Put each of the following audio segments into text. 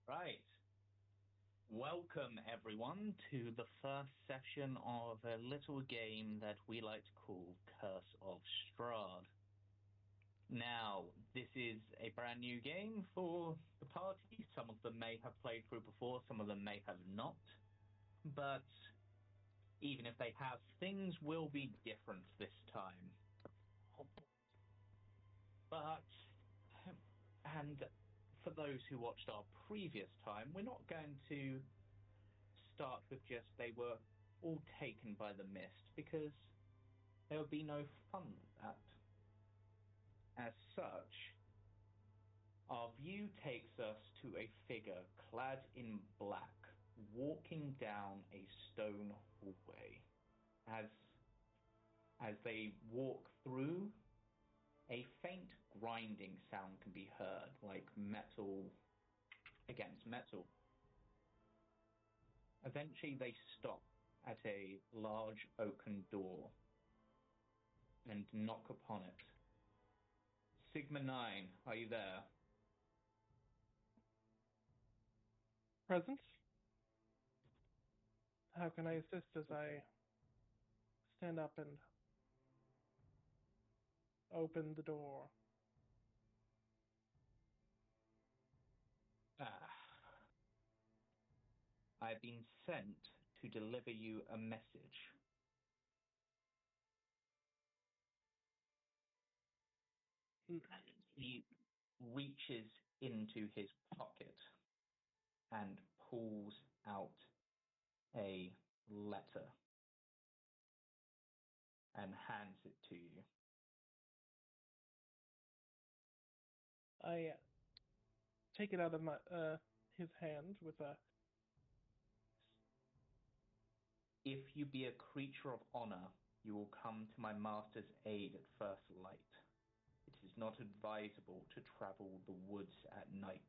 Right. Welcome, everyone, to the first session of a little game that we like to call Curse of Strahd. Now, this is a brand new game for the party. Some of them may have played through before, some of them may have not. But even if they have, things will be different this time. And for those who watched our previous time, we're not going to start with just they were all taken by the mist, because there would be no fun with that. As such, our view takes us to a figure clad in black, walking down a stone hallway. As they walk through, a faint grinding sound can be heard, like metal against metal. Eventually they stop at a large oaken door and knock upon it. Sigma 9, are you there? Present? How can I assist as I stand up and open the door? I've been sent to deliver you a message. He reaches into his pocket and pulls out a letter and hands it to you. I take it out of his hand with a... If you be a creature of honor, you will come to my master's aid at first light. It is not advisable to travel the woods at night.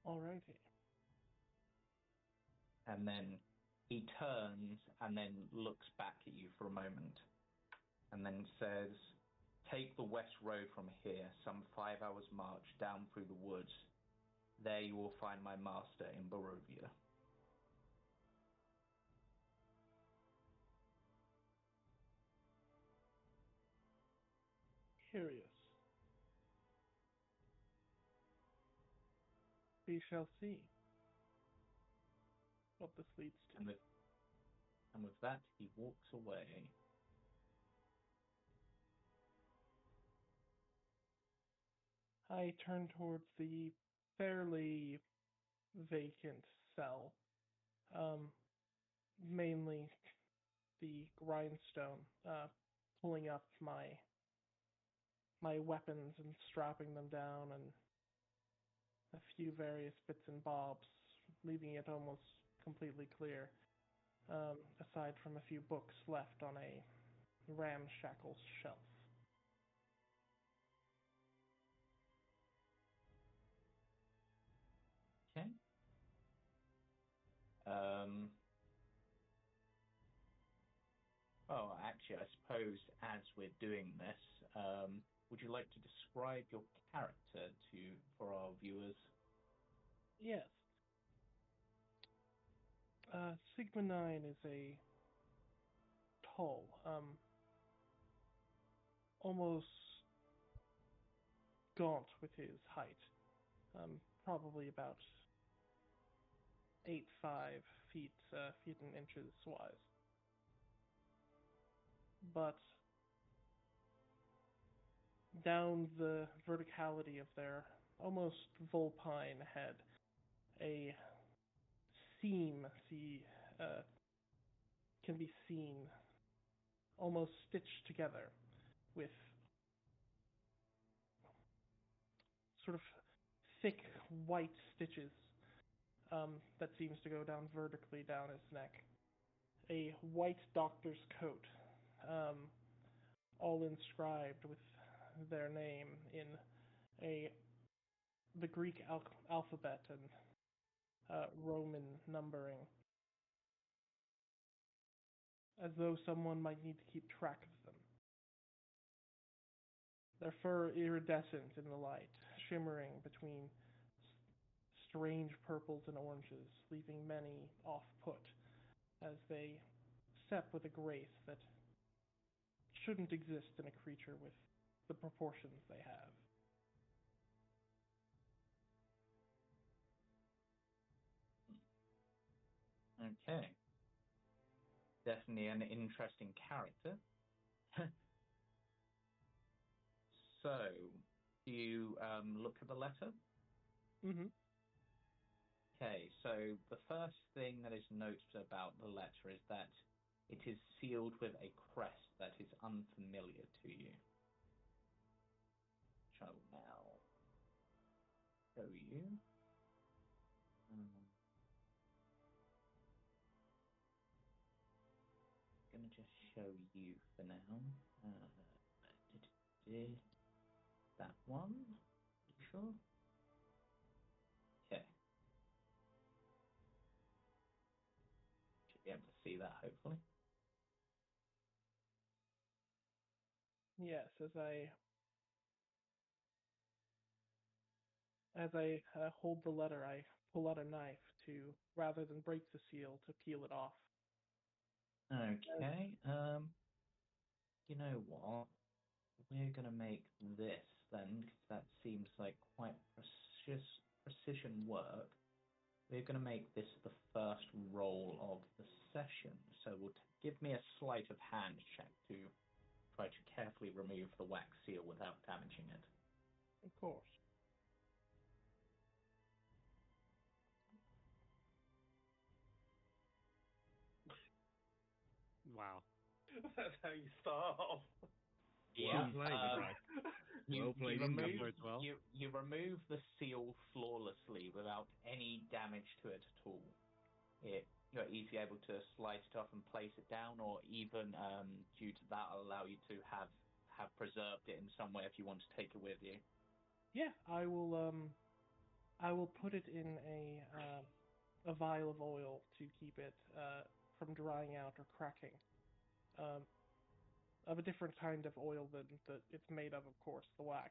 Alrighty. And then he turns and then looks back at you for a moment and then says, take the west road from here, some 5 hours march down through the woods. There you will find my master in Barovia. Curious. We shall see what this leads to. And with that, he walks away. I turn towards the fairly vacant cell. Mainly the grindstone, pulling up my weapons and strapping them down, and a few various bits and bobs, leaving it almost completely clear, aside from a few books left on a ramshackle shelf. Okay. Oh, actually, I suppose as we're doing this, would you like to describe your character for our viewers? Yes. Sigma 9 is a tall, almost gaunt with his height, probably about 8'5" feet and inches wise. But down the verticality of their almost vulpine head, a seam can be seen, almost stitched together with sort of thick white stitches that seems to go down vertically down his neck. A white doctor's coat, all inscribed with their name in the Greek alphabet and Roman numbering. as though someone might need to keep track of them. Their fur iridescent in the light, shimmering between strange purples and oranges, leaving many off-put as they step with a grace that shouldn't exist in a creature with the proportions they have. Okay. Definitely an interesting character. So, do you look at the letter? Mm-hmm. Okay, so the first thing that is noted about the letter is that it is sealed with a crest that is unfamiliar to you. Which I will now show you. I'm going to just show you for now. That one. Sure. Okay. Should be able to see that, hopefully. Yes, as I hold the letter, I pull out a knife to, rather than break the seal, to peel it off. Okay. You know what? We're going to make this then, because that seems like quite precision work. We're going to make this the first roll of the session. So we'll give me a sleight of hand check to try to carefully remove the wax seal without damaging it. Of course. Wow. That's how you start off. Yeah. Well played, guys. Well played indeed as well. You remove the seal flawlessly without any damage to it at all. You're easily able to slice it off and place it down, or even due to that, allow you to have preserved it in some way if you want to take it with you. Yeah, I will put it in a vial of oil to keep it from drying out or cracking. Of a different kind of oil than it's made of course, the wax.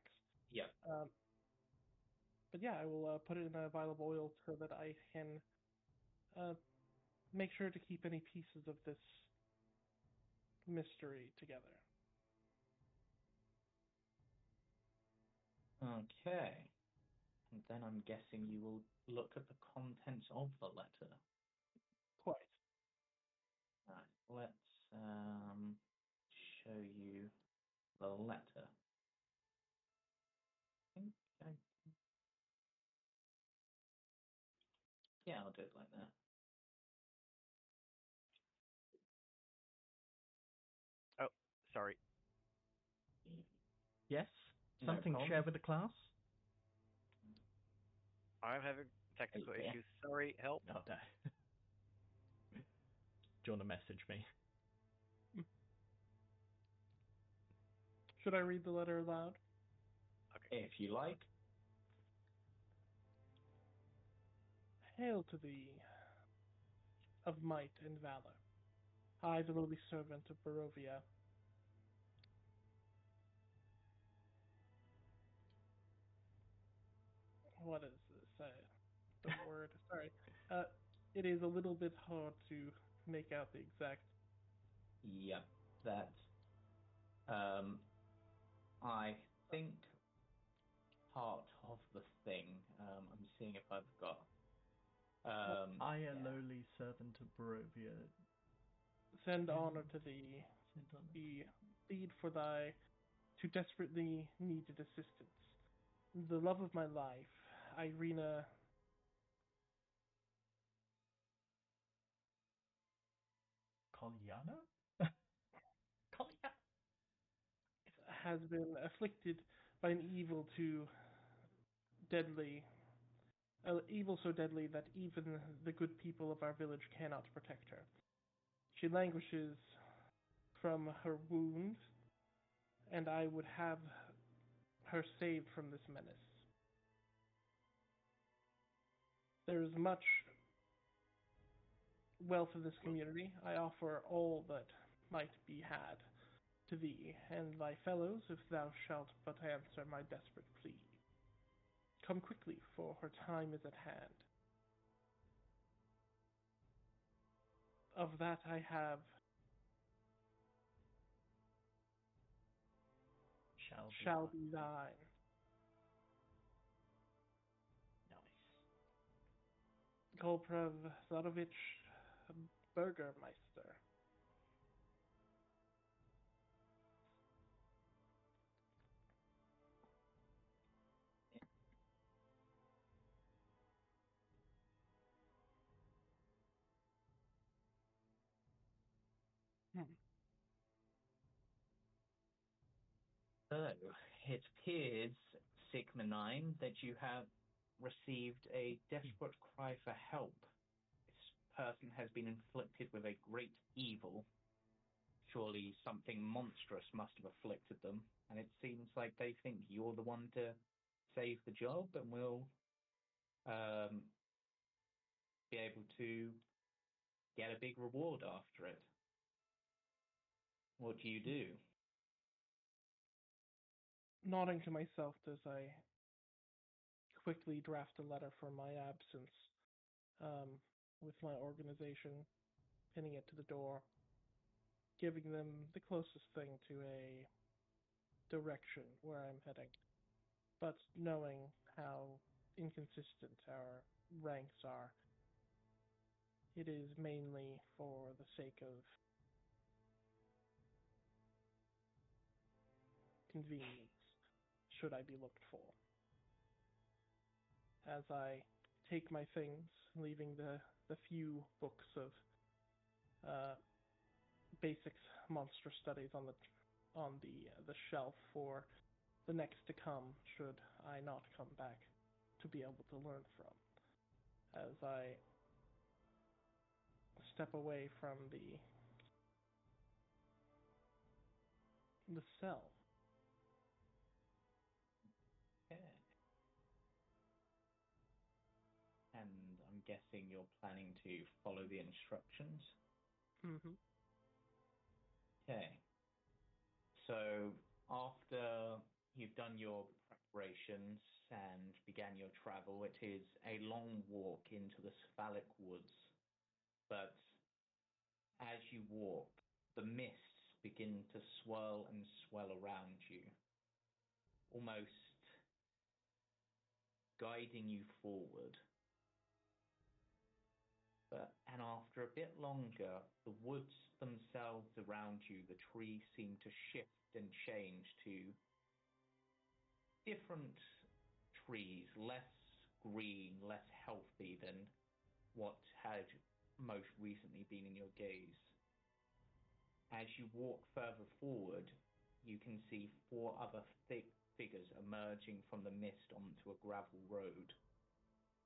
Yeah. But yeah, I will put it in a vial of oil so that I can make sure to keep any pieces of this mystery together. Okay. And then I'm guessing you will look at the contents of the letter. Quite. Right, let's show you the letter. Yeah, I'll do it like that. Oh, sorry. Yes? No Something to problem. share with the class? I'm having technical Okay. issues. Sorry, help. Oh, no. Do you want to message me? Should I read the letter aloud? Okay. If you like. Hail to thee, of might and valor. I, the lowly servant of Barovia. What is this? The word. Sorry. It is a little bit hard to make out the exact. Yep, that. I think part of the thing. I'm seeing if I've got. I, a lowly servant of Barovia, Send honor to thee, the plead for thy too desperately needed assistance. The love of my life, Irina Kolyana? Kolyana? has been afflicted by an evil evil so deadly that even the good people of our village cannot protect her. She languishes from her wound, and I would have her saved from this menace. There is much wealth of this community, I offer all that might be had to thee and thy fellows, if thou shalt but answer my desperate plea. Come quickly, for her time is at hand. Of that I have shall be thine. Nice. Golprev Zarovich Burgermeister. So, it appears, Sigma 9, that you have received a desperate cry for help. This person has been inflicted with a great evil. Surely something monstrous must have afflicted them, and it seems like they think you're the one to save the job, and will be able to get a big reward after it. What do you do? Nodding to myself as I quickly draft a letter for my absence with my organization, pinning it to the door, giving them the closest thing to a direction where I'm heading, but knowing how inconsistent our ranks are, it is mainly for the sake of convenience, should I be looked for. As I take my things, leaving the few books of basic monster studies on the shelf for the next to come, should I not come back to be able to learn from. As I step away from the cell. Okay. And I'm guessing you're planning to follow the instructions? Mm-hmm. Okay. So, after you've done your preparations and began your travel, it is a long walk into the cephalic woods. But as you walk, the mists begin to swirl and swell around you, almost guiding you forward. And after a bit longer, the woods themselves around you, the trees seem to shift and change to different trees, less green, less healthy than what had most recently been in your gaze. As you walk further forward, you can see 4 other thick figures emerging from the mist onto a gravel road.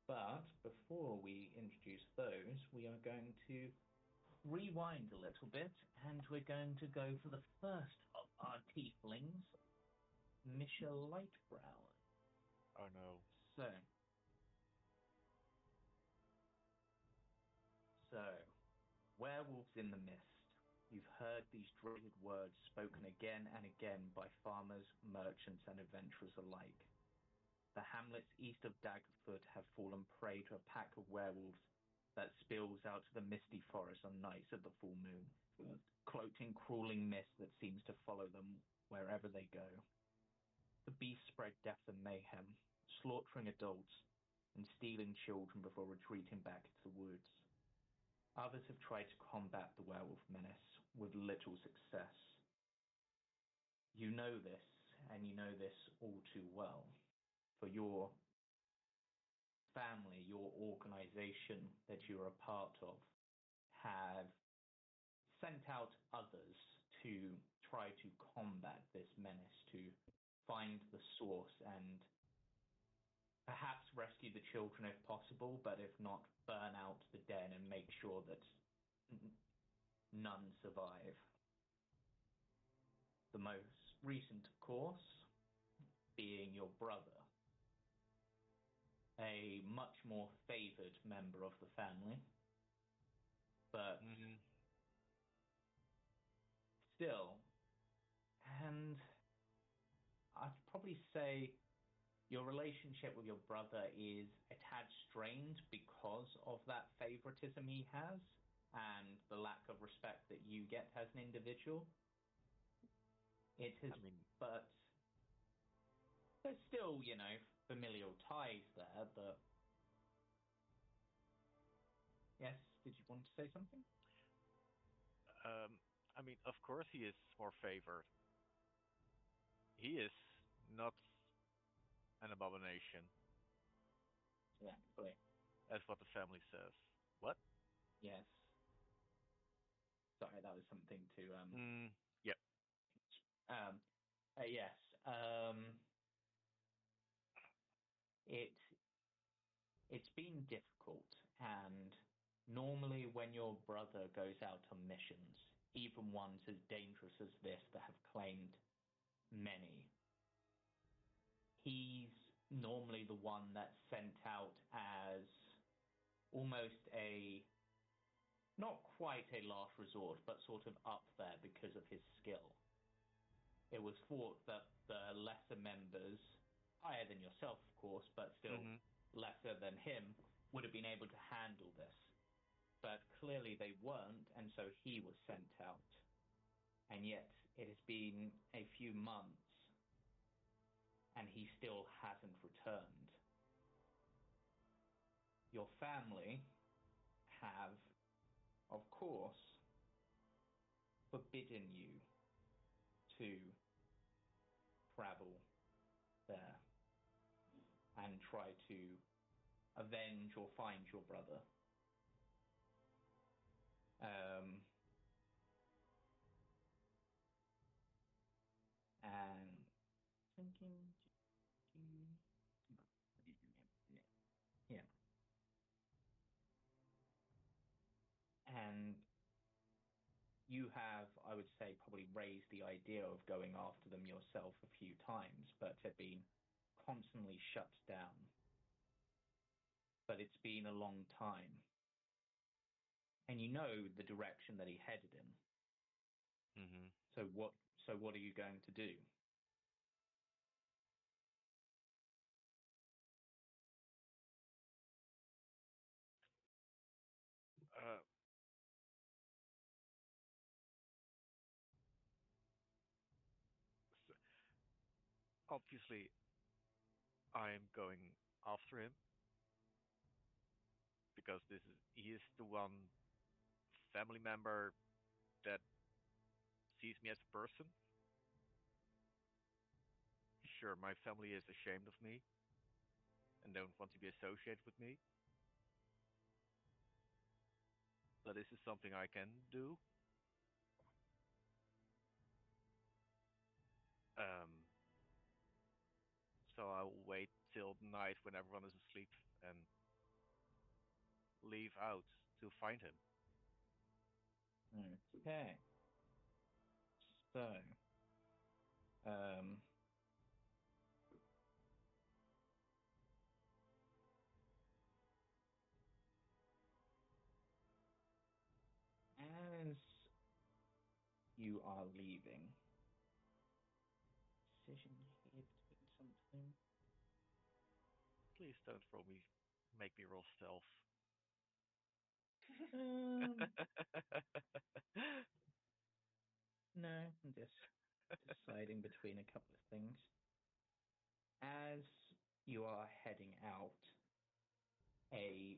But before we introduce those, we are going to rewind a little bit, and we're going to go for the first of our tieflings, Misha Lightbrow. Oh no. So, werewolves in the mist. You've heard these dreaded words spoken again and again by farmers, merchants, and adventurers alike. The hamlets east of Daggerfoot have fallen prey to a pack of werewolves that spills out of the misty forest on nights of the full moon, cloaked in crawling mist that seems to follow them wherever they go. The beasts spread death and mayhem, slaughtering adults and stealing children before retreating back into the woods. Others have tried to combat the werewolf menace with little success. You know this, and you know this all too well. For your family, your organization that you're a part of, have sent out others to try to combat this menace, to find the source and perhaps rescue the children if possible, but if not, burn out the den and make sure that none survive. The most recent, of course, being your brother, a much more favored member of the family, but still. And I'd probably say your relationship with your brother is a tad strained because of that favoritism he has and the lack of respect that you get as an individual. It is, but there's still, familial ties there, but... Yes, did you want to say something? Of course he is more favored. He is not an abomination. Exactly. That's what the family says. What? Yes. Sorry, that was something to... Yep. Yes. It's been difficult, and normally when your brother goes out on missions, even ones as dangerous as this that have claimed many, he's normally the one that's sent out as almost not quite a last resort, but sort of up there because of his skill. It was thought that the lesser members, higher than yourself, of course, but still lesser than him, would have been able to handle this. But clearly they weren't, and so he was sent out. And yet it has been a few months, and he still hasn't returned. Your family have, of course, forbidden you to travel there and try to avenge or find your brother. And thinking, yeah. And you have, I would say, probably raised the idea of going after them yourself a few times, but have been constantly shut down. But it's been a long time. And you know the direction that he headed in. So what are you going to do? Obviously, I am going after him because he is the one family member that sees me as a person. Sure, my family is ashamed of me and don't want to be associated with me. But this is something I can do. So I'll wait till night when everyone is asleep and leave out to find him. Okay. So, as you are leaving, decision here between something. Please don't make me roll stealth. No, I'm just deciding between a couple of things. As you are heading out, a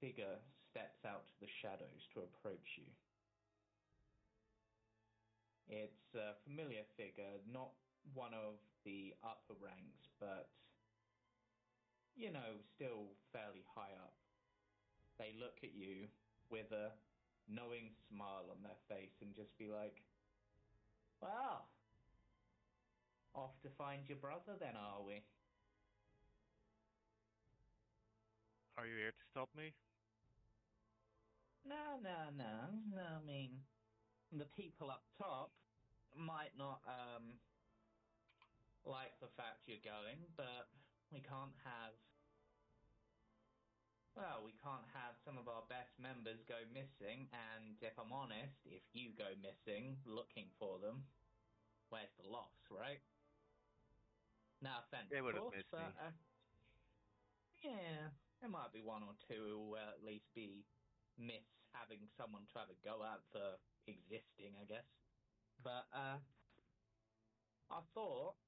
figure steps out of the shadows to approach you. It's a familiar figure, not one of the upper ranks, but, still fairly high up. They look at you with a knowing smile on their face and just be like, well, off to find your brother then, are we? Are you here to stop me? No. I mean, the people up top might not like the fact you're going, but we can't have well, we can't have some of our best members go missing, and if I'm honest, if you go missing looking for them, where's the loss, right? No offense, They of would have course, missed but me. yeah, there might be one or two who will at least be miss having someone to have a go at for existing, I guess. But I thought,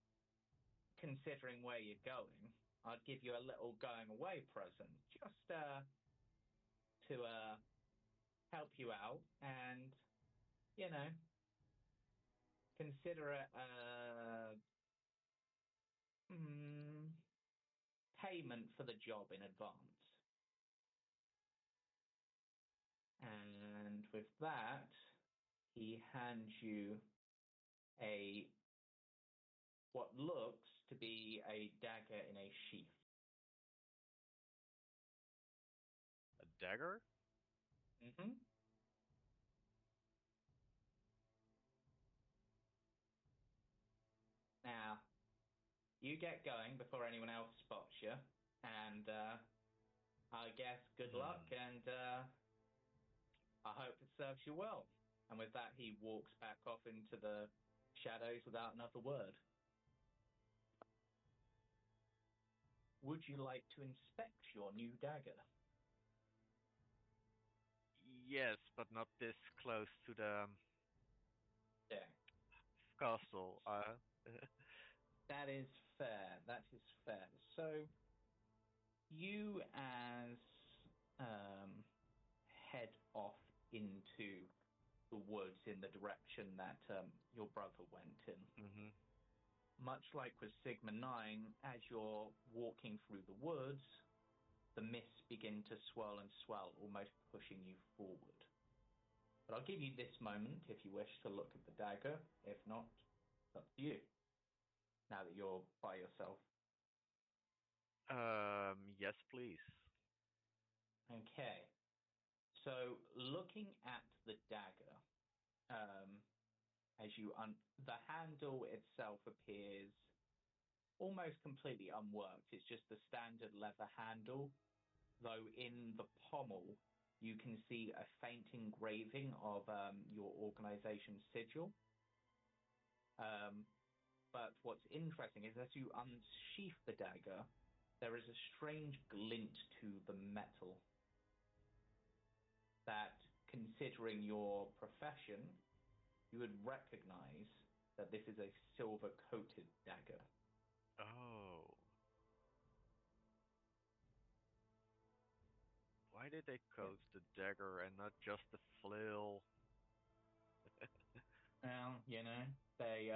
considering where you're going, I'd give you a little going away present, just to help you out and, you know, consider it payment for the job in advance. And with that, he hands you what looks to be a dagger in a sheath. A dagger? Mm-hmm. Now, you get going before anyone else spots you, and I guess good luck, and I hope it serves you well. And with that, he walks back off into the shadows without another word. Would you like to inspect your new dagger? Yes, but not this close to the castle. That is fair. That is fair. So, you as head off into the woods in the direction that your brother went in. Mm-hmm. Much like with Sigma 9, as you're walking through the woods, the mists begin to swirl and swell, almost pushing you forward. But I'll give you this moment if you wish to look at the dagger. If not, it's up to you. Now that you're by yourself. Yes, please. Okay. So, looking at the dagger, as you the handle itself appears almost completely unworked. It's just the standard leather handle, though in the pommel you can see a faint engraving of your organization's sigil. But what's interesting is as you unsheath the dagger, there is a strange glint to the metal that, considering your profession, you would recognize that this is a silver-coated dagger. Oh. Why did they coat the dagger and not just the flail? Well, you know, they've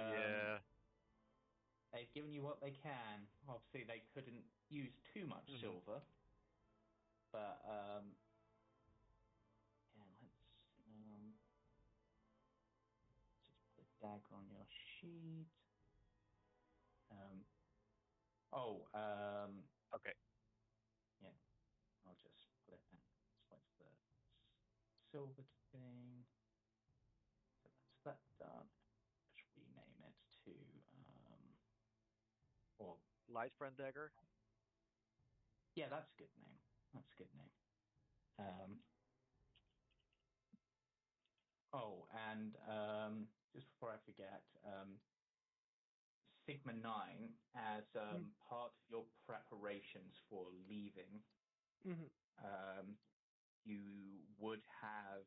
given you what they can. Obviously, they couldn't use too much silver, but let's just put a dagger on your sheet. Okay. Yeah, I'll just put it in. What's the silver thing? So that's that done. Just rename it to Lightbrand dagger? Yeah, that's a good name. And just before I forget, Sigma 9, as part of your preparations for leaving, you would have,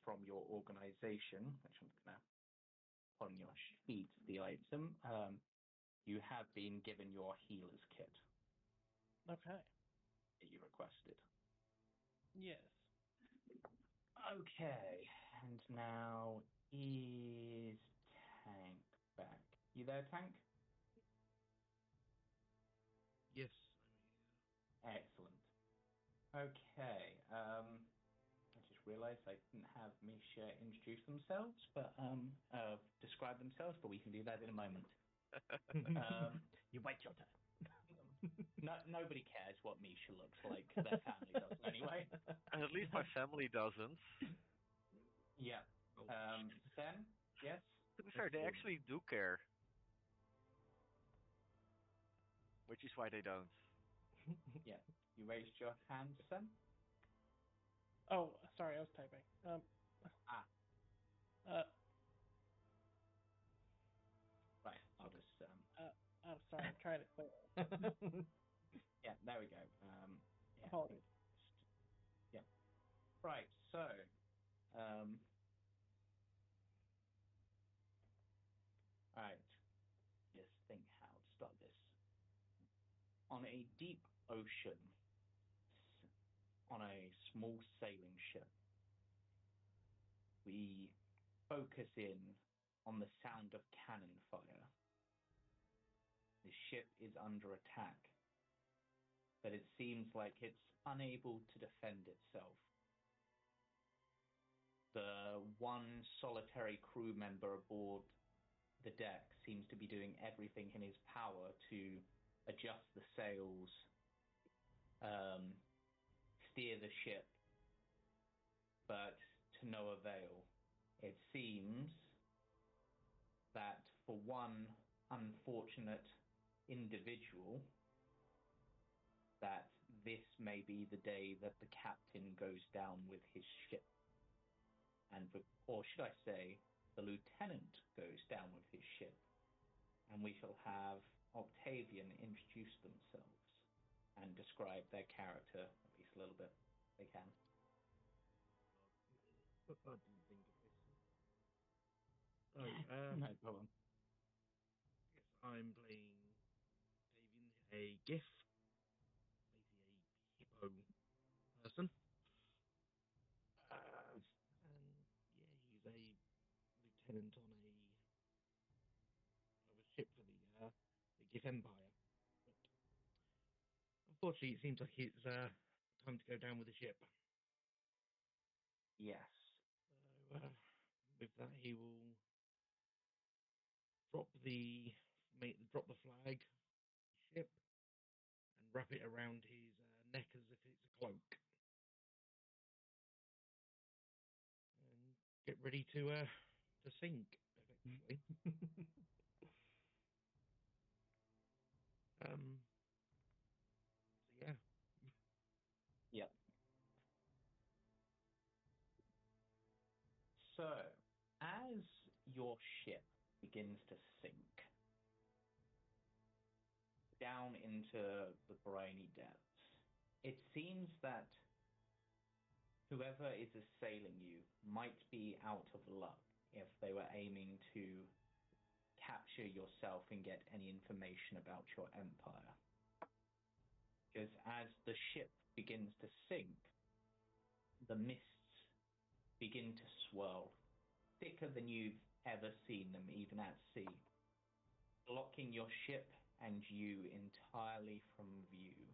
from your organization, which I'm going to put on your sheet, the item, you have been given your healer's kit. Okay. That you requested. Yes. Okay, and now is Tank back? You there, Tank? Yes. Excellent. Okay, I just realized I didn't have Misha introduce themselves, but describe themselves, but we can do that in a moment. You wait your turn. Nobody cares what Misha looks like. Their family does anyway. At least my family doesn't. Yeah. Sen? Yes? To be fair, they actually do care. Which is why they don't. Yeah. You raised your hand, Sen? Oh, sorry, I was typing. Right, I'll just... I'm sorry, I'm trying to clear it. Yeah, there we go. Yeah. Apologies. Yeah. Right, so... Alright. Just think how to start this. On a deep ocean, on a small sailing ship, we focus in on the sound of cannon fire. The ship is under attack, but it seems like it's unable to defend itself. The one solitary crew member aboard the deck seems to be doing everything in his power to adjust the sails, steer the ship, but to no avail. It seems that for one unfortunate individual, that this may be the day that the captain goes down with his ship. Or should I say, the lieutenant goes down with his ship. And we shall have Octavian introduce themselves and describe their character, at least a little bit, if they can. I didn't think of this. No problem. Yes, I'm playing Octavian, a GIF, basically a hippo person. And yeah, he's a lieutenant on a ship for the GIF Empire. But unfortunately, it seems like it's time to go down with the ship. Yes. So with that, he will drop the flag ship and wrap it around his neck as if it's a cloak, and get ready to sink effectively. So yeah. Yep. So, as your ship begins to sink down into the briny depths, it seems that whoever is assailing you might be out of luck if they were aiming to capture yourself and get any information about your empire. Because as the ship begins to sink, the mists begin to swirl, thicker than you've ever seen them, even at sea, blocking your ship and you entirely from view.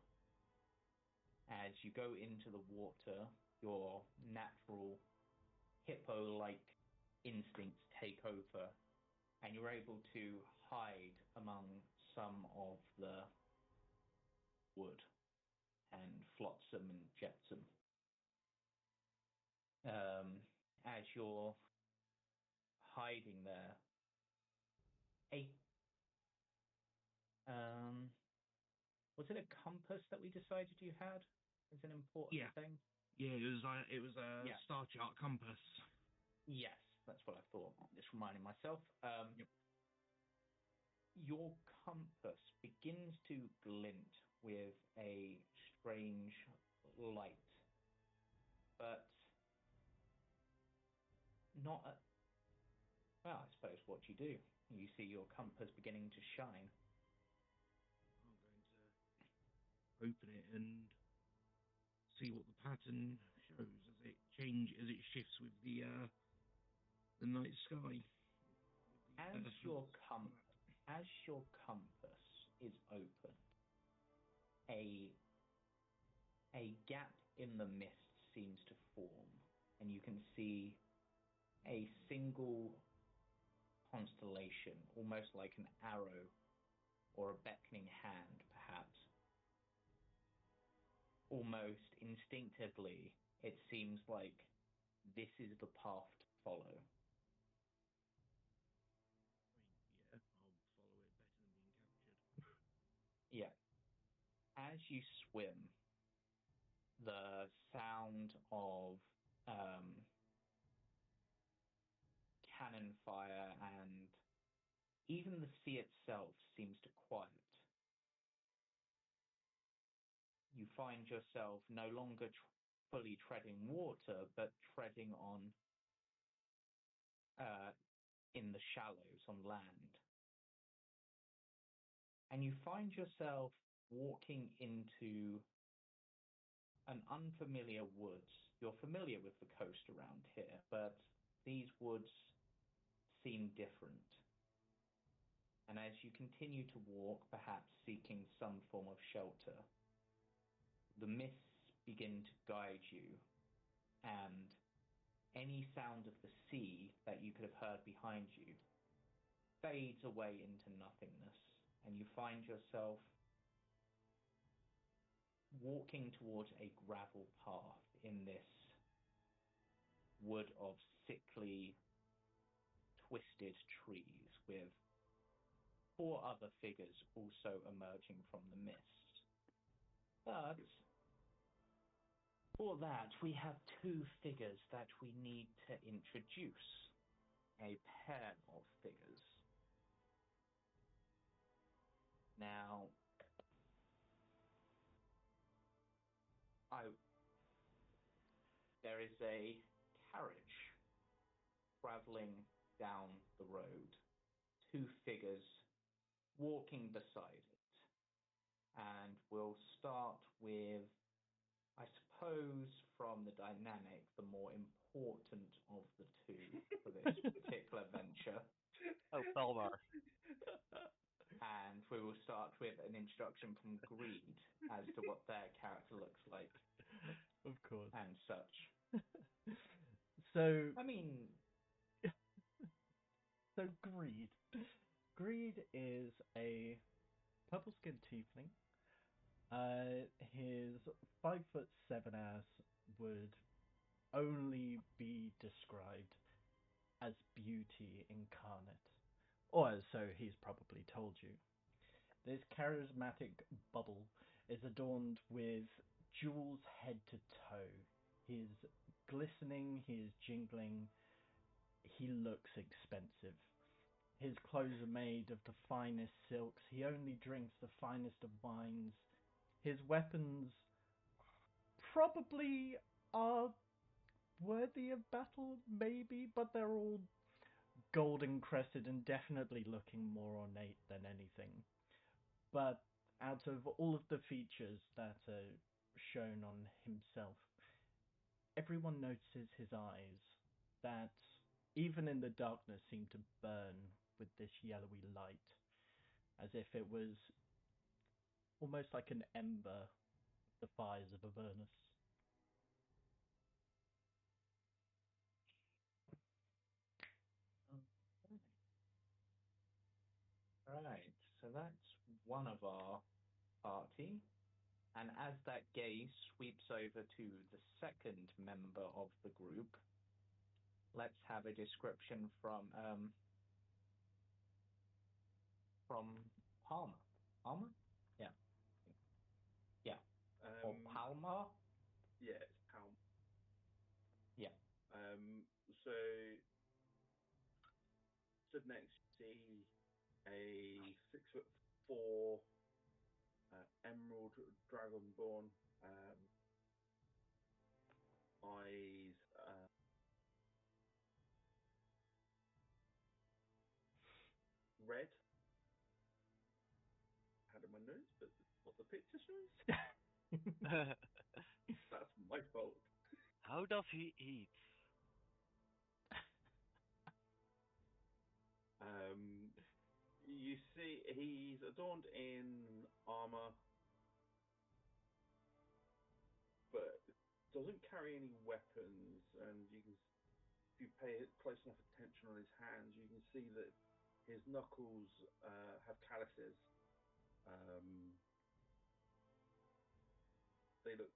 As you go into the water, your natural hippo-like instincts take over, and you're able to hide among some of the wood and flotsam and jetsam. As you're hiding there, was it a compass that we decided you had as an important thing? Yeah, it was a star chart compass. Yes, that's what I thought. Just reminding myself. Yep. Your compass begins to glint with a strange light, but not a... Well, I suppose what you do. You see your compass beginning to shine. I'm going to open it and see what the pattern shows as it shifts with the night sky. As your compass is open, a gap in the mist seems to form, and you can see a single constellation, almost like an arrow or a beckoning hand, perhaps. Almost instinctively, it seems like this is the path to follow. Yeah, I'll follow it better than being captured. Yeah. As you swim, the sound of cannon fire, and even the sea itself seems to quiet. You find yourself no longer fully treading water, but treading on in the shallows on land. And you find yourself walking into an unfamiliar woods. You're familiar with the coast around here, but these woods seem different. And as you continue to walk, perhaps seeking some form of shelter, the mists begin to guide you, and any sound of the sea that you could have heard behind you fades away into nothingness, and you find yourself walking towards a gravel path in this wood of sickly, twisted trees, with 4 other figures also emerging from the mist. But for that, we have 2 figures that we need to introduce. A pair of figures. Now, there is a carriage traveling down the road. 2 figures walking beside it. And we'll start with, I suppose, from the dynamic, the more important of the 2 for this particular venture. Oh, Palmar. And we will start with an introduction from Greed as to what their character looks like. Of course. And such. So... I mean... So Greed. Greed is a purple-skinned tiefling. His 5'7" ass would only be described as beauty incarnate. Or so he's probably told you. This charismatic bubble is adorned with jewels head to toe. He is glistening, he is jingling, he looks expensive. His clothes are made of the finest silks, he only drinks the finest of wines. His weapons probably are worthy of battle, maybe, but they're all golden crested and definitely looking more ornate than anything. But out of all of the features that are shown on himself, everyone notices his eyes that, even in the darkness, seem to burn with this yellowy light, as if it was almost like an ember, the fires of Avernus. Right, so that's one of our party. And as that gaze sweeps over to the second member of the group, let's have a description from Palmer. Palmer? Yeah. Yeah. Or Palmar? Yeah, it's Palm. Yeah. So stood next, you see a 6'4" emerald dragonborn, eyes red. Had in my notes, but what the picture shows. That's my fault. How does he eat? You see, he's adorned in armor, but doesn't carry any weapons. And you can, if you pay close enough attention on his hands, you can see that his knuckles have calluses. They look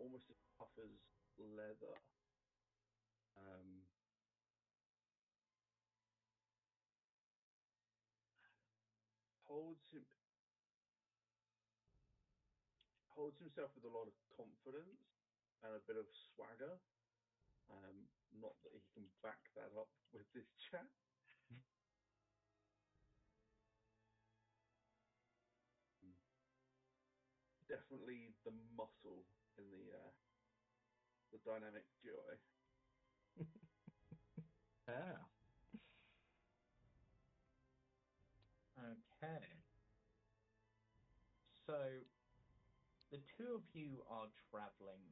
almost as tough as leather. holds himself with a lot of confidence and a bit of swagger. Not that he can back that up with this chat. Definitely the muscle in the dynamic duo. Yeah. Okay. So the two of you are traveling,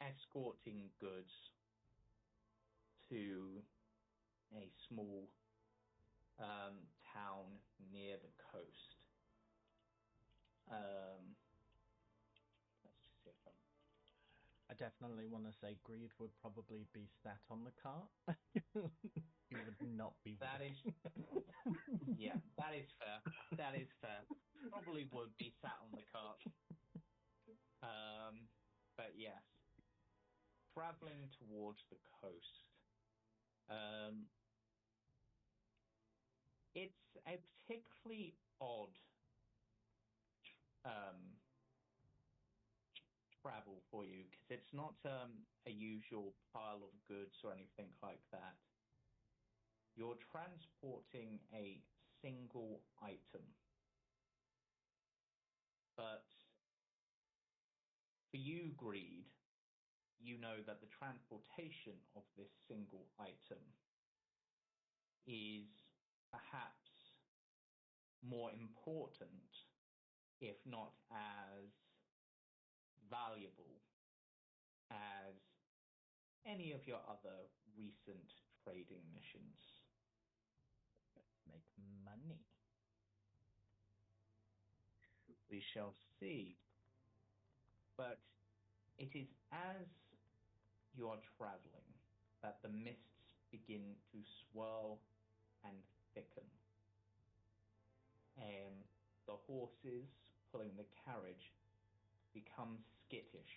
escorting goods to a small town near the coast. Let's just see if I'm... I definitely want to say Greed would probably be sat on the cart. He would not be. That is... Yeah, that is fair. That is fair. Probably would be sat on the cart. But yes. Traveling towards the coast. It's a particularly odd travel for you, because it's not a usual pile of goods or anything like that. You're transporting a single item. But for you, Greed, you know that the transportation of this single item is perhaps more important, if not as valuable as any of your other recent trading missions. Make money. We shall see. But it is as you are traveling that the mists begin to swirl and thicken. And the horses pulling the carriage become skittish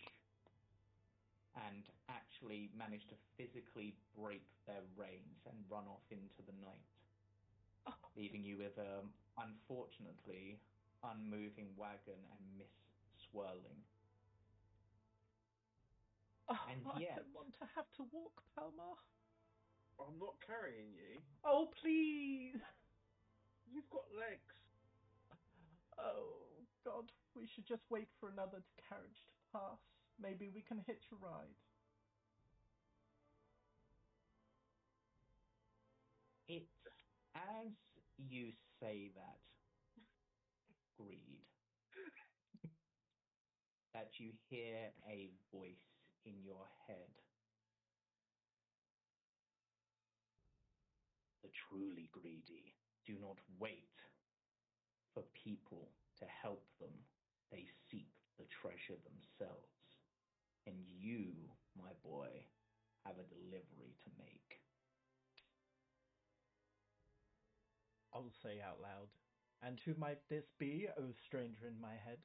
and actually manage to physically break their reins and run off into the night, leaving you with a, unfortunately, unmoving wagon and mist swirling. And yet... I don't want to have to walk, Palmar. I'm not carrying you. Oh, please! You've got legs. Oh, God, we should just wait for another carriage to pass. Maybe we can hitch a ride. It's as you say that, Greed, that you hear a voice in your head. The truly greedy do not wait for people to help them. They seek the treasure themselves. And you, my boy, have a delivery to make. I'll say out loud. And who might this be, O stranger in my head?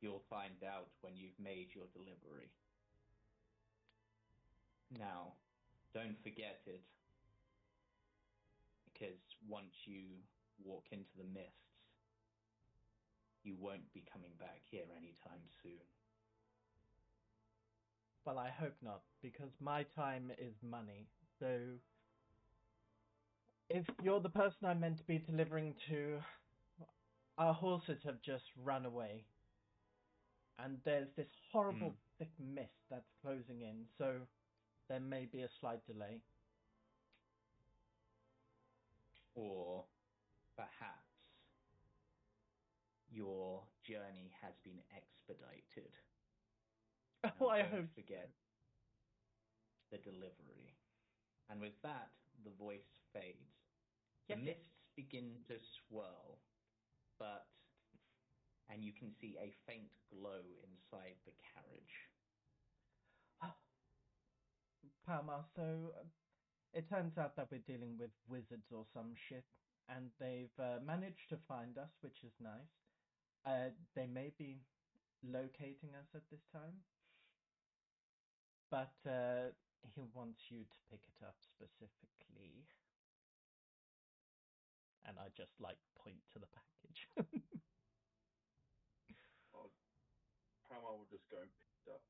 You'll find out when you've made your delivery. Now, don't forget it, because once you walk into the mists, you won't be coming back here anytime soon. Well, I hope not, because my time is money. So, if you're the person I'm meant to be delivering to, our horses have just run away. And there's this horrible thick mist that's closing in, so there may be a slight delay. Or perhaps your journey has been expedited. Oh, I don't hope forget the delivery. And with that, the voice fades. The mists begin to swirl, and you can see a faint glow inside the carriage. Palmar, so it turns out that we're dealing with wizards or some shit, and they've managed to find us, which is nice. They may be locating us at this time, but he wants you to pick it up specifically. And I just point to the package. Palmar will just go and pick it up.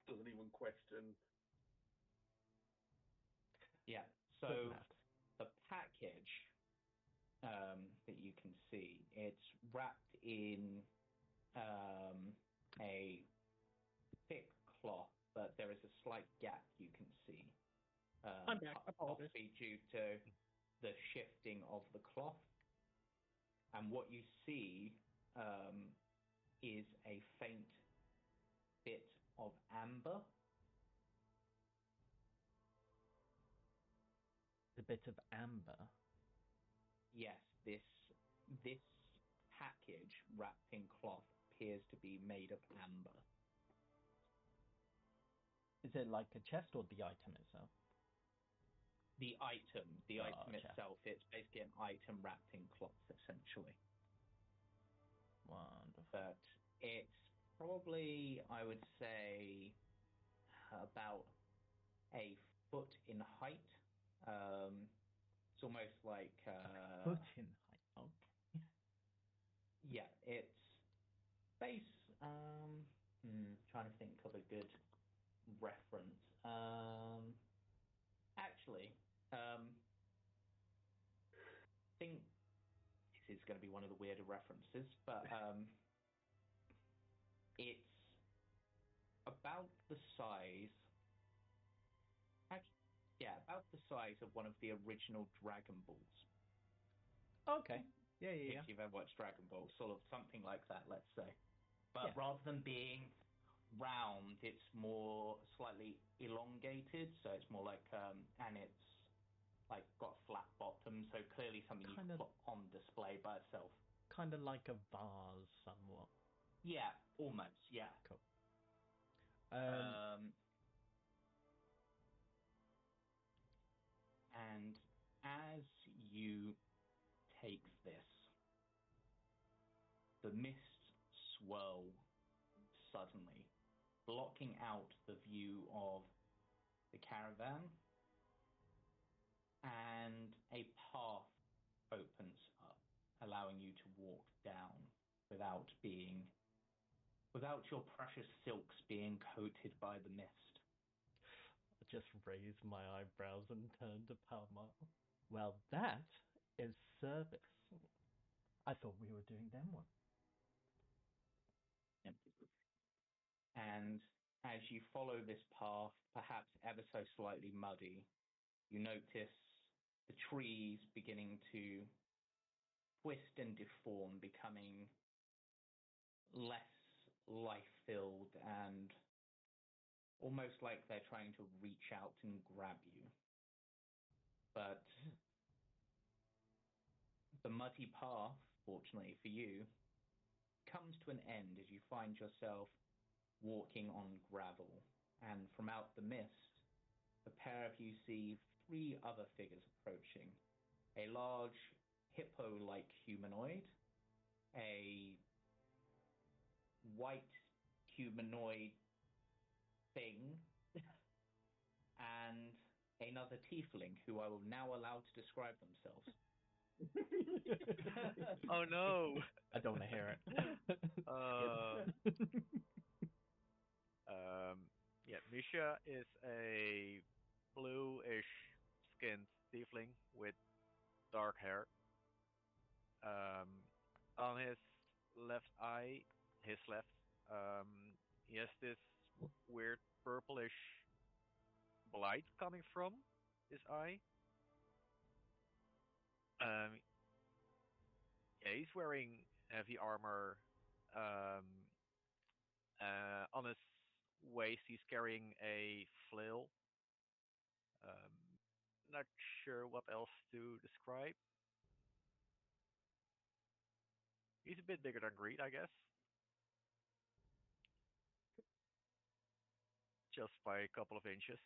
Doesn't even question. Yeah. So the package that you can see, it's wrapped in a thick cloth, but there is a slight gap you can see. I'm back. Apologies. Possibly due to the shifting of the cloth. And what you see is a faint bit of amber. The bit of amber? Yes, this package wrapped in cloth appears to be made of amber. Is it like a chest or the item itself? The item chest. itself, it's basically an item wrapped in cloth, essentially. Wonderful. But it's probably, I would say, about a foot in height. It's almost like... a foot in height, okay. Yeah, it's base... trying to think of a good reference. Actually, I think this is going to be one of the weirder references, but it's about the size... about the size of one of the original Dragon Balls. Okay. Yeah. If you've ever watched Dragon Ball, sort of something like that, let's say. But rather than being round, it's more slightly elongated, so it's more like, and it's got flat bottom, so clearly something you can put on display by itself. Kind of like a vase, somewhat. Yeah, almost, yeah. Cool. And as you take this, the mists swirl suddenly, blocking out the view of the caravan, and a path opens up, allowing you to walk down without your precious silks being coated by the mist. I just raised my eyebrows and turned to Palmar. Well, that is service. I thought we were doing them one. And as you follow this path, perhaps ever so slightly muddy, you notice the trees beginning to twist and deform, becoming less life-filled and almost like they're trying to reach out and grab you. But the muddy path, fortunately for you, comes to an end as you find yourself walking on gravel. And from out the mist, the pair of you see 3 other figures approaching. A large hippo-like humanoid, a white humanoid thing, and another tiefling who I will now allow to describe themselves. Oh no! I don't want to hear it. Misha is a bluish skinned tiefling with dark hair. On his left eye, he has this weird purplish light coming from his eye. He's wearing heavy armor. On his waist, he's carrying a flail. Not sure what else to describe. He's a bit bigger than Greed, I guess. Just by a couple of inches.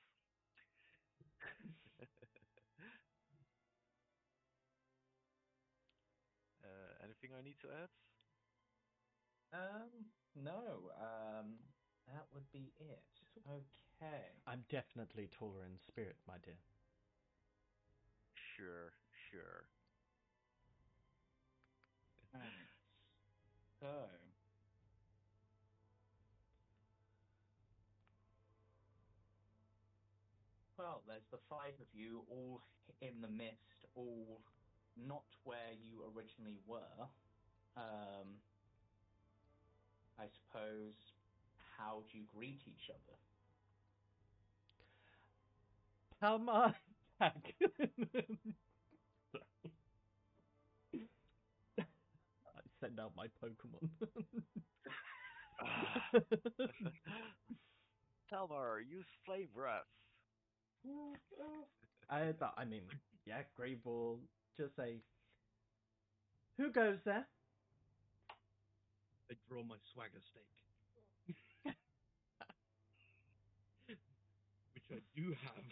Anything I need to add? No. That would be it. Okay. I'm definitely taller in spirit, my dear. Sure. Right. So, well, there's the five of you all in the mist, all not where you originally were. I suppose, how do you greet each other? Palmar back. Sorry. I send out my Pokemon. Palmar, use flame breath. I mean, yeah, Grey Ball. Just say, who goes there? I draw my swagger stick, which I do have.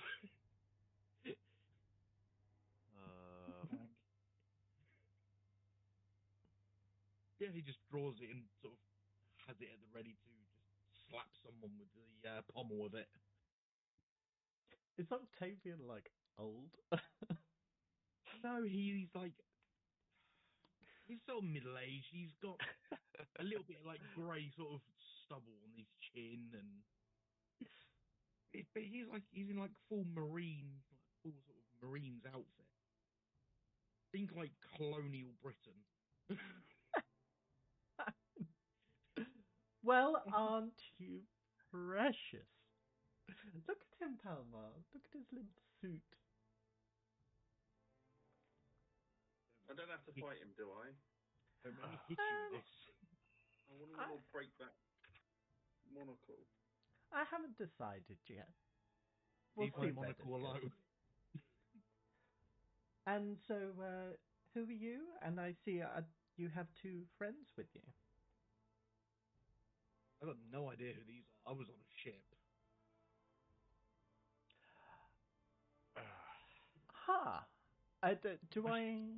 Yeah, he just draws it and sort of has it at the ready to just slap someone with the pommel of it. Is Octavian like old? No, he's like, he's sort of middle aged. He's got a little bit of like grey sort of stubble on his chin, and but he's in like full full sort of Marines outfit. Think like colonial Britain. Well, aren't you precious? Look at him, Palmar. Look at his little suit. I don't have to fight him, do I? Don't make me hit you with this. I want to break that monocle. I haven't decided yet. We'll Leave see my where monocle this goes. alone. And so, who are you? And I see you have two friends with you. I got no idea who these are. I was on a ship. Ha! Do I...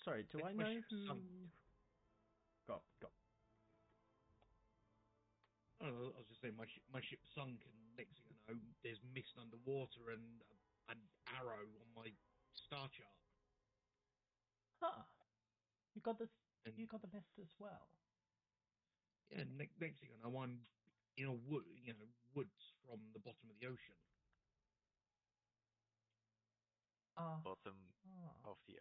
Sorry, do I know who... Sunk. Go. I was just saying my ship sunk, and next thing I know, there's mist underwater and an arrow on my star chart. Ha! You got this. And You got the mist as well. yeah, next thing I know, I'm in a woods from the bottom of the ocean. Bottom of the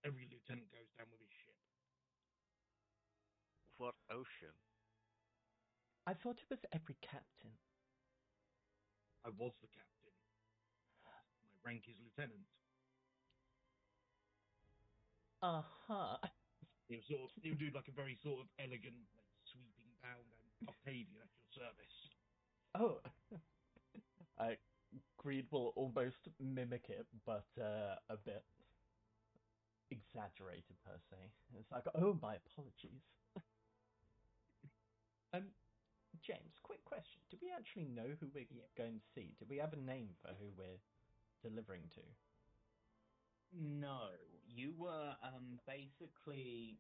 Every lieutenant goes down with his ship. what ocean? I thought it was every captain. I was the captain. My rank is lieutenant. He'll do like a very sort of elegant, like, sweeping bow and Octavian at your service. Oh. Greed will almost mimic it, but a bit exaggerated per se. It's like, oh, my apologies. James, quick question. Do we actually know who we're going to see? Do we have a name for who we're delivering to? No, you were basically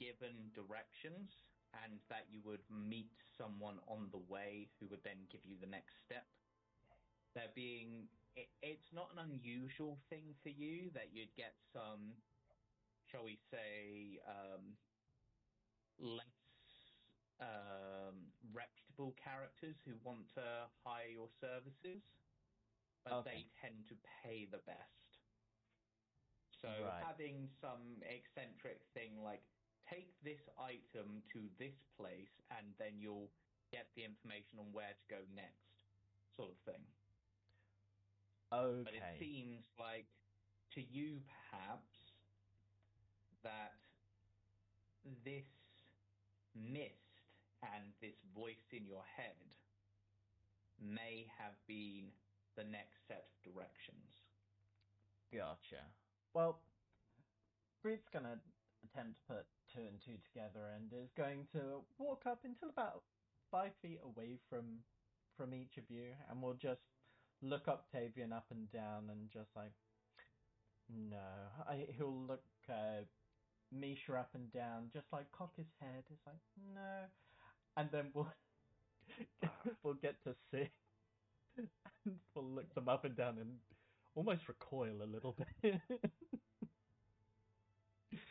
given directions and that you would meet someone on the way who would then give you the next step. It's not an unusual thing for you that you'd get some, shall we say, less reputable characters who want to hire your services, but they tend to pay the best. So having some eccentric thing like, take this item to this place and then you'll get the information on where to go next, sort of thing. Okay. But it seems like, to you perhaps, that this mist and this voice in your head may have been the next set of directions. Gotcha. Well, Breed's gonna attempt to put two and two together and is going to walk up until about 5 feet away from each of you, and we'll just look Octavian up and down and just like, no. He'll look Misha up and down, just like cock his head. It's like, no. And then we'll get to see. And we'll look them up and down and almost recoil a little bit.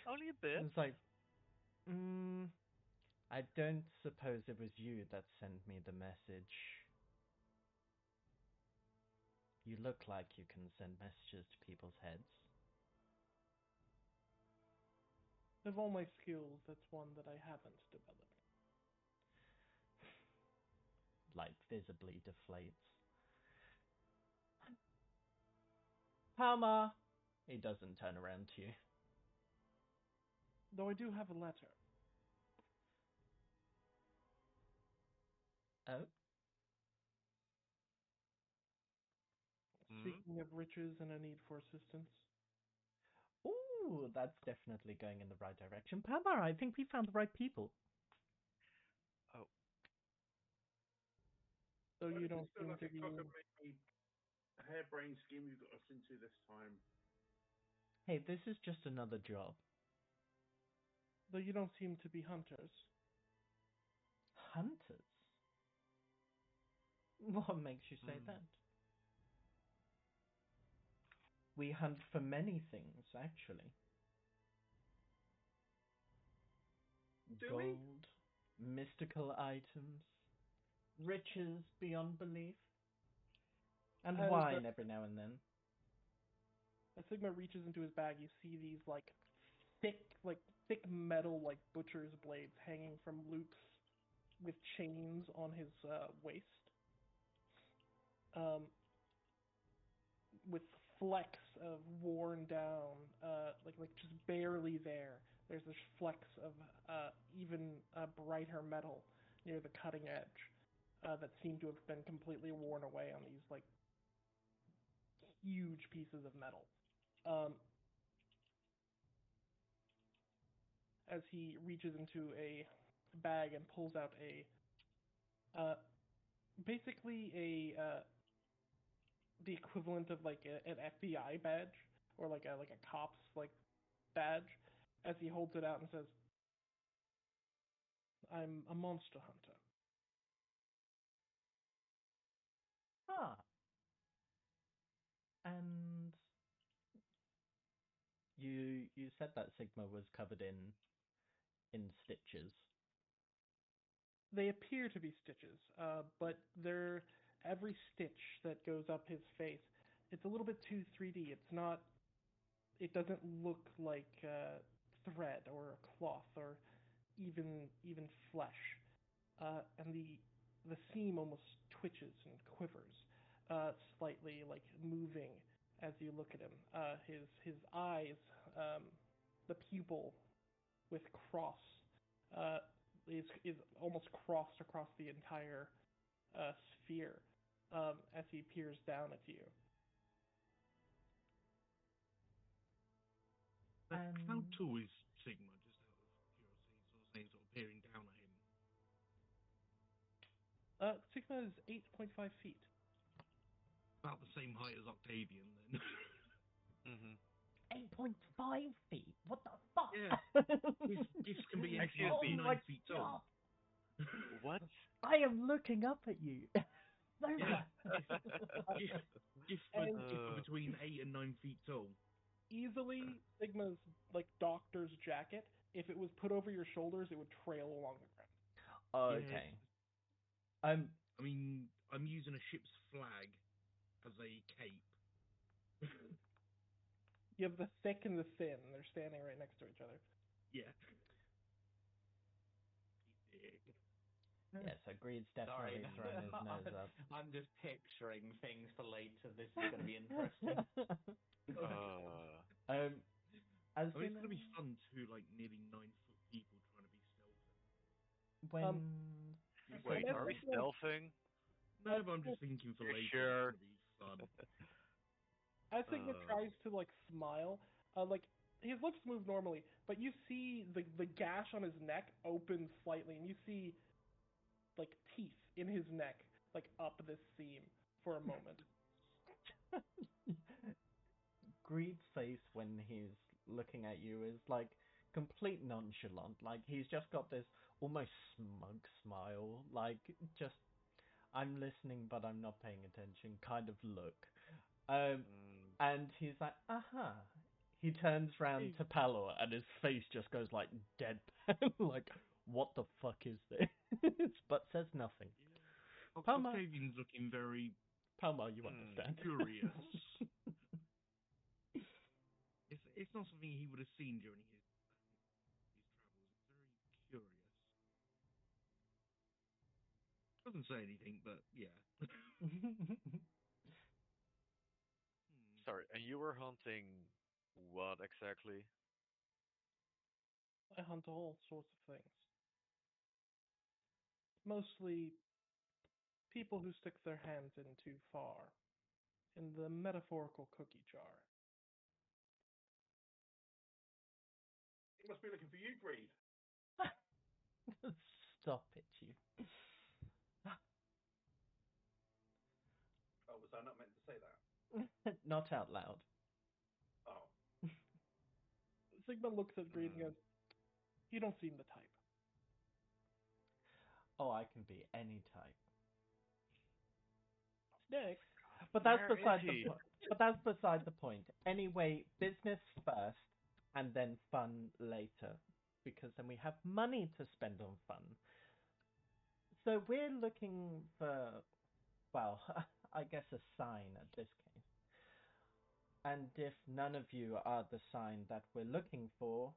Only a bit. It's like, I don't suppose it was you that sent me the message. You look like you can send messages to people's heads. Of all my skills, that's one that I haven't developed. Like, visibly deflates. Palmar! He doesn't turn around to you. Though I do have a letter. Oh? Speaking of riches and a need for assistance. Ooh, that's definitely going in the right direction. Palmar, I think we found the right people. Oh. So you Does don't this feel seem like to a be... cock-a-maybe harebrained scheme you've got us into this time? Hey, this is just another job. Though you don't seem to be hunters. Hunters? What makes you say that? We hunt for many things, actually. Do we? Gold, mystical items, riches beyond belief, and As wine every now and then. As Sigma reaches into his bag, you see these thick metal butcher's blades hanging from loops with chains on his waist. With flecks of worn down, just barely there. There's this flecks of even brighter metal near the cutting edge that seem to have been completely worn away on these huge pieces of metal. As he reaches into a bag and pulls out basically the equivalent of an FBI badge or a cop's badge, as he holds it out and says, "I'm a monster hunter." Ah. And you said that Sigma was covered in stitches. They appear to be stitches, but every stitch that goes up his face, it's a little bit too 3D. It doesn't look like thread or a cloth or even flesh. And the seam almost twitches and quivers, slightly moving as you look at him. His eyes, the pupil with cross, is almost crossed across the entire sphere as he peers down at you. How tall is Sigma, just out of curiosity, sort of peering down at him? Sigma is 8.5 feet. About the same height as Octavian, then. Mm-hmm. 8.5 feet? What the fuck? Yeah. This can be anything up to 9 feet tall. What? I am looking up at you. Yeah. Different between 8 and 9 feet tall. Easily, Sigma's doctor's jacket. If it was put over your shoulders, it would trail along the ground. Okay. I mean, I'm using a ship's flag as a cape. You have the thick and the thin. They're standing right next to each other. Yeah. Yeah, so Greed's definitely throwing his nose up. I'm just picturing things for later. This is going to be interesting. As it's going to be fun too, nearly 9-foot people trying to be stealthy. When... Wait, are we stealthing? No, but I'm just thinking for later. Sure. It's going to be fun. As Sigma tries to smile, his lips move normally, but you see the gash on his neck open slightly, and you see teeth in his neck up this seam for a moment. Greed's face when he's looking at you is complete nonchalant. He's just got this almost smug smile, just I'm listening but I'm not paying attention kind of look. And he's like, aha. He turns round to Palor and his face just goes like deadpan, like, what the fuck is this? But says nothing. Palmar. Octavian's looking very Palmar, you understand. curious. It's not something he would have seen during his travels. It's very curious. Doesn't say anything, but yeah. Sorry, and you were hunting what exactly? I hunt all sorts of things. Mostly people who stick their hands in too far. In the metaphorical cookie jar. He must be looking for you, Greed. Stop it, you. Oh, was I not meant to say that? Not out loud. Oh. Sigma looks at Greed and goes, "You don't seem the type." Oh, I can be any type. Snake. But that's beside the point. But that's beside the point. Anyway, business first, and then fun later, because then we have money to spend on fun. So we're looking for, well, I guess a sign at this case. And if none of you are the sign that we're looking for,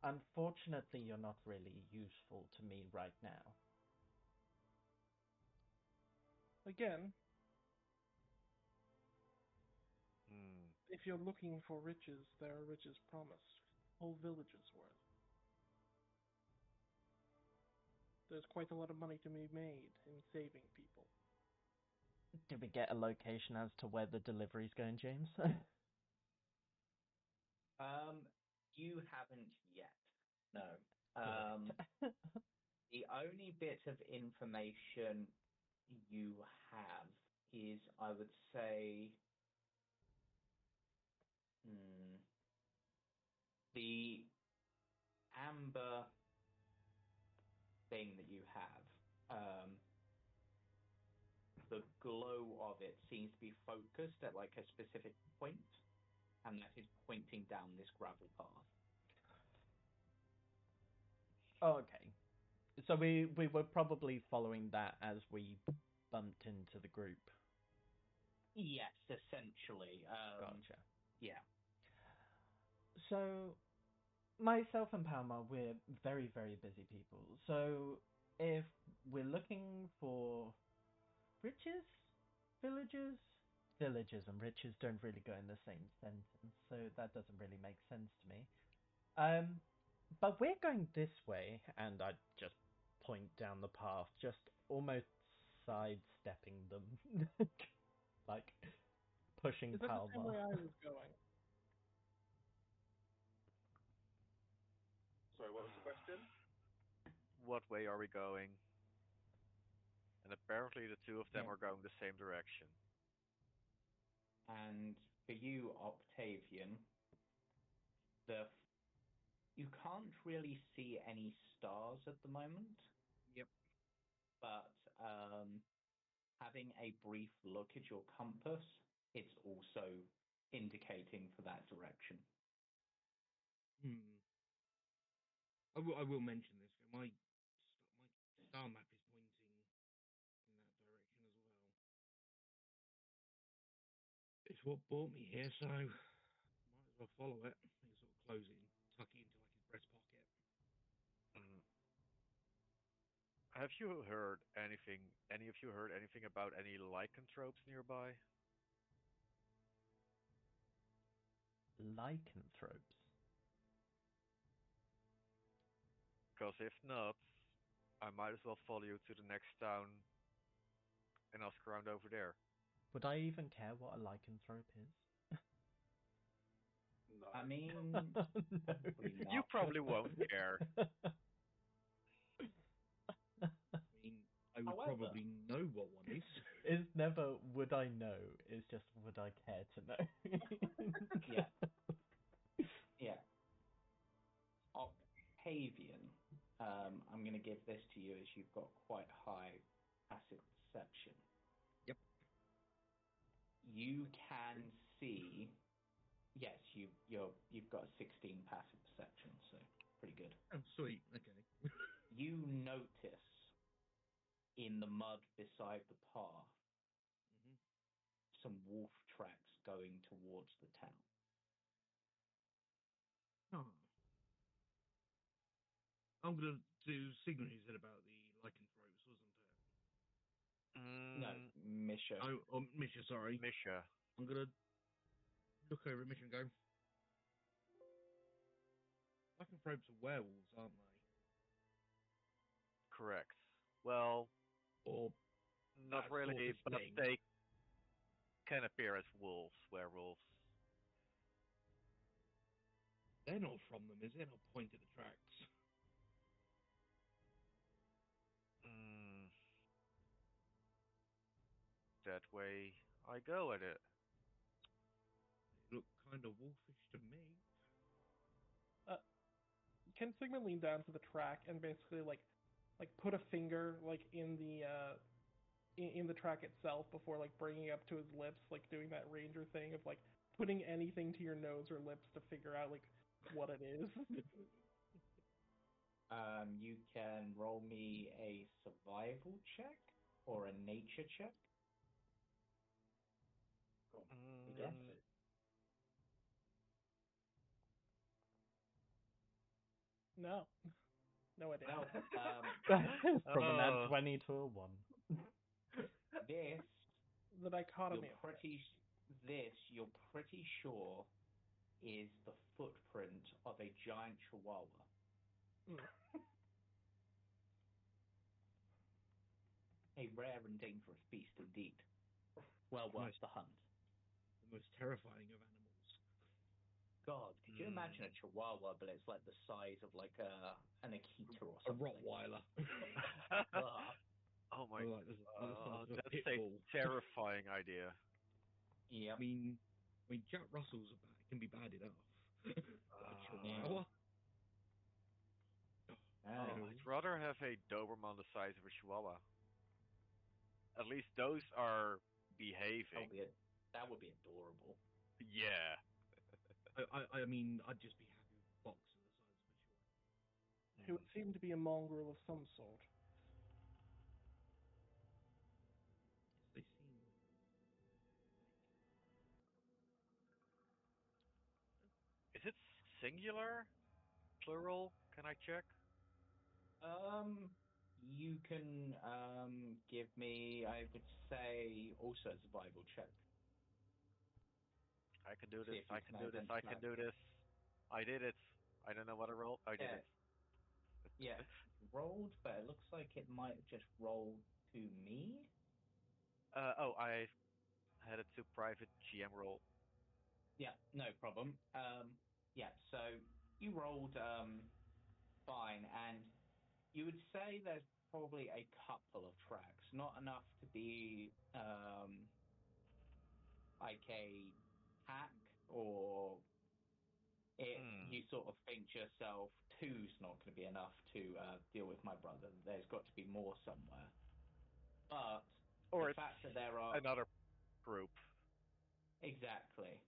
unfortunately, you're not really useful to me right now. Again, if you're looking for riches, there are riches promised. Whole villages worth. There's quite a lot of money to be made in saving people. Did we get a location as to where the delivery's going, James? You haven't yet. No. The only bit of information you have is, I would say, the amber thing that you have. The glow of it seems to be focused at like a specific point, and that is pointing down this gravel path. Okay. So we were probably following that as we bumped into the group. Yes, essentially. Gotcha. Yeah. So, myself and Palmar, we're very, very busy people. So, if we're looking for riches, villages and riches don't really go in the same sentence, so that doesn't really make sense to me. But we're going this way, and I just point down the path, just almost sidestepping them, like pushing Palmar. Is that the same way I was going? Sorry, what was the question? What way are we going? And apparently the two of them are going the same direction. And for you, Octavian, you can't really see any stars at the moment. Yep. But having a brief look at your compass, it's also indicating for that direction. I will mention this. My star map is pointing in that direction as well. It's what brought me here, so might as well follow it. You sort of close it and tuck it into like his breast pocket. Have you heard anything? Any of you heard anything about any lycanthropes nearby? Lycanthropes? Because if not, I might as well follow you to the next town and ask around over there. Would I even care what a lycanthrope is? No. I mean, No. You probably won't care. I mean, I would probably know what one is. It's never would I know, it's just would I care to know. Yeah. Octavian, I'm going to give this to you as you've got quite high passive perception. Yep. You can see, yes, you you've got a 16 passive perception, so pretty good. Oh, sweet. Okay. You notice in the mud beside the path some wolf tracks going towards the town. Oh. I'm going to do Signal, you said about the lycanthropes, wasn't it? No, Misha. Oh, Misha, sorry. Misha. I'm going to look over at Misha and go, lycanthropes are werewolves, aren't they? Correct. Well, Or not that really, sort of but thing. they can appear as werewolves. They're not from them, is it? I'll point at the tracks. That way I go at it. They look kind of wolfish to me. Can Sigmund lean down to the track and basically like put a finger like in the track itself before like bringing it up to his lips, like doing that ranger thing of like putting anything to your nose or lips to figure out like what it is? You can roll me a survival check or a nature check. Yes. No, I didn't. No, From a nat 20 to a 1. this The dichotomy. you're pretty sure is the footprint of a giant chihuahua. A rare and dangerous beast indeed. Well worth the hunt. The most terrifying of animals. God, could you imagine a chihuahua, but it's like the size of like an Akita or something? A Rottweiler. Oh my god, that's a terrifying idea. Yeah. I mean, Jack Russell's can be bad enough. Chihuahua. I'd rather have a Doberman the size of a Chihuahua. At least those are behaving. That would be adorable. Yeah. I mean, I'd just be happy with a box of the size of a Chihuahua. Who would seem to be a mongrel of some sort. They seem Is it singular? Plural? Can I check? You can give me, I would say, also a survival check. I can do this. I can do this. I can do this. I did it. I don't know what I rolled. I did it. Yeah, rolled, but it looks like it might have just rolled to me. I had it to private GM roll. Yeah, no problem. Yeah, so you rolled fine, and you would say there's probably a couple of tracks, not enough to be like a hack, or you sort of think to yourself, two's not going to be enough to deal with my brother. There's got to be more somewhere. But the fact that there are another group. Exactly.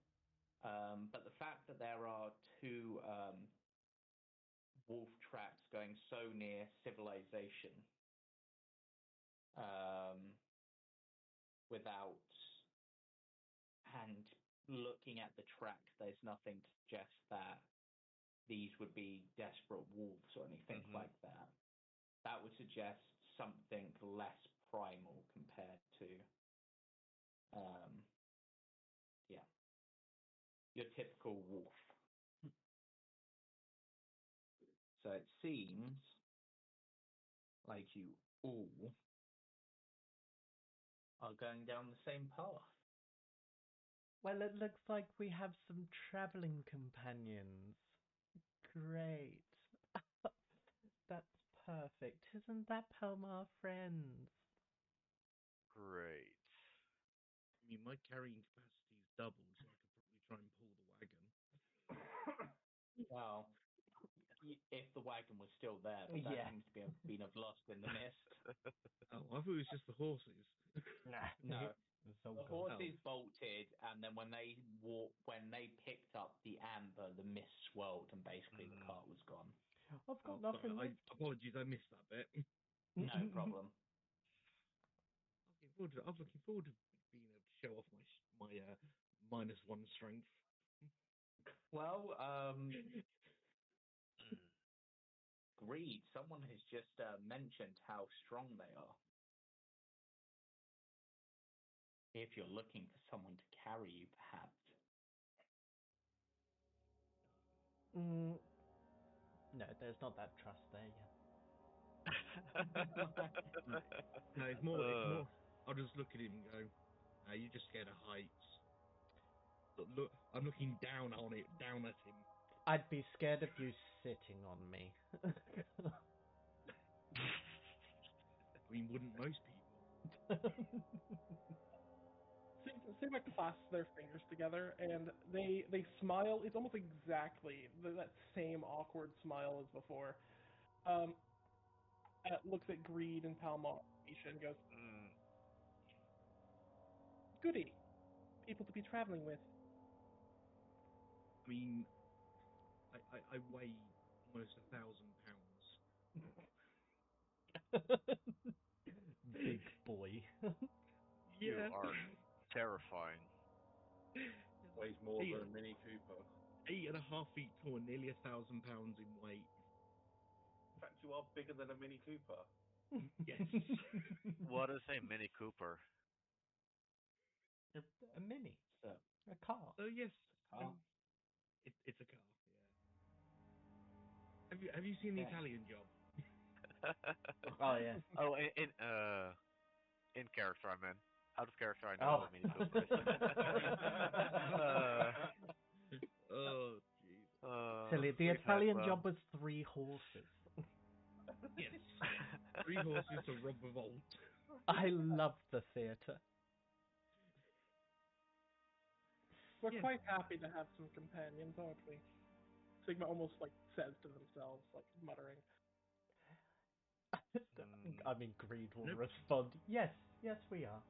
But the fact that there are two wolf tracks going so near civilization and looking at the track, there's nothing to suggest that these would be desperate wolves or anything like that. That would suggest something less primal compared to your typical wolf. So it seems like you all are going down the same path. Well, it looks like we have some traveling companions. Great. That's perfect. Isn't that Palmar friends? Great. I mean, my carrying capacity is doubled, so I could probably try and pull the wagon. Well, if the wagon was still there, but that seems to be lost in the mist. Oh, I thought it was just the horses. No, It's all The gone. horses bolted, and then when they picked up the amber, the mist swirled, and basically the cart was gone. I've got nothing. Sorry, apologies, I missed that bit. No problem. I'm looking forward to being able to show off my -1 strength. Well, Greed, someone has just mentioned how strong they are. If you're looking for someone to carry you, perhaps. No, there's not that trust there yet. No, it's more. I'll just look at him and go, "You're just scared of heights." Look, I'm looking down at him. I'd be scared of you sitting on me. I mean, wouldn't most people? Sigma clasps their fingers together, and they smile. It's almost exactly that same awkward smile as before. Looks at Greed and Palmar, Misha, and goes, "Goody, people to be traveling with." I mean, I weigh almost 1,000 pounds. Big boy. You are terrifying. Weighs more than a Mini Cooper. 8.5 feet tall, nearly 1,000 pounds in weight. In fact, you are bigger than a Mini Cooper. Yes. What is a Mini Cooper? A mini. So, A car. So yes, car. it's a car. Yeah. Have you seen the Italian Job? Oh yeah. Oh, in character, I meant. Out of character, I know what Mini Cooper is. Oh, jeez. Silly. The Italian Job was 3 horses. Yes. 3 horses to rob a vault. I love the theatre. We're quite happy to have some companions, aren't we? Sigma almost says to themselves, muttering. I mean, Greed will respond, yes, we are.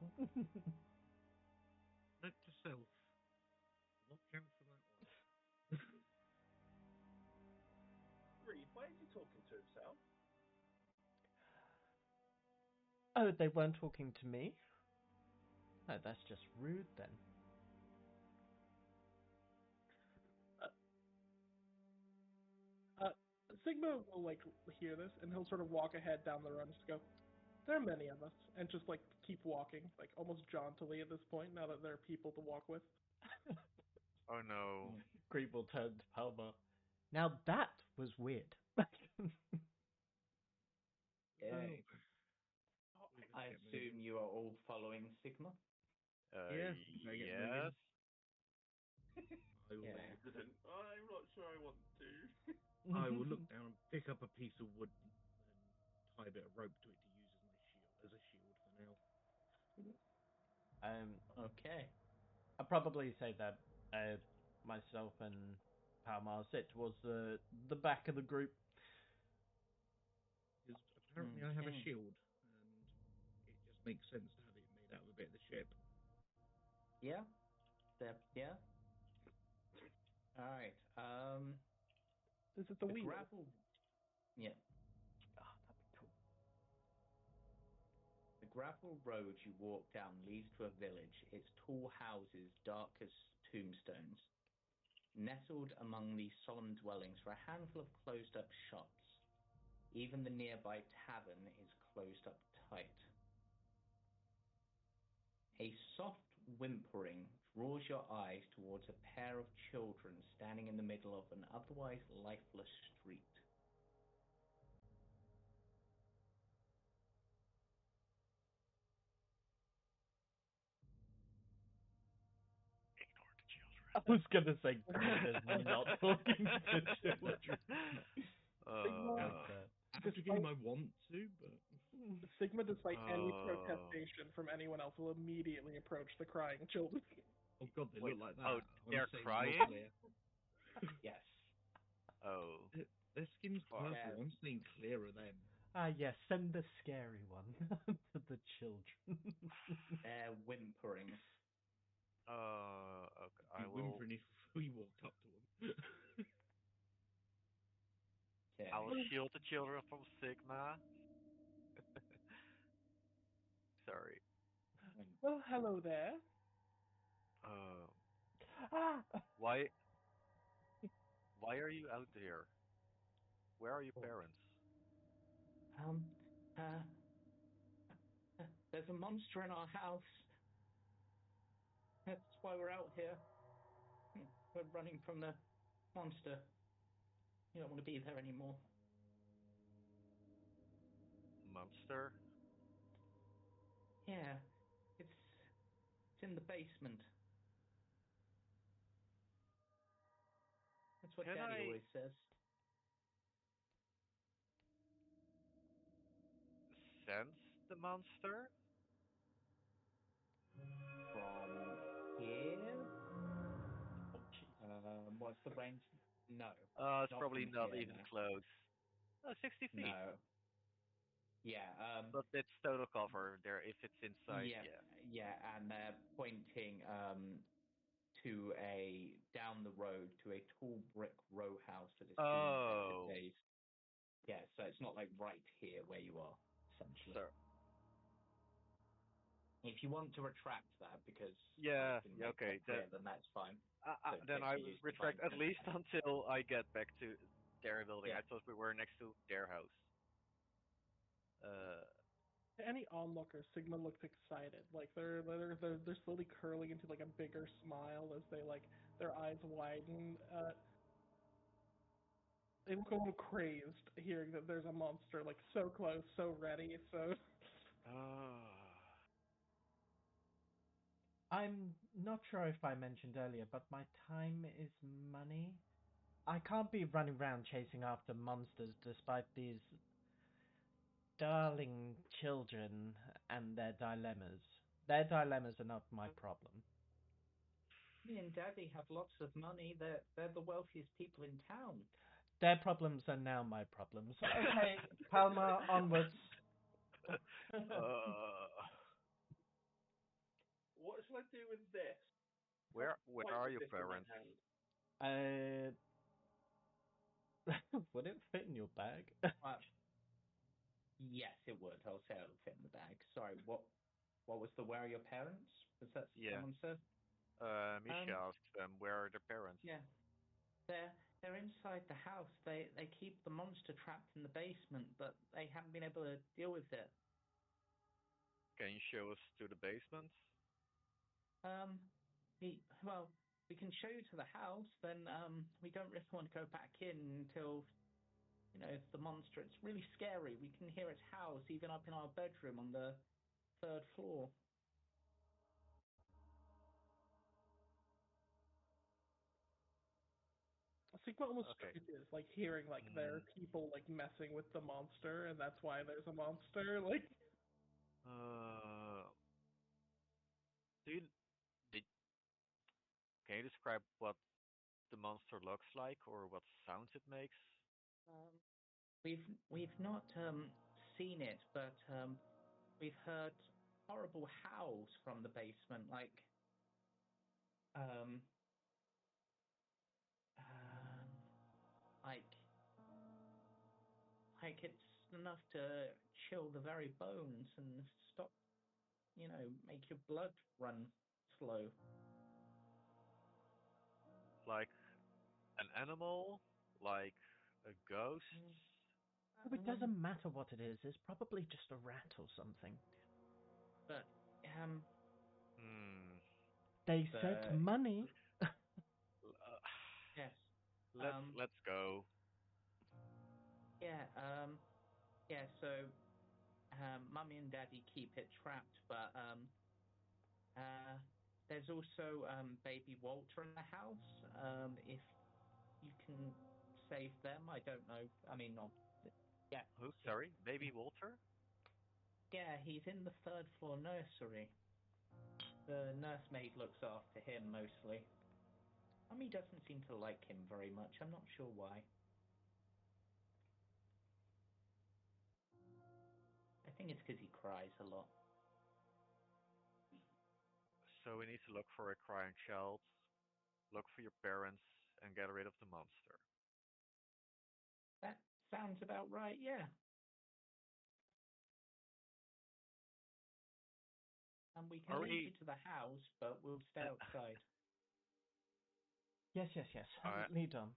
Note to self. Watch out for that one. Greed, why is he talking to himself? Oh, they weren't talking to me? Oh, that's just rude then. Sigma will hear this, and he'll sort of walk ahead down the road and just go, "There are many of us," and just keep walking, almost jauntily at this point. Now that there are people to walk with. Oh no. Greed will turn to Palmar. Now that was weird. I assume you are all following Sigma? Yes. I'm not sure I want to. I will look down and pick up a piece of wood and tie a bit of rope to it to use as a shield for now. Okay. I'd probably say that myself and Palmar sit towards the back of the group. Because apparently I have a shield, and it just makes sense to have it made out of a bit of the ship. Yeah. Yeah. All right. Is it the wheel? Gravel? Yeah. Ah, that'd be cool. The gravel road you walk down leads to a village, its tall houses dark as tombstones. Nestled among these solemn dwellings are a handful of closed-up shops. Even the nearby tavern is closed up tight. A soft whimpering draws your eyes towards a pair of children standing in the middle of an otherwise lifeless street. I was gonna say Greed is not talking to children. After game I want to, but Sigma, despite any protestation from anyone else, will immediately approach the crying children. Oh god, they look like that. Oh, they're crying? Yes. Oh. Their skin's purple. I'm seeing clear of them. Ah, yes, send the scary one to the children. They're whimpering. Okay. I Be will. whimpering if we walked up to him. Okay. I will shield the children from Sigma. Sorry. Well, hello there. Uh, Ah! why? Why are you out there? Where are your parents? Um, uh, there's a monster in our house. That's why we're out here. We're running from the monster. You don't want to be there anymore. Monster? Yeah, it's in the basement. That's what Can Daddy I always says. sense the monster? From here? Oh, jeez. What's the range? No, It's not probably from not here. even No. close. 60 feet. No. Yeah. But it's total cover there. If it's inside, Yeah. yeah. Yeah, and they're pointing to down the road to a tall brick row house that is 2 infected Oh, days. Yeah, so it's not like right here where you are, essentially. so If you want to retract that because yeah, I can make okay. that clear, then that's fine. Don't Then take I to use retract divine at least sense. until I get back to their building. Yeah. I thought we were next to their house. To any onlooker, Sigma looks excited. Like they're slowly curling into like a bigger smile as they like their eyes widen. They look a little crazed hearing that there's a monster like so close, so ready. So I'm not sure if I mentioned earlier, but my time is money. I can't be running around chasing after monsters despite these darling children and their dilemmas. Their dilemmas are not my problem. Me and Daddy have lots of money. They're the wealthiest people in town. Their problems are now my problems. Okay, Palmar, onwards. What shall I do with this? where Fight are with your this in my parents? hand. Would it fit in your bag? Yes, it would. I'll say it'll fit in the bag. Sorry, what was the where are your parents? Was that Yeah. someone said? Misha asked them where are their parents. Yeah. They're inside the house. They keep the monster trapped in the basement, but they haven't been able to deal with it. Can you show us to the basement? We can show you to the house. Then we don't really want to go back in until it's the monster. It's really scary. We can hear its howls even up in our bedroom on the 3rd floor. Sigma almost Okay. twitches, like hearing like there are people like messing with the monster, and that's why there's a monster. Like, Do you, did, can you describe what the monster looks like or what sounds it makes? We've not seen it, but we've heard horrible howls from the basement, like um, like it's enough to chill the very bones and stop, make your blood run slow. Like an animal? Like a ghost? It doesn't matter what it is. It's probably just a rat or something. But They said money. yes. Let's go. Yeah. Yeah. So, Mummy and Daddy keep it trapped, but there's also baby Walter in the house. If you can save them, I don't know. I mean, not. Yeah. Who? Sorry, baby Walter? Yeah, he's in the 3rd floor nursery. The nursemaid looks after him mostly. Mummy doesn't seem to like him very much. I'm not sure why. I think it's because he cries a lot. So we need to look for a crying child, look for your parents, and get rid of the monster. That sounds about right, yeah. And we can lead you to the house, but we'll stay outside. Yes. Lead on.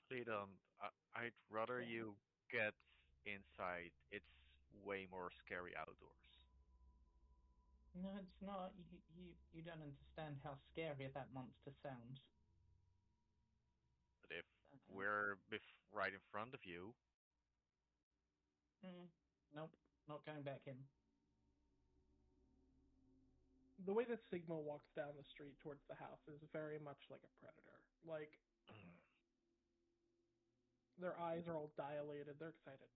Lead on. I'd rather you get inside. It's way more scary outdoors. No, it's not. You don't understand how scary that monster sounds. But if we're right in front of you... Nope, not going back in. The way that Sigma walks down the street towards the house is very much like a predator. Like, their eyes are all dilated. They're excited.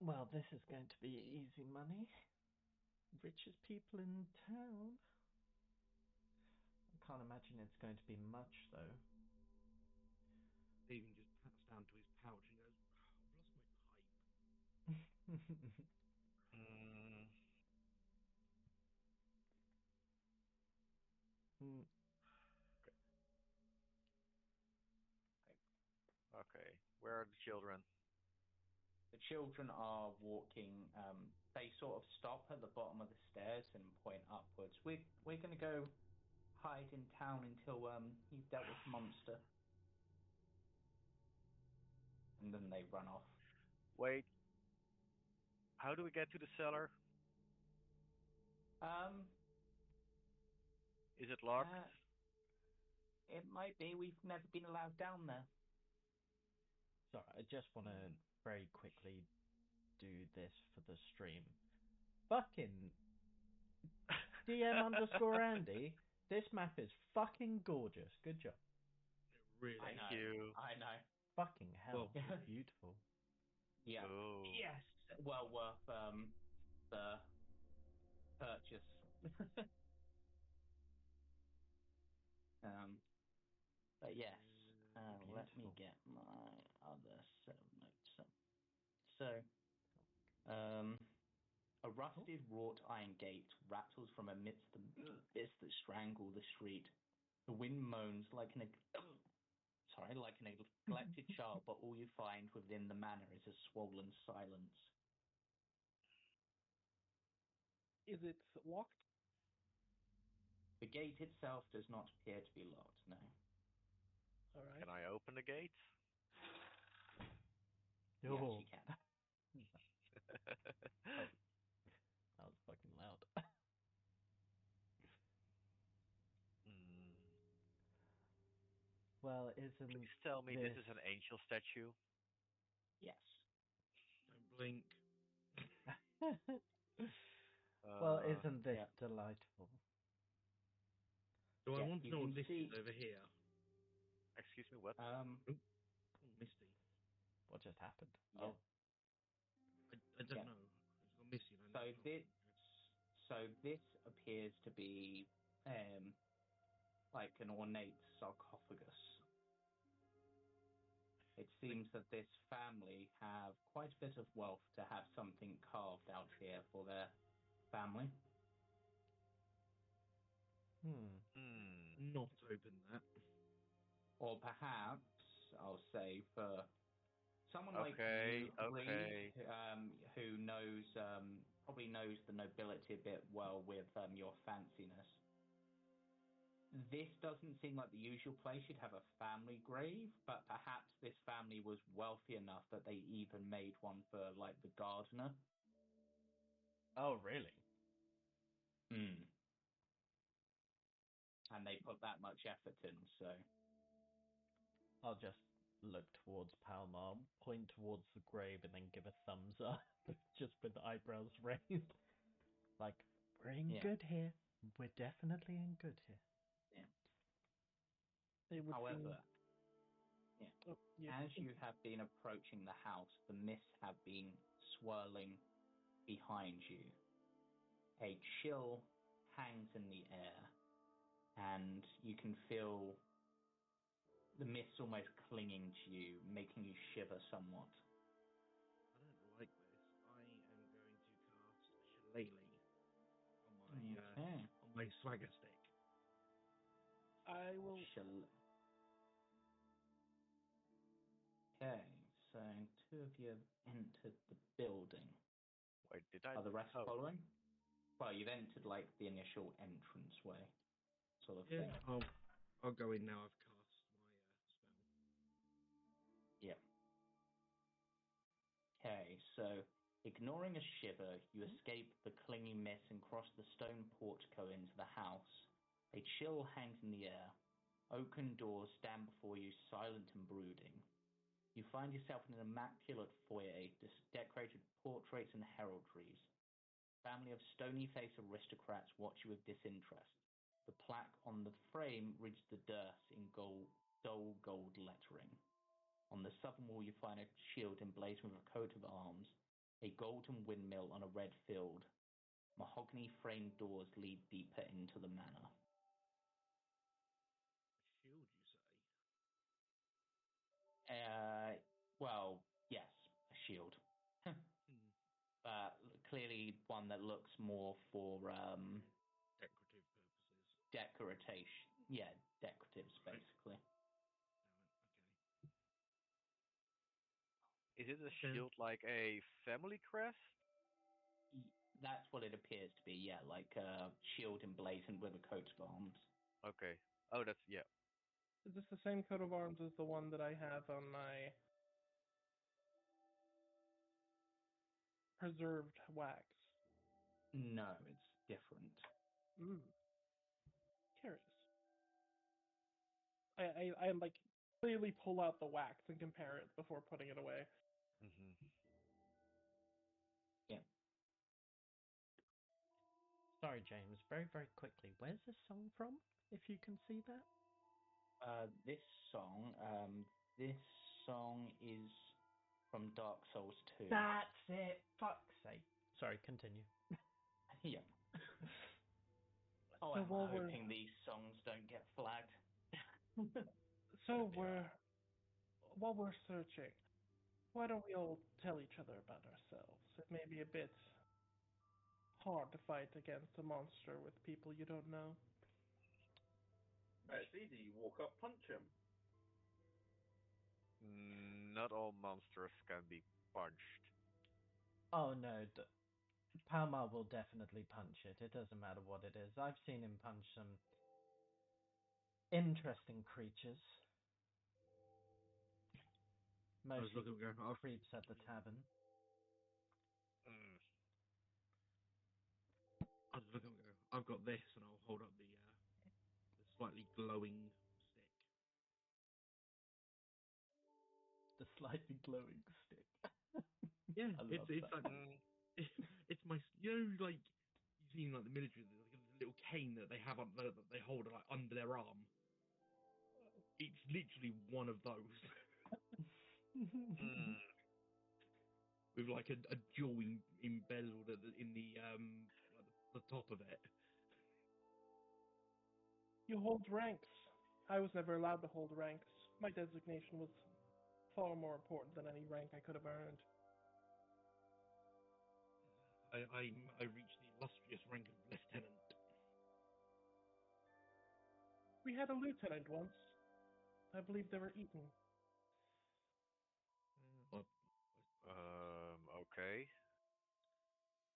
Well, this is going to be easy money. Richest people in town. I can't imagine it's going to be much, though. Steven just pats down to his pouch and goes, I've lost my pipe. Okay, where are the children? The children are walking. They sort of stop at the bottom of the stairs and point upwards. We're going to go hide in town until you've dealt with the monster. And then they run off. Wait. How do we get to the cellar? Is it locked? It might be. We've never been allowed down there. Sorry, I just want to very quickly do this for the stream. Fucking DM_Andy, this map is fucking gorgeous. Good job. Really? Thank you. I know. Fucking hell, it's beautiful. Yeah. Oh. Yes. Well worth the purchase. But yes. Let me get my other set of notes up. So, a rusted wrought iron gate rattles from amidst the mist that strangle the street. The wind moans like an neglected child, but all you find within the manor is a swollen silence. Is it locked? The gate itself does not appear to be locked, no. All right. Can I open the gate? Yes, you can. That was fucking loud. Well, Please tell me this is an angel statue. Yes. Don't blink. Well, isn't this delightful? So I want to know what this is over here. Excuse me, what? Misty. What just happened? Yeah. Oh. I don't know. It's got Misty. So this appears to be like an ornate sarcophagus. It seems that this family have quite a bit of wealth to have something carved out here for their family. Not open that. Or perhaps, I'll say, for someone like you, Reed, who knows, probably knows the nobility a bit well with your fanciness. This doesn't seem like the usual place you'd have a family grave, but perhaps this family was wealthy enough that they even made one for, like, the gardener. Oh, really? And they put that much effort in, so... I'll just look towards Palmar, point towards the grave, and then give a thumbs up, just with the eyebrows raised. Like, we're in good here. We're definitely in good here. Yeah. However, as you have been approaching the house, the mists have been swirling behind you. A chill hangs in the air, and you can feel the mist almost clinging to you, making you shiver somewhat. I don't like this. I am going to cast swagger stick. I will. Okay, so two of you have entered the building. Wait, did I? Are the rest Oh. following? Well, you've entered like the initial entranceway, sort of thing. Yeah, I'll go in now. I've cast my spell. Yeah. Okay, so ignoring a shiver, you escape the clinging mist and cross the stone portico into the house. A chill hangs in the air. Oaken doors stand before you, silent and brooding. You find yourself in an immaculate foyer, decorated portraits and heraldries. A family of stony-faced aristocrats watch you with disinterest. The plaque on the frame reads the dirt in dull gold lettering. On the southern wall, you find a shield emblazoned with a coat of arms, a golden windmill on a red field. Mahogany-framed doors lead deeper into the manor. A shield, you say? Well, yes, a shield. Clearly one that looks more for Decorative purposes. Decoration. Yeah, decoratives, basically. Is it a shield like a family crest? That's what it appears to be, yeah, like a shield emblazoned with a coat of arms. Okay. Oh, that's, yeah. Is this the same coat of arms as the one that I have on my preserved wax? No, it's different. Curious. I like clearly pull out the wax and compare it before putting it away. Mm-hmm. Yeah. Sorry, James. Very, very quickly. Where's this song from? If you can see that. This song is from Dark Souls 2. That's it. Fuck's sake. Sorry, continue. Yeah. So I'm while hoping these songs don't get flagged. So while we're searching, why don't we all tell each other about ourselves? It may be a bit hard to fight against a monster with people you don't know. It's easy. You walk up, punch him. Not all monsters can be punched. Oh no, Palmar will definitely punch it. It doesn't matter what it is. I've seen him punch some interesting creatures. Mostly creeps at the tavern. I was looking at I've got this, and I'll hold up the slightly glowing stick. The slightly glowing stick. Yeah, it's like it's my, like you've seen like the military, like a little cane that they have that they hold like under their arm. It's literally one of those. With like a jewel embezzled in the the top of it. You hold ranks. I was never allowed to hold ranks. My designation was far more important than any rank I could have earned. I reached the illustrious rank of lieutenant. We had a lieutenant once. I believe they were eaten. Okay.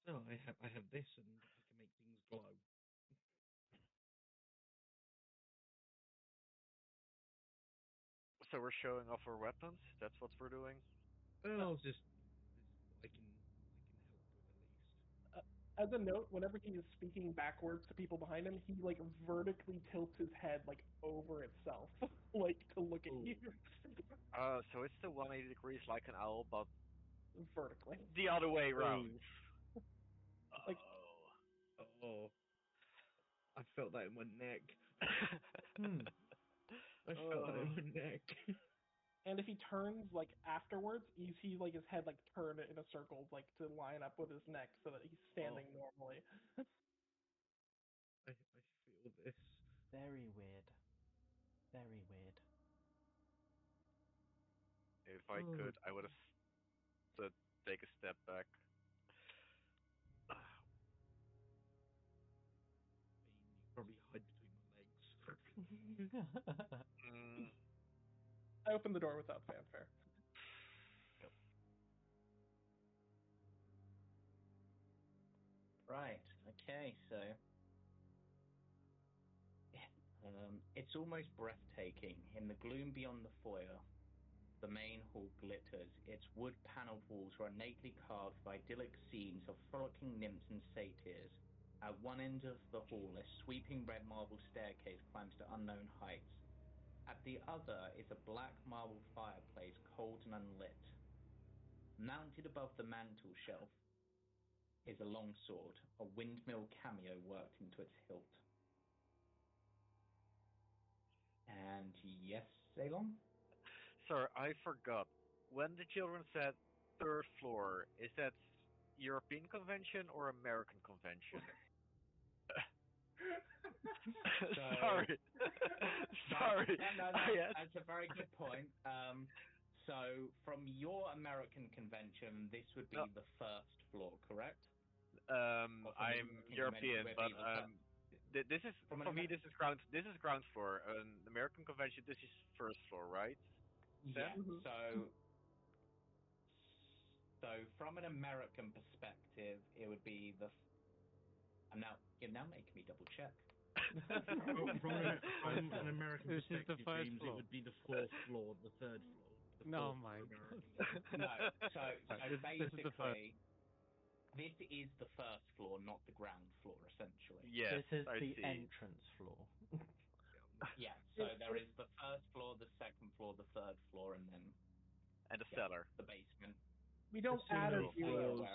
So I have this, and I can make things glow. So we're showing off our weapons? That's what we're doing? Well, I can help with at least. As a note, whenever he is speaking backwards to people behind him, he like vertically tilts his head like over itself, like to look at you. So it's the 180 degrees like an owl, but vertically. The other way around. Like, I felt that in my neck. I felt that in my neck. And if he turns like afterwards, you see like his head like turn in a circle, like to line up with his neck, so that he's standing normally. I feel this. Very weird. Very weird. If I could, I would have take a step back. I opened the door without fanfare. Right. Okay. So it's almost breathtaking. In the gloom beyond the foyer, the main hall glitters. Its wood-paneled walls are innately carved by idyllic scenes of frolicking nymphs and satyrs. At one end of the hall, a sweeping red marble staircase climbs to unknown heights. At the other is a black marble fireplace, cold and unlit. Mounted above the mantel shelf is a long sword, a windmill cameo worked into its hilt. And yes, Zaelong? Sir, I forgot. When the children said third floor, is that European convention or American convention? Sorry. Sorry. No, that's a very good point. So, from your American convention, this would be the first floor, correct? I'm European, but this is for me. This is ground. This is ground floor. An American convention. This is first floor, right? Yeah. So from an American perspective, it would be you're now making me double check. From an American This is the perspective, first James, floor. it would be the fourth floor, the third floor. No, my God. No, so basically, this is the first floor, not the ground floor, essentially. Yes, this is I the see. entrance floor. Yeah, so there is the first floor, the second floor, the third floor, and then... And the cellar. The basement. We don't add a zero.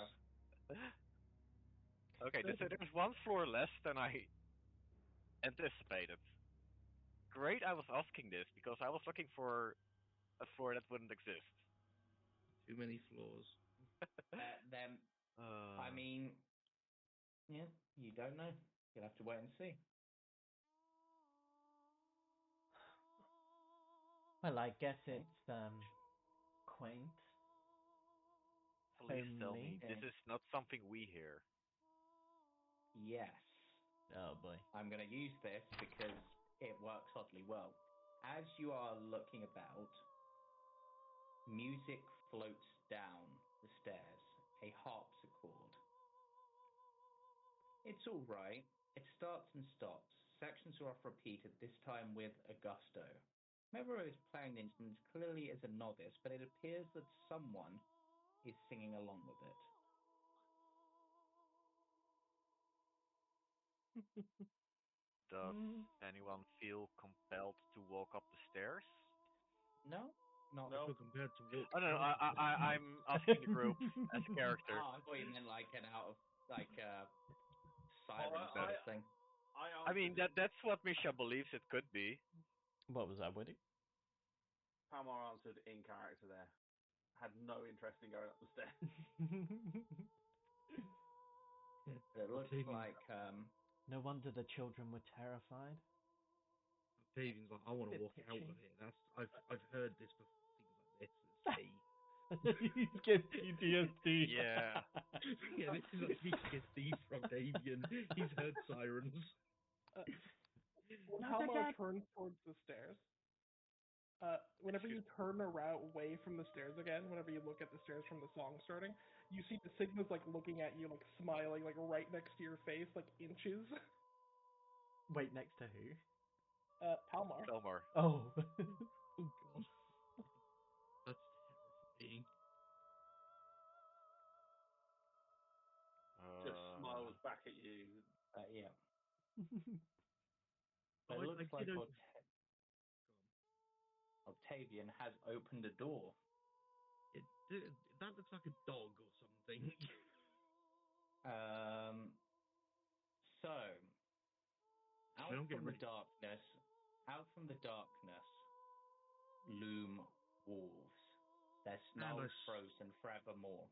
Okay, so there's one floor less than I anticipated. Great, I was asking this, because I was looking for a floor that wouldn't exist. Too many floors. Then, I mean, yeah, you don't know. You'll have to wait and see. Well, I guess it's quaint. Please tell me this is not something we hear. Yes. Oh boy. I'm going to use this because it works oddly well. As you are looking about, music floats down the stairs, a harpsichord. It's all right. It starts and stops. Sections are off repeated, this time with a gusto. Whoever is playing the instrument clearly is a novice, but it appears that someone is singing along with it. Does anyone feel compelled to walk up the stairs? No, not I feel compelled to walk. Oh no, I'm asking the group as a character. I thought you meant like an out of siren sort of thing. I mean that's what Misha believes it could be. What was that, Woody? Palmar answered in character there. Had no interest in going up the stairs. It looks like no wonder the children were terrified. Octavian's like, I want to walk out of here. I've heard this before. Things like this. He's getting PTSD. Yeah. Yeah, this is like PTSD for Octavian. He's heard sirens. When Palmar turns towards the stairs, whenever you turn around away from the stairs again, whenever you look at the stairs from the song starting, you see the Sigma's like looking at you, like smiling, like right next to your face, like inches. Wait, next to who? Palmar. Palmar. Oh. Oh god. That's terrifying. Just smiles back at you. Yeah. It looks like Octavian has opened a door. That looks like a dog or something. So, out from the darkness, loom wolves. Their snarls frozen forevermore.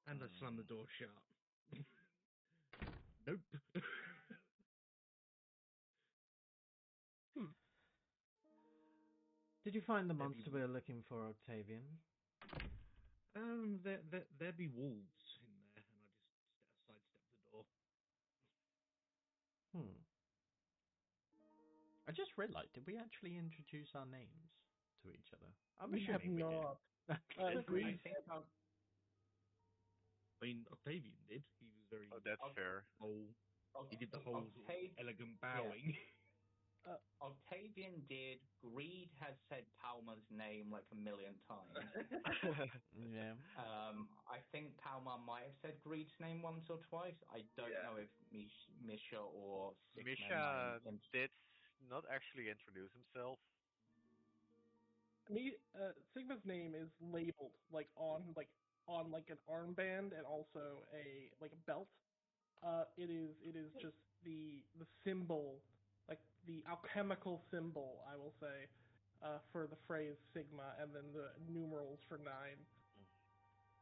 And I slam the door shut. Nope. Did you find the monster we were looking for, Octavian? There be wolves in there, and I just sidestep the door. just realised, did we actually introduce our names to each other? I'm We have assuming we not. I Agreed. think I mean, Octavian did. He was very Oh, that's fair. He did the whole sort of elegant bowing. Octavian did. Greed has said Palmar's name like a million times. Yeah. I think Palmar might have said Greed's name once or twice. I don't know if Misha or Misha did not actually introduce himself. Sigma's name is labeled on an armband and also a belt. It is just the symbol, like the alchemical symbol, I will say, for the phrase Sigma, and then the numerals for 9.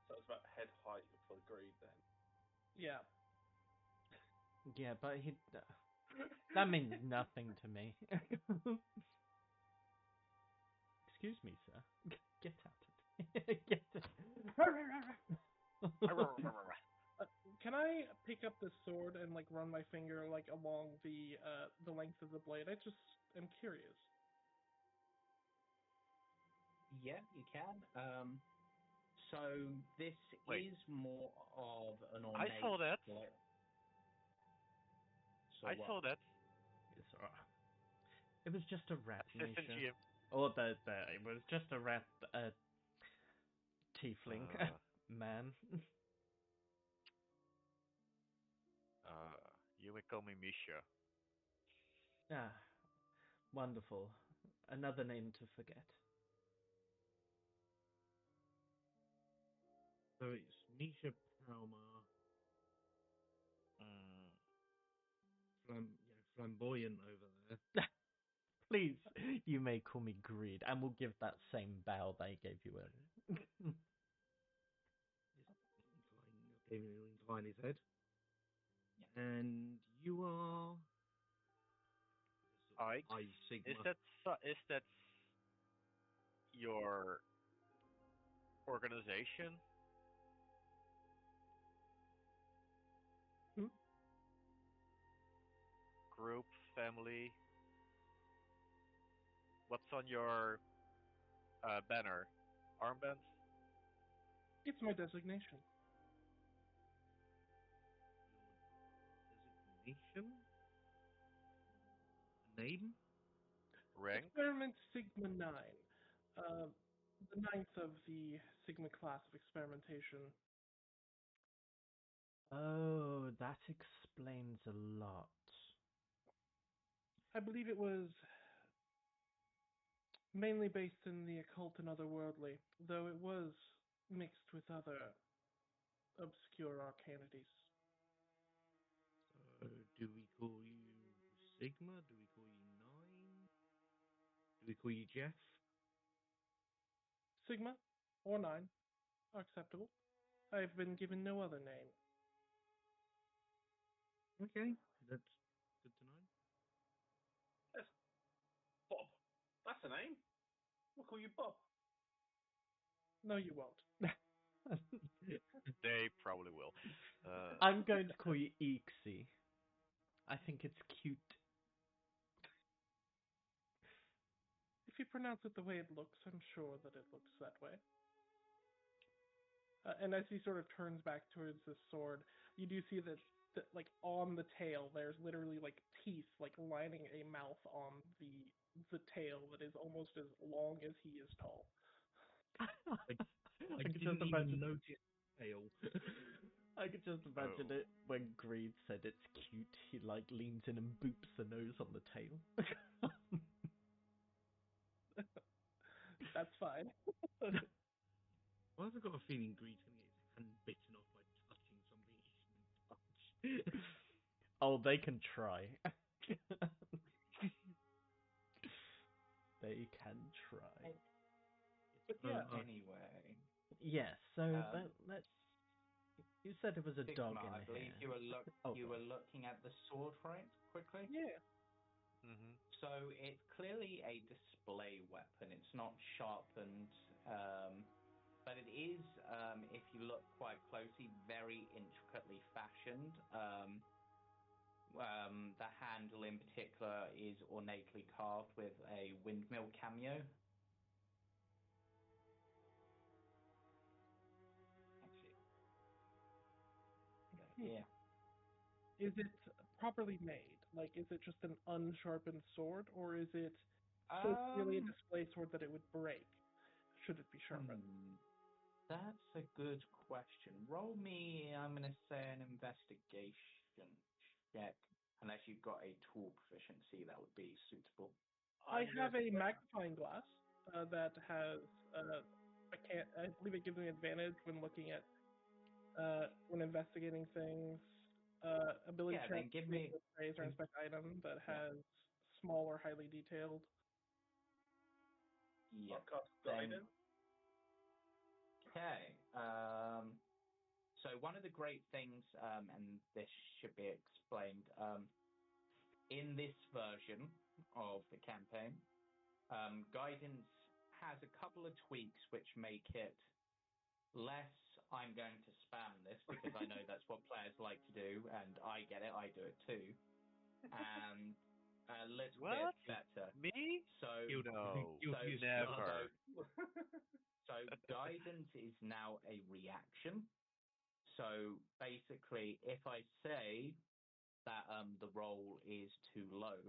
So it's about head height for Greed then. Yeah. Yeah, but that means nothing to me. Excuse me, sir. Get out. Get out. Can I pick up this sword and run my finger along the length of the blade? I just am curious. Yeah, you can. So this is more of an ornate... I saw that. I saw that. It's alright. It was just a rat, Assistant Misha. GM. Or it was just a rat, tiefling man. You may call me Misha. Ah, wonderful. Another name to forget. So it's Misha Palmar. Flamboyant over there. Please, you may call me Greed, and we'll give that same bow they gave you earlier. He'll incline his head. Yeah. And you are... Sigma. Is that your organization? Group, family? What's on your banner? Armbands? It's my designation. Designation? Name? Rank? Experiment Sigma 9. The 9th of the Sigma class of experimentation. Oh, that explains a lot. I believe it was mainly based in the occult and otherworldly, though it was mixed with other obscure arcanities. So, do we call you Sigma? Do we call you 9? Do we call you Jeff? Sigma or 9 are acceptable. I've been given no other name. Okay, that's good to know. Yes. Bob. That's a name. We'll call you Bob. No, you won't. They probably will. I'm going to call you Eexy. I think it's cute. If you pronounce it the way it looks, I'm sure that it looks that way. And as he sort of turns back towards the sword, you do see that on the tail, there's literally teeth lining a mouth on the tail that is almost as long as he is tall. I didn't even notice tail. I could just imagine it when Greed said it's cute. He leans in and boops the nose on the tail. That's fine. Why have I got a feeling Greed's going to get his hand bitten off by touching something he shouldn't touch? Oh, they can try. They can try. But yeah. Anyway. Yes, so let's... You said it was a Sigma, dog in I the believe hair. you were looking at the sword, right? Quickly? Yeah. Mm-hmm. So it's clearly a display weapon. It's not sharpened, but it is, if you look quite closely, very intricately fashioned. The handle in particular is ornately carved with a windmill cameo. Yeah. Is it properly made? Like, is it just an unsharpened sword, or is it so really a display sword that it would break should it be sharpened? That's a good question. Roll me, I'm going to say, an investigation check. Unless you've got a tool proficiency, that would be suitable. I have a magnifying glass that has, I believe it gives me advantage when looking at, when investigating things. Ability Yeah, to then give me appraise or inspect item that has small or highly detailed. Yeah. Guidance. Okay. So one of the great things, and this should be explained, in this version of the campaign, guidance has a couple of tweaks which make it less, I'm going to spam this because I know that's what players like to do, and I get it, I do it too, and a little bit better. Me? So, You know, never. never. So guidance is now a reaction. So basically, if I say that the roll is too low,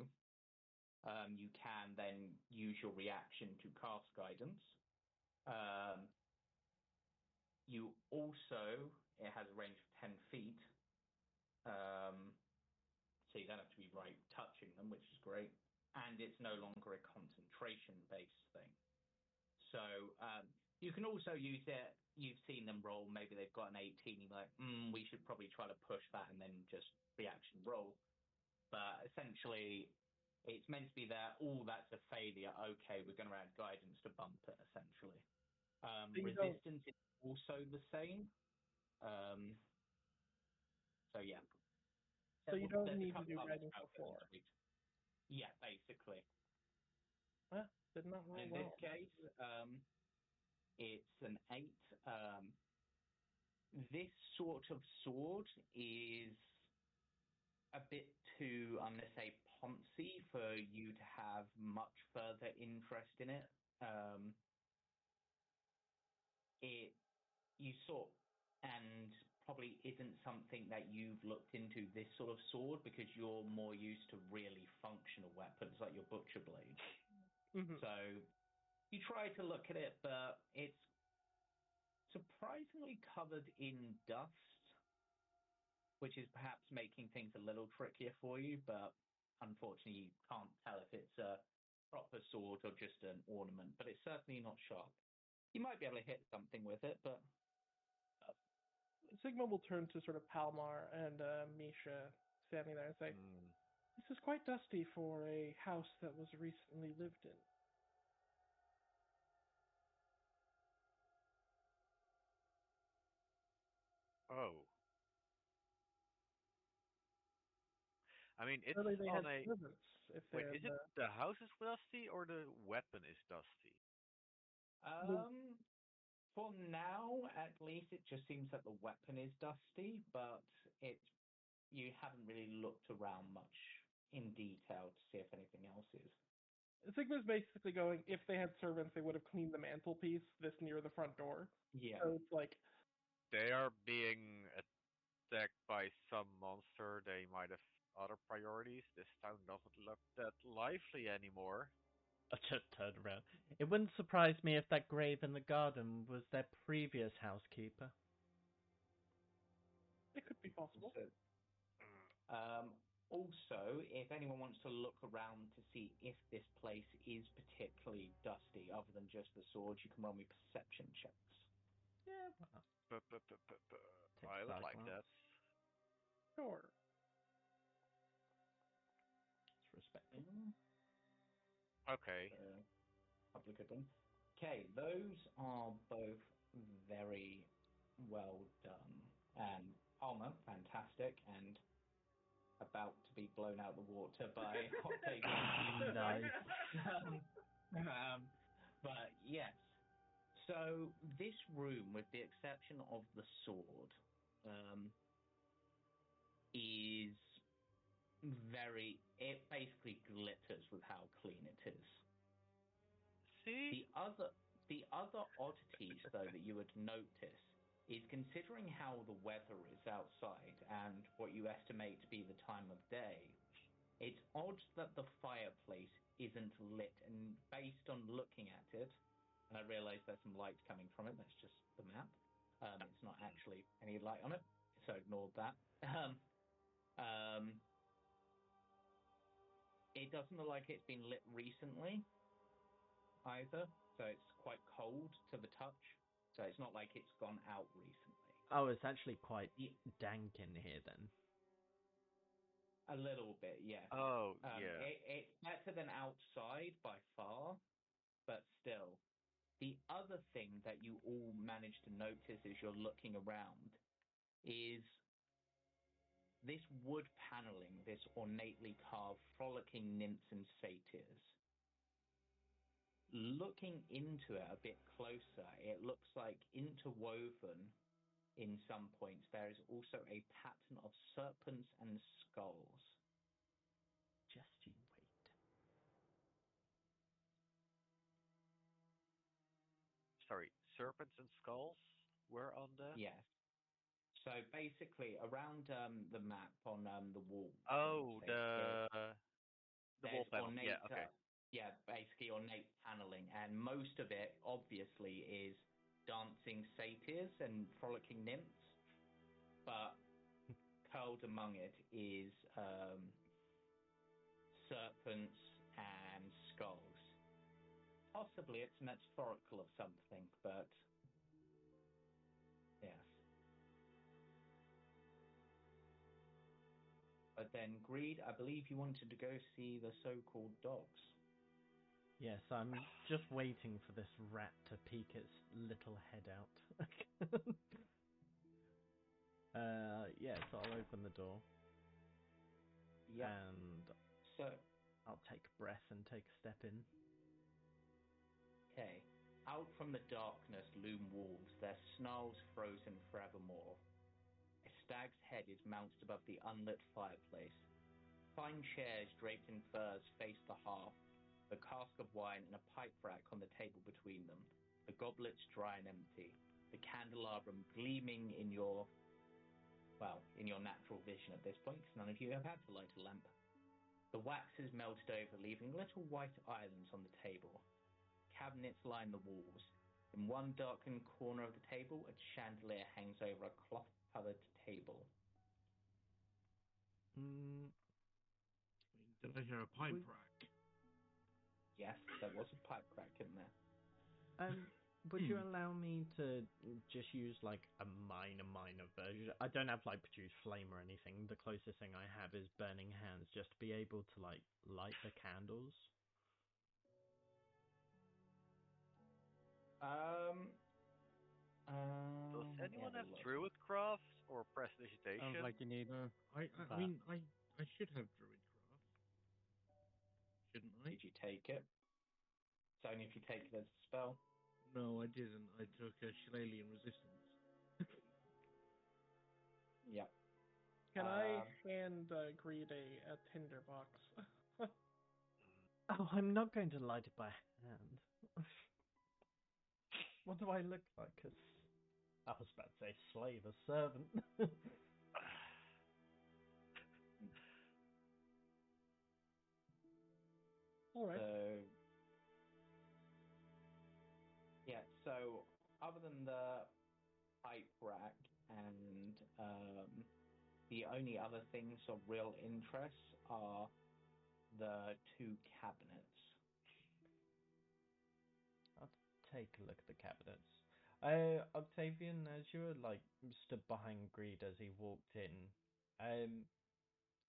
you can then use your reaction to cast guidance. You also, it has a range of 10 feet, so you don't have to be right touching them, which is great. And it's no longer a concentration-based thing. So you can also use it. You've seen them roll. Maybe they've got an 18. You're like, we should probably try to push that and then just reaction roll. But essentially, it's meant to be that, that's a failure. Okay, we're going to add guidance to bump it, essentially. Resistance is also the same. So, yeah. So you don't need to do guidance before. Yeah, basically. Did not roll In well. this case, it's an 8. This sort of sword is a bit too, I'm going to say, poncy for you to have much further interest in it. You sort, and probably isn't something that you've looked into, this sort of sword, because you're more used to really functional weapons like your butcher blade. Mm-hmm. So you try to look at it, but it's surprisingly covered in dust, which is perhaps making things a little trickier for you, but unfortunately you can't tell if it's a proper sword or just an ornament, but it's certainly not sharp. You might be able to hit something with it, but... Sigma will turn to sort of Palmar and Misha standing there and say, "This is quite dusty for a house that was recently lived in." Oh. I mean, it's Surely they on had a... servants if Wait, is it the house is dusty or the weapon is dusty? For now, at least, it just seems that the weapon is dusty, but you haven't really looked around much in detail to see if anything else is. Sigma's basically going, if they had servants, they would have cleaned the mantelpiece this near the front door. Yeah. So it's like... They are being attacked by some monster. They might have other priorities. This town doesn't look that lively anymore. I just turned around. It wouldn't surprise me if that grave in the garden was their previous housekeeper. It could be possible. Also, if anyone wants to look around to see if this place is particularly dusty, other than just the swords, you can roll me perception checks. Yeah, well, I would like that. Sure. It's respectful. Okay. Probably a good one. Okay, those are both very well done. And Palmer, fantastic, and about to be blown out the water by Octavian. Nice. But yes, so this room, with the exception of the sword, is It basically glitters with how clean it is. See? The other oddities, though, that you would notice is considering how the weather is outside and what you estimate to be the time of day, it's odd that the fireplace isn't lit. And based on looking at it, and I realise there's some light coming from it, that's just the map. It's not actually any light on it, so ignore that. It doesn't look like it's been lit recently either, so it's quite cold to the touch. So it's not like it's gone out recently. Oh, it's actually quite dank in here then. A little bit, yeah. Oh, yeah. It's better than outside by far, but still. The other thing that you all manage to notice as you're looking around is this wood paneling, this ornately carved frolicking nymphs and satyrs. Looking into it a bit closer, it looks like interwoven in some points there is also a pattern of serpents and skulls. Just you wait. Sorry, serpents and skulls were on the... Yes. So basically, around the map on the wall. Oh, the wall panel. Ornate, Yeah, okay. basically ornate paneling, and most of it, obviously, is dancing satyrs and frolicking nymphs, but curled among it is serpents and skulls. Possibly it's metaphorical of something, but yes. But then, Greed, I believe you wanted to go see the so-called dogs. Yes, I'm just waiting for this rat to peek its little head out. Yeah, so I'll open the door. Yep. And So, I'll take breath and take a step in. okay. Out from the darkness loom wolves, their snarls frozen forevermore. A stag's head is mounted above the unlit fireplace. Fine chairs draped in furs face the hearth, a cask of wine and a pipe rack on the table between them, the goblets dry and empty, the candelabrum gleaming in your natural vision at this point, because none of you have had to light a lamp. The wax is melted over, leaving little white islands on the table. Cabinets line the walls. In one darkened corner of the table, a chandelier hangs over a cloth-covered table. Did I hear a pipe rack? Yes, there was a pipe crack in there. Would you allow me to just use like a minor version? I don't have like produce flame or anything. The closest thing I have is burning hands, just to be able to like light the candles. Does anyone have Druidcraft or Prestidigitation? Sounds like you need. I mean, I should have Druidcraft, shouldn't I? Did you take it? It's only if you take it as a spell. No, I didn't. I took a Shillelagh Resistance. Yep. Can I hand Greed a tinderbox? Oh, I'm not going to light it by hand. What do I look like? I was about to say slave, a servant. All right. So other than the pipe rack and the only other things of real interest are the two cabinets. I'll take a look at the cabinets. Octavian, as you were like stood behind Greed as he walked in,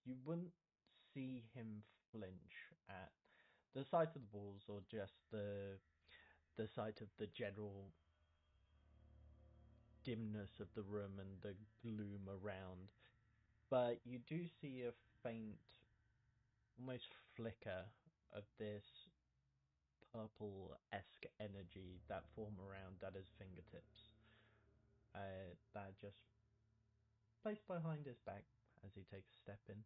you wouldn't see him flinch at the sight of the walls or just the sight of the general dimness of the room and the gloom around. But you do see a faint, almost flicker of this purple-esque energy that form around Dada's fingertips. That just placed behind his back as he takes a step in.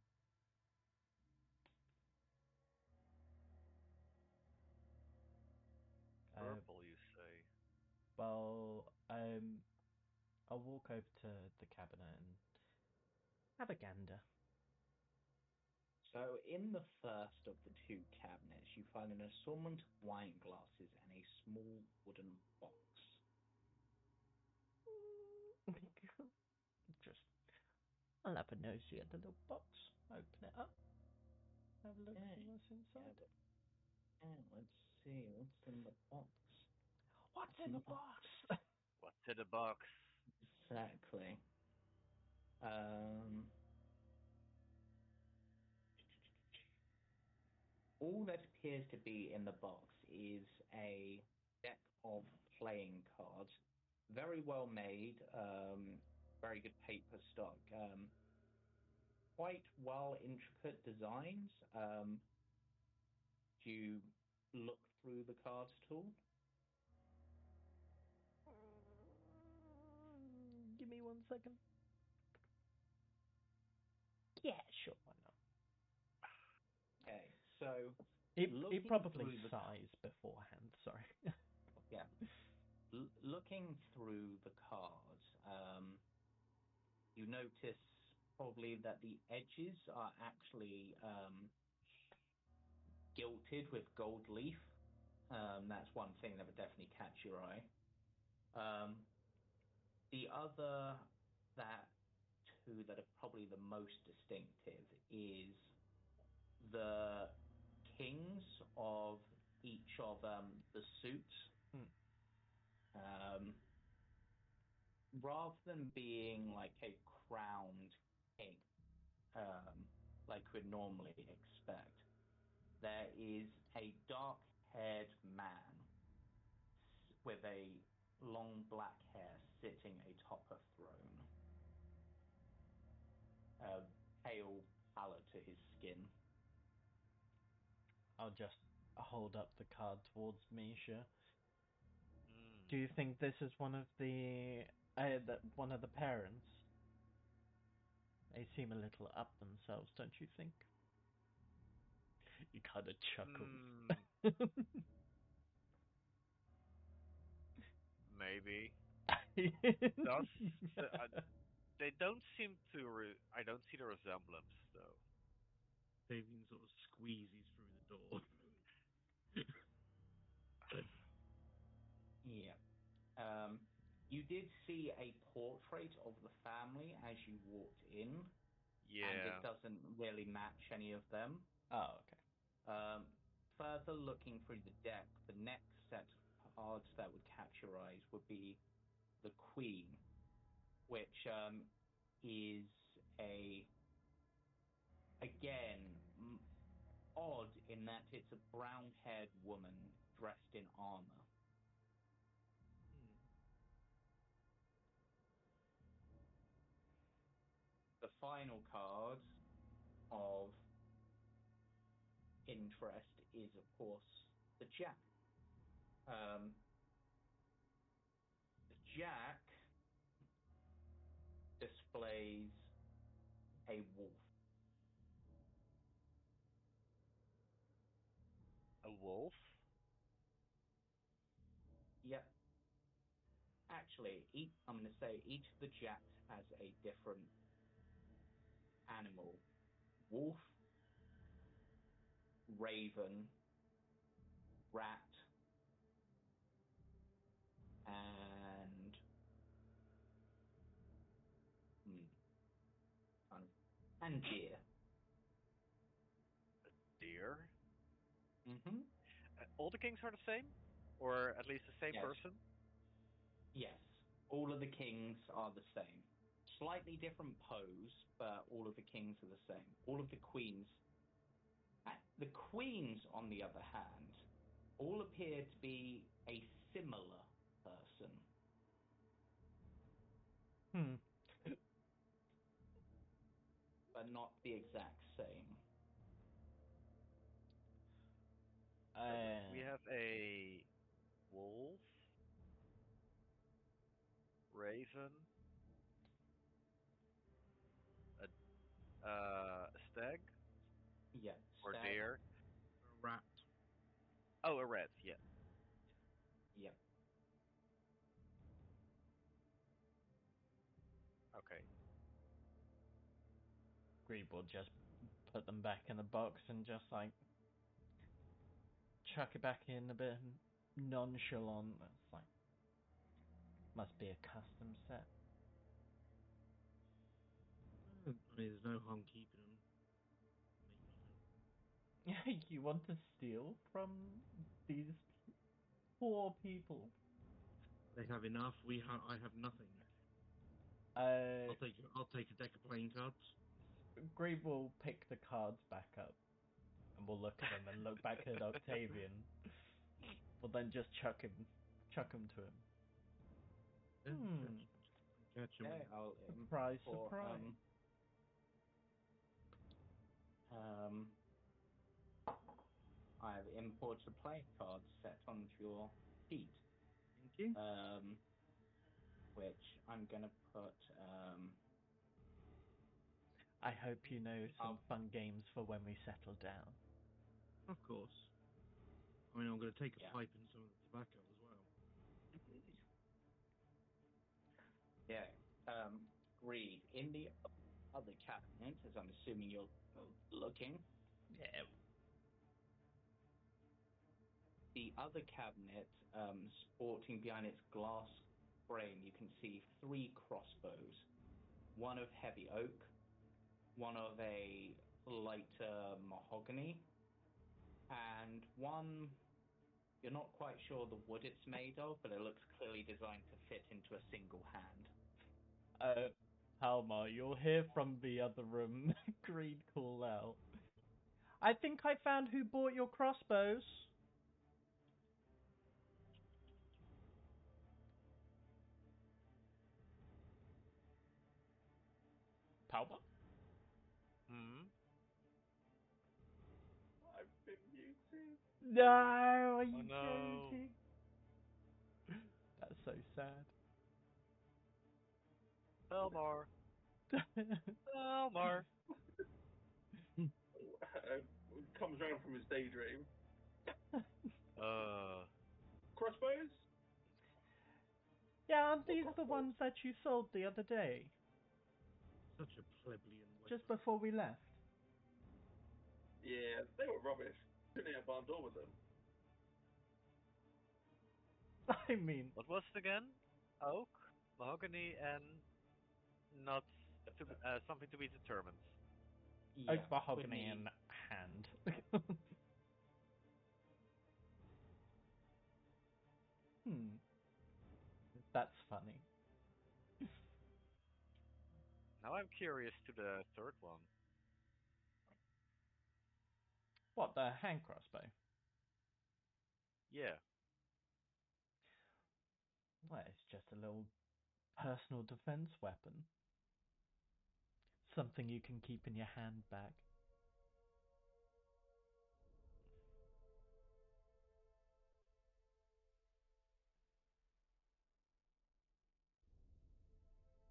Purple, you say? Well, I'll walk over to the cabinet and have a gander. So, in the first of the two cabinets, you find an assortment of wine glasses and a small wooden box. I'll have a nosy at the little box. Open it up. Have a look see what's inside. Let's see what's in the box. What's in the box? What's in the box? Exactly. All that appears to be in the box is a deck of playing cards. Very well made, very good paper stock. Quite well intricate designs. Do you look through the cards at all? Give me 1 second. Yeah, sure, why not? Okay, so It probably sighs beforehand. Sorry. Yeah. Looking through the cards, you notice probably that the edges are actually gilded with gold leaf. That's one thing that would definitely catch your eye. The other two that are probably the most distinctive is the kings of each of the suits. Rather than being like a crowned king, like we'd normally expect, there is a dark-haired man with a long black hair sitting atop a throne. A pale pallor to his skin. I'll just hold up the card towards Misha. Do you think this is one of the parents? They seem a little up themselves, don't you think? He kind of chuckles. Maybe. They don't seem to. I don't see the resemblance, though. Octavian sort of squeezes through the door. Yeah. You did see a portrait of the family as you walked in. Yeah. And it doesn't really match any of them. Oh, okay. Further looking through the deck, the next set of cards that would catch your eyes would be the Queen, which is odd in that it's a brown-haired woman dressed in armor. The final card of interest is, of course, the Jack. The Jack displays a wolf. A wolf? Yep. Actually, I'm going to say each of the Jacks has a different animal. Wolf, raven, rat, and deer. A deer? Mm-hmm. All the kings are the same? Or at least the same Yes. person? Yes. All of the kings are the same. Slightly different pose, but all of the kings are the same. All of the queens. The queens, on the other hand, all appear to be a similar person. But not the exact same. We have a wolf, raven, a stag? Yeah. Or stag. deer? A rat. Oh, a rat, yeah. Okay. Greed will just put them back in the box and just like chuck it back in a bit nonchalant. It's like, must be a custom set. I mean, there's no harm keeping them. Make money. You want to steal from these poor people? They have enough. I have nothing. Uh, I'll take a deck of playing cards. Greed will pick the cards back up, and we'll look at them and look back at Octavian. We'll then just chuck him to him. Catch him. Okay, I'll Surprise, import, surprise. I have imported a play card set onto your sheet. Thank you. Which I'm gonna put. I hope you know some fun games for when we settle down. Of course. I mean, I'm going to take a Yeah. pipe and some of the tobacco as well. Yeah. Greed. In the other cabinet, as I'm assuming you're looking. Yeah. The other cabinet, sporting behind its glass frame, you can see 3 crossbows. One of heavy oak, one of a lighter mahogany, and one, you're not quite sure the wood it's made of, but it looks clearly designed to fit into a single hand. Palmar, you'll hear from the other room Greed call out. I think I found who bought your crossbows. Palmar? I've been muted. No, are you no. joking? That's so sad. Palmar. Palmar. Comes around from his daydream. Crossbows? Yeah, aren't these the ones that you sold the other day? Such a plebeian way. Just before we left? Yeah, they were rubbish. Couldn't hit a barn door with them. I mean... What was it again? Oak, mahogany, and not something to be determined. Yeah, Oak, mahogany, and hand. That's funny. Now I'm curious to the third one. What, the hand crossbow? Yeah. Well, it's just a little personal defense weapon. Something you can keep in your handbag.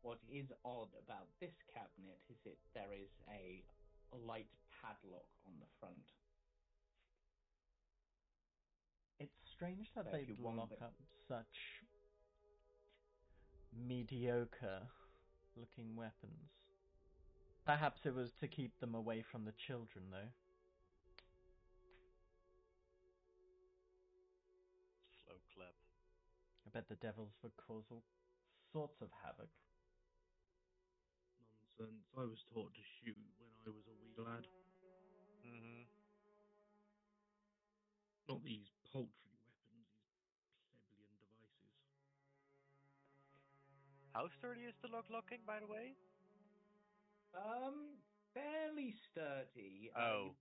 What is odd about this cabinet is there is a light padlock on the front. It's strange that So if they'd you want lock it- up such mediocre looking weapons. Perhaps it was to keep them away from the children, though. Slow clap. I bet the devils would cause all sorts of havoc. Nonsense. I was taught to shoot when I was a wee lad. Not these paltry weapons, these plebeian devices. How sturdy is the locking, by the way? Fairly sturdy. Oh.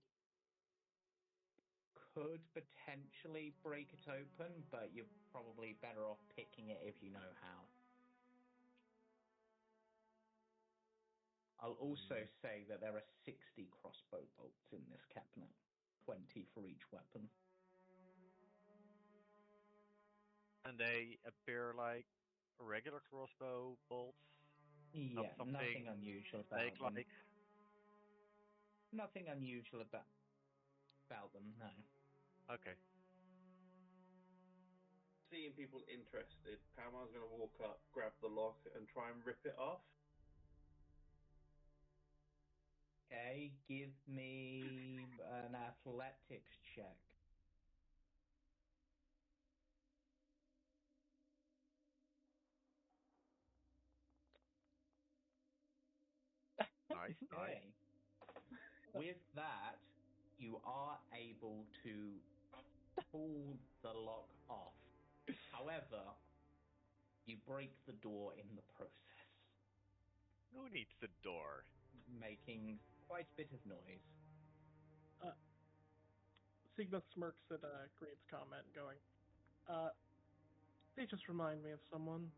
You could potentially break it open, but you're probably better off picking it if you know how. I'll also say that there are 60 crossbow bolts in this cabinet, 20 for each weapon. And they appear like regular crossbow bolts? Yeah, Not nothing unusual about them. like... Nothing unusual about them, no. Okay. Seeing people interested, Palmar's going to walk up, grab the lock, and try and rip it off. everybody give me an athletics check. Nice, nice. Okay. With that, you are able to pull the lock off. However, you break the door in the process, Who needs the door? making quite a bit of noise. Sigma smirks at Green's comment, going, they just remind me of someone.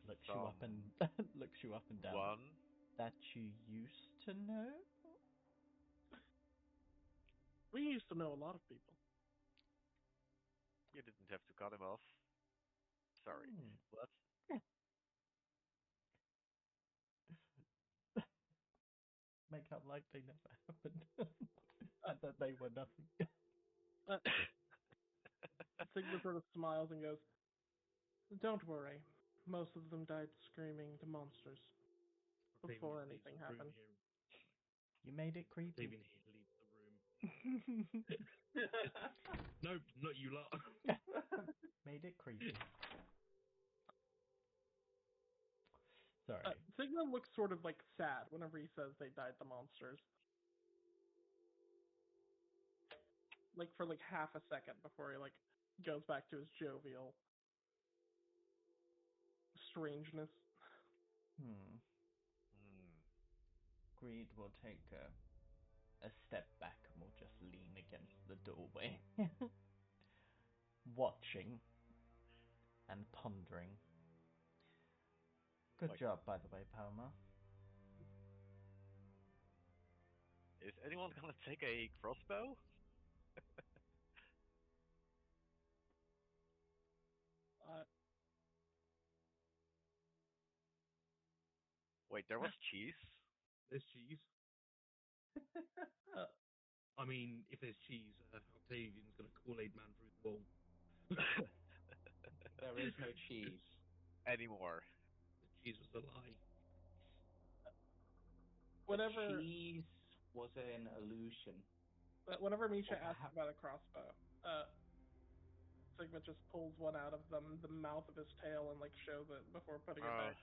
Looks you up and looks you up and down. One. That you used to know? We used to know a lot of people. You didn't have to cut him off. Sorry. What? Make out like they never happened. And that they were nothing. Sigma sort of smiles and goes, don't worry. Most of them died screaming to monsters before anything happened. You made it creepy. Octavian leaves the room. Nope, not you lot. Made it creepy. Sorry. Sigma looks sort of like sad whenever he says they died to monsters. Like for like half a second before he like goes back to his jovial strangeness. Greed will take a step back and will just lean against the doorway. Watching and pondering. Good job, by the way, Palmar. Is anyone gonna take a crossbow? Wait, there was cheese? There's cheese. I mean, if there's cheese, Octavian's going to Kool-Aid man through the wall. There is no cheese. Anymore. The cheese was a lie. Whenever The cheese was an illusion. Whenever Misha asks about a crossbow, Sigma just pulls one out of the mouth of his tail and like shows it before putting it back.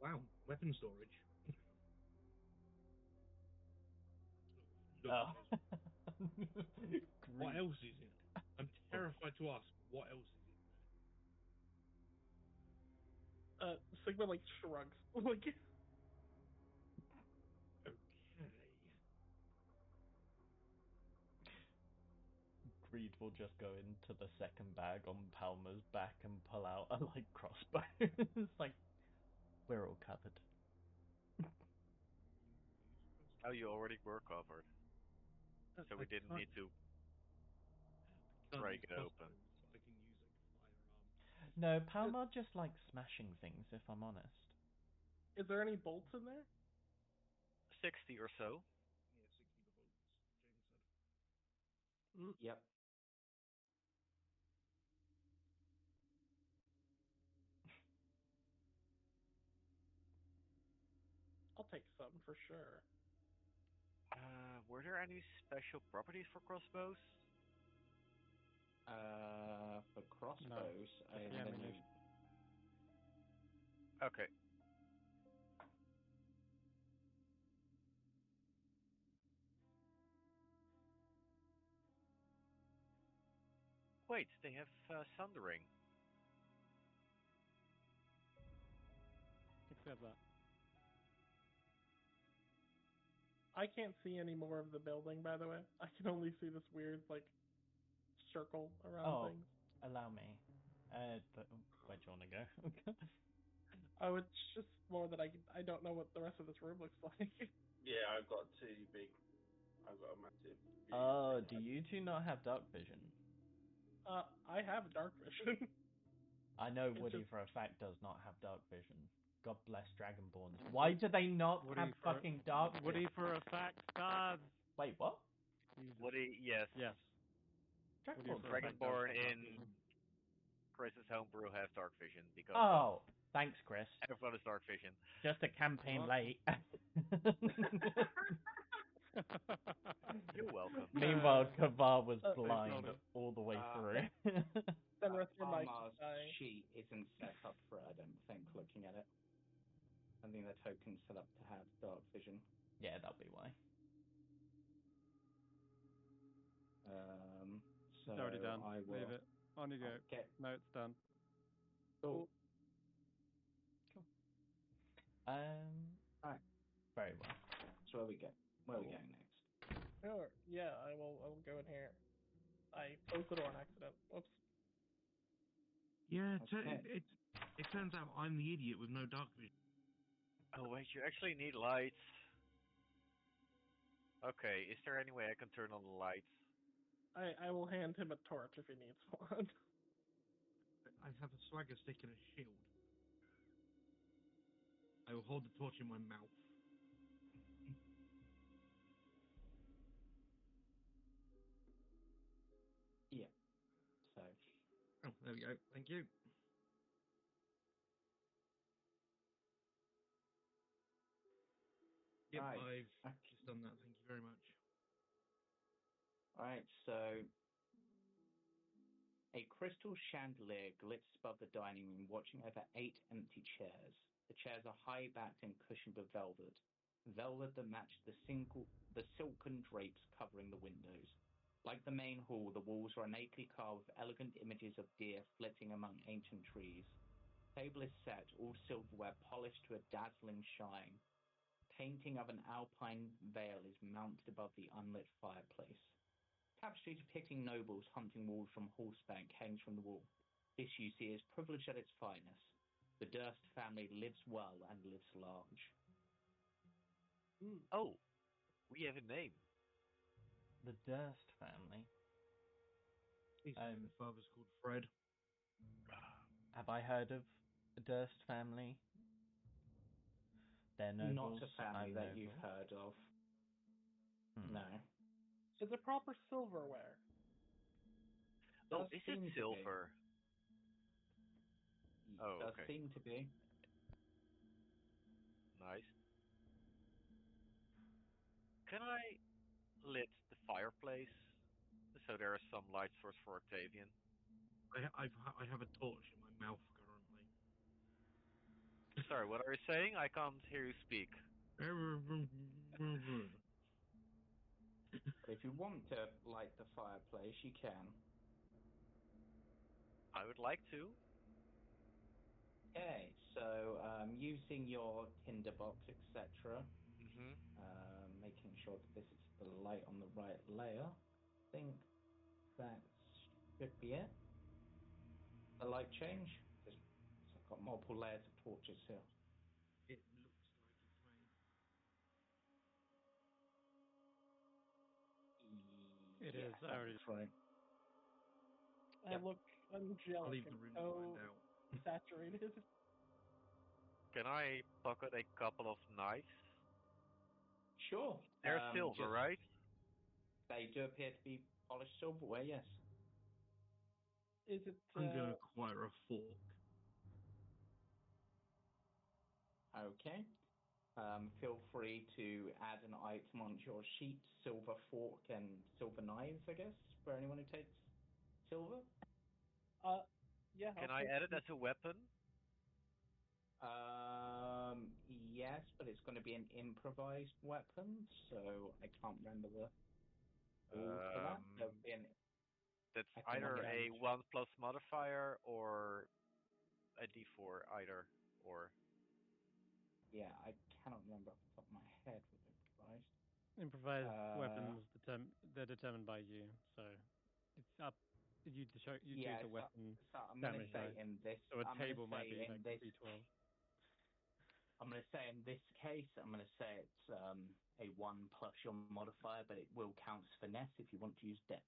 Wow, weapon storage. Look, Oh. what else is it? I'm terrified to ask, what else is it? Sigma like shrugs. Like, Okay. Greed will just go into the second bag on Palmer's back and pull out a like crossbow. It's like, we're all covered. Oh, you already were covered. So we didn't need to break it open. I can use like a firearm. No, Palmar just likes smashing things, if I'm honest. is there any bolts in there? 60 or so. Yeah, 60 bolts, James said. Yep. I'll take some for sure. Were there any special properties for crossbows? For crossbows, just the ammunition. Okay. Wait, they have sundering. Accept that. I can't see any more of the building, by the way. I can only see this weird like circle around things. Allow me. But where do you want to go? Oh, it's just more that I don't know what the rest of this room looks like. Yeah, I've got a massive. Oh, do you two not have dark vision? I have dark vision. I know It's Woody just- for a fact does not have dark vision. God bless Dragonborns. Why do they not Woody have for- fucking dark vision? Woody for a fact, God. Wait, what? Jesus. Woody, yes. Yes. Dragonborns. for a fact does Dragonborn have dark in vision. Chris's homebrew have dark vision because Oh, Thanks, Chris. Everyone is dark vision. Just a campaign What? late. You're welcome. Meanwhile, Kavar was Thanks, blind Ronnie. all the way through. Senrith, your mic Palmar's is dying. sheet isn't set up for it, I don't think, looking at it. I think the token's set up to have dark vision. Yeah, that'll be why. So It's already done. I will Leave it. On you go. get No, it's done. cool. Right. Very well. So where we go? Where are we going next? Sure. Yeah, I will go in here. I closed the door on accident. Oops. Yeah, Okay. it turns out I'm the idiot with no dark vision. Oh wait, you actually need lights. Okay, is there any way I can turn on the lights? I will hand him a torch if he needs one. I have a swagger stick and a shield. I will hold the torch in my mouth. Yeah. So Oh, there we go. Thank you. Yep, Right. I've just done that. Thank you very much. Alright, so a crystal chandelier glitters above the dining room, watching over 8 empty chairs. The chairs are high-backed and cushioned with velvet that matched the silken drapes covering the windows. Like the main hall, the walls are innately carved with elegant images of deer flitting among ancient trees. The table is set, all silverware polished to a dazzling shine. A painting of an alpine vale is mounted above the unlit fireplace. Tapestry depicting nobles hunting wolves from horseback hangs from the wall. This, you see, is privilege at its finest. The Durst family lives well and lives large. Oh, we have a name. The Durst family. His father's called Fred. Have I heard of the Durst family? They're nobles. Not a family I'm that noble. you've heard of. No. Is it proper silverware? Oh, Does is seem it to silver? be. Oh, Does okay. seem to be. Nice. Can I lit the fireplace so there are some light source for Octavian? I have a torch in my mouth currently. Sorry, what are you saying? I can't hear you speak. But if you want to light the fireplace, you can. I would like to. Okay, so using your tinderbox, etc., Mm-hmm. making sure that this is the light on the right layer, I think that should be it. The light change? Just, I've got multiple layers of torches here. It looks like it's made. It is. I already. That's right. I Yep. look I'll angelic leave the and room to so find out. saturated. Can I pocket a couple of knives? Sure. They're silver, right? They do appear to be polished silverware, yes. Is it? I'm going to acquire a fork. Okay. Feel free to add an item onto your sheet, silver fork and silver knives, I guess, for anyone who takes silver. Yeah. Can I add it as a weapon? Yes, but it's going to be an improvised weapon, so I can't remember the rules for that. There'll be That's I can either look a at 1+ modifier or a d4, either or. Yeah, I cannot remember off the top of my head with improvised. Improvised weapons, they're determined by you, so it's up. You choose a weapon So I'm going to damage say die. in this. So a I'm table gonna might say be in like this. D12. I'm going to say in this case, I'm going to say it's a 1+ your modifier, but it will count as finesse if you want to use dex.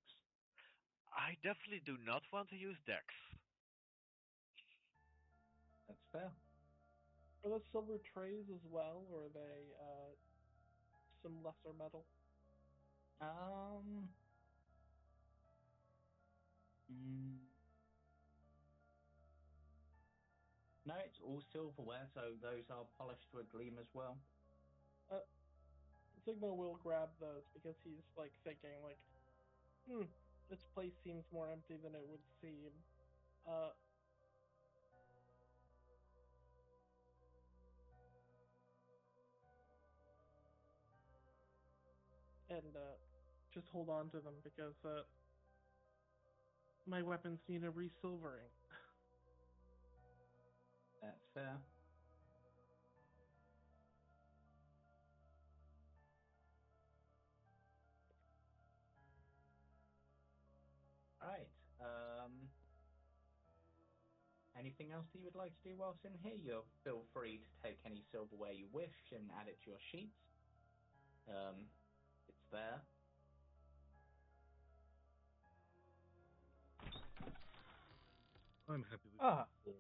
I definitely do not want to use dex. That's fair. Are those silver trays as well, or are they some lesser metal? No, it's all silverware, so those are polished to a gleam as well. Sigma will grab those because he's like thinking like, this place seems more empty than it would seem. And just hold on to them because my weapons need a resilvering. That's fair. Right. Anything else that you would like to do whilst in here? You're feel free to take any silverware you wish and add it to your sheets. It's there. I'm happy with Ah. 4.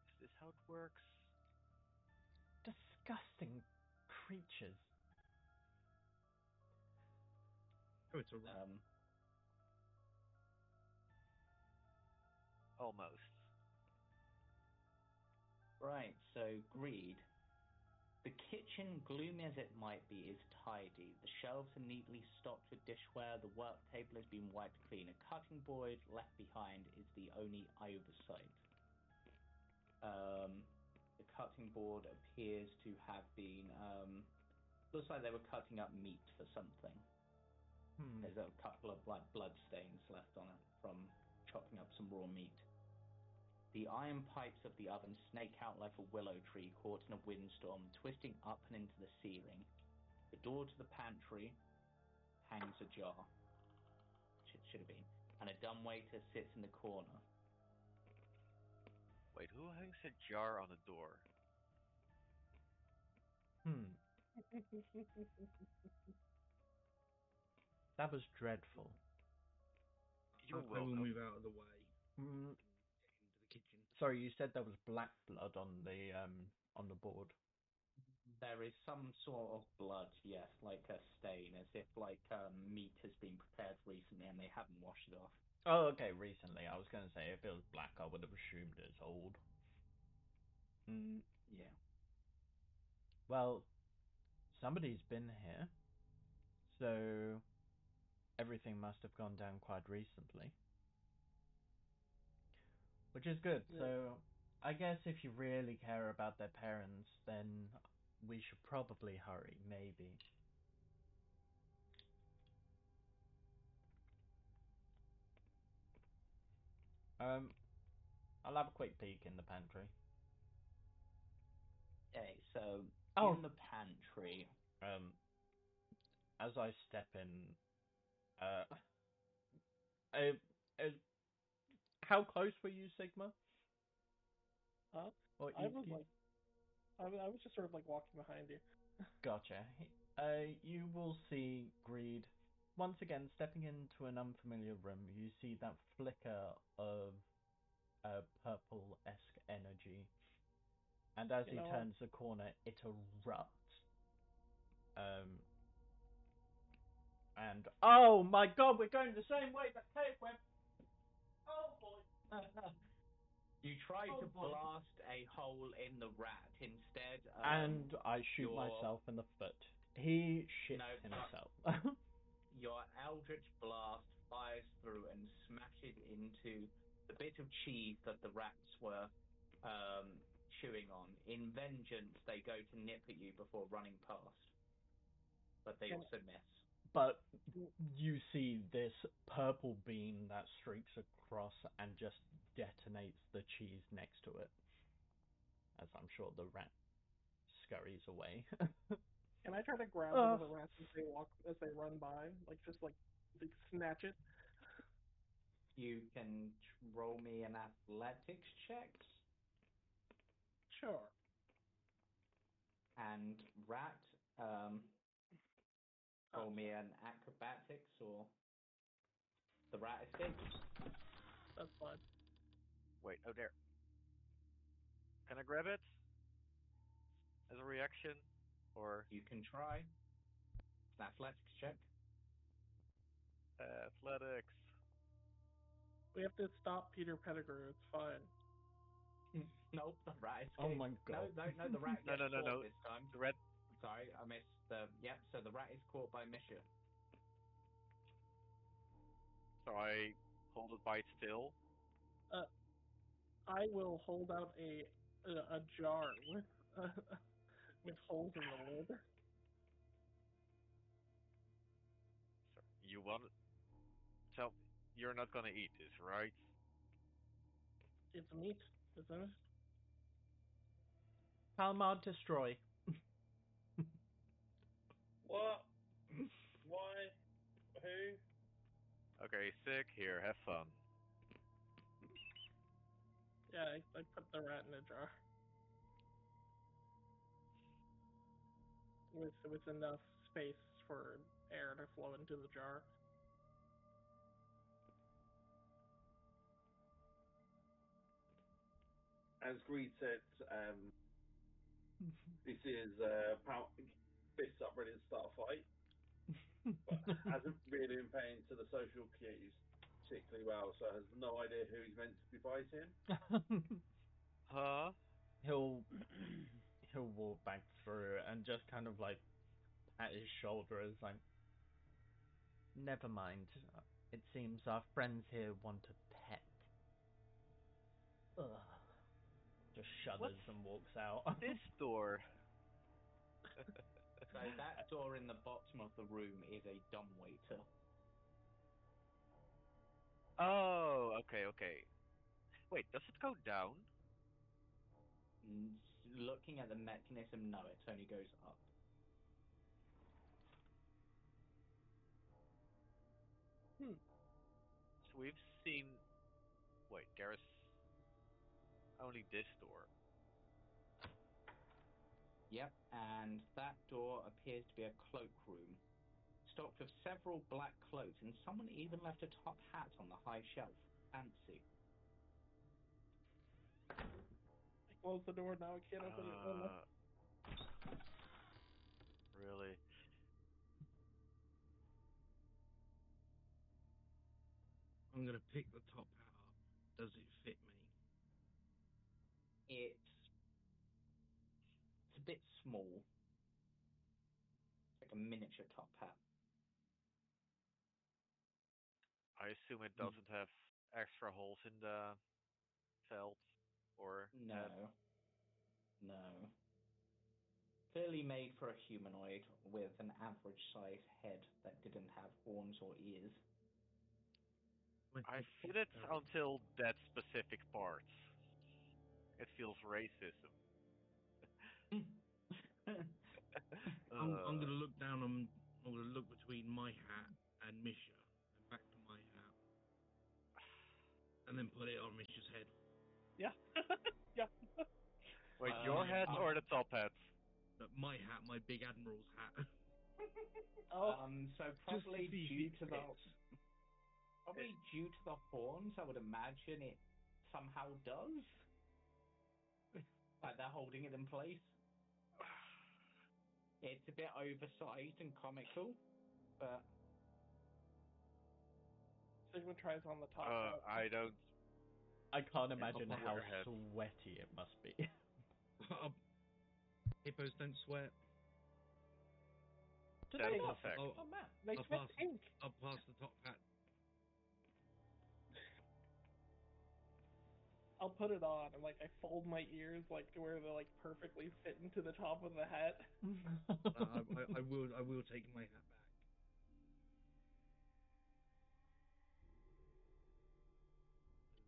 Is this how it works? Disgusting creatures. Oh, it's a rat. Almost. Right, so Greed. The kitchen, gloomy as it might be, is tidy. The shelves are neatly stocked with dishware. The work table has been wiped clean. A cutting board left behind is the only oversight. The cutting board appears to have been... looks like they were cutting up meat for something. There's a couple of blood stains left on it from chopping up some raw meat. The iron pipes of the oven snake out like a willow tree caught in a windstorm, twisting up and into the ceiling. The door to the pantry hangs ajar. Should have been. And a dumbwaiter sits in the corner. Wait, who hangs a jar on a door? That was dreadful. You're I will welcome. move out of the way. Mm. Get into the kitchen. Sorry, you said there was black blood on the board. There is some sort of blood, yes, like a stain, as if like meat has been prepared recently and they haven't washed it off. Oh, okay, recently. I was going to say, if it was black, I would have assumed it's old. Yeah. Well, somebody's been here, so everything must have gone down quite recently. Which is good, so I guess if you really care about their parents, then we should probably hurry, maybe. I'll have a quick peek in the pantry. Okay, so in the pantry... As I step in, how close were you, Sigma? I was just sort of like walking behind you. Gotcha. You will see Greed once again stepping into an unfamiliar room. You see that flicker of purple-esque energy, and as he turns the corner, it erupts. And oh my God, we're going the same way that Kate went. Oh boy. You tried to blast a hole in the rat instead. And I shoot myself in the foot. He shits himself. Your Eldritch Blast fires through and smashes into the bit of cheese that the rats were chewing on. In vengeance, they go to nip at you before running past. But they also miss. But you see this purple beam that streaks across and just detonates the cheese next to it. As I'm sure the rat scurries away. Can I try to grab one of the rats as they run by? Like snatch it? You can roll me an athletics check. Sure. And rat, roll me an acrobatics, or the rat escapes. That's fine. Wait, oh there. Can I grab it? As a reaction? Or... You can try. It's an athletics check. Athletics. We have to stop Peter Pettigrew. It's fine. Nope, the rat escaped. Oh my god. No, the rat gets No. caught this time. The red. Sorry, I missed the... Yep, so the rat is caught by Misha. So I hold it by its tail. I will hold out a jar with with holes in the lid. So you want? Tell you're not gonna eat this, right? It's meat, isn't it? Palmar, destroy. What? Why? Who? Okay, sick. Here, have fun. Yeah, I put the rat in a jar. With enough space for air to flow into the jar. As Greed said, this is fists up ready to start a fight, but hasn't really been paying to the social cues particularly well, so has no idea who he's meant to be fighting. Huh? He'll walk back through and just kind of like pat his shoulder as like, never mind. It seems our friends here want a pet. Ugh. Just shudders and walks out. This door. So that door in the bottom of the room is a dumbwaiter. Oh, okay. Wait, does it go down? Looking at the mechanism, no, it only goes up. So we've seen. Wait, there's only this door. Yep, and that door appears to be a cloakroom, stocked with several black cloaks, and someone even left a top hat on the high shelf. Fancy. I close the door now. I can't open it. Oh, no. Really? I'm going to pick the top hat up. Does it fit me? It's a bit small. It's like a miniature top hat. I assume it doesn't have extra holes in the felt or head. No. Clearly made for a humanoid with an average size head that didn't have horns or ears. I fit it until that specific part. It feels racism. I'm going to look down and I'm going to look between my hat and Misha and back to my hat and then put it on Misha's head. Yeah. Yeah. Wait, your hat or the top hat? My hat, my big admiral's hat. So probably due to the horns, I would imagine it somehow does. Like they're holding it in place. It's a bit oversized and comical, but Sigma tries on the top. I don't. I can't imagine It's a how warhead. sweaty it must be. Hippos don't sweat. Do That's they? a fact. Oh, man. They sweat ink. I'll pass the top hat. I'll put it on and like I fold my ears like to where they like perfectly fit into the top of the hat. I will take my hat back.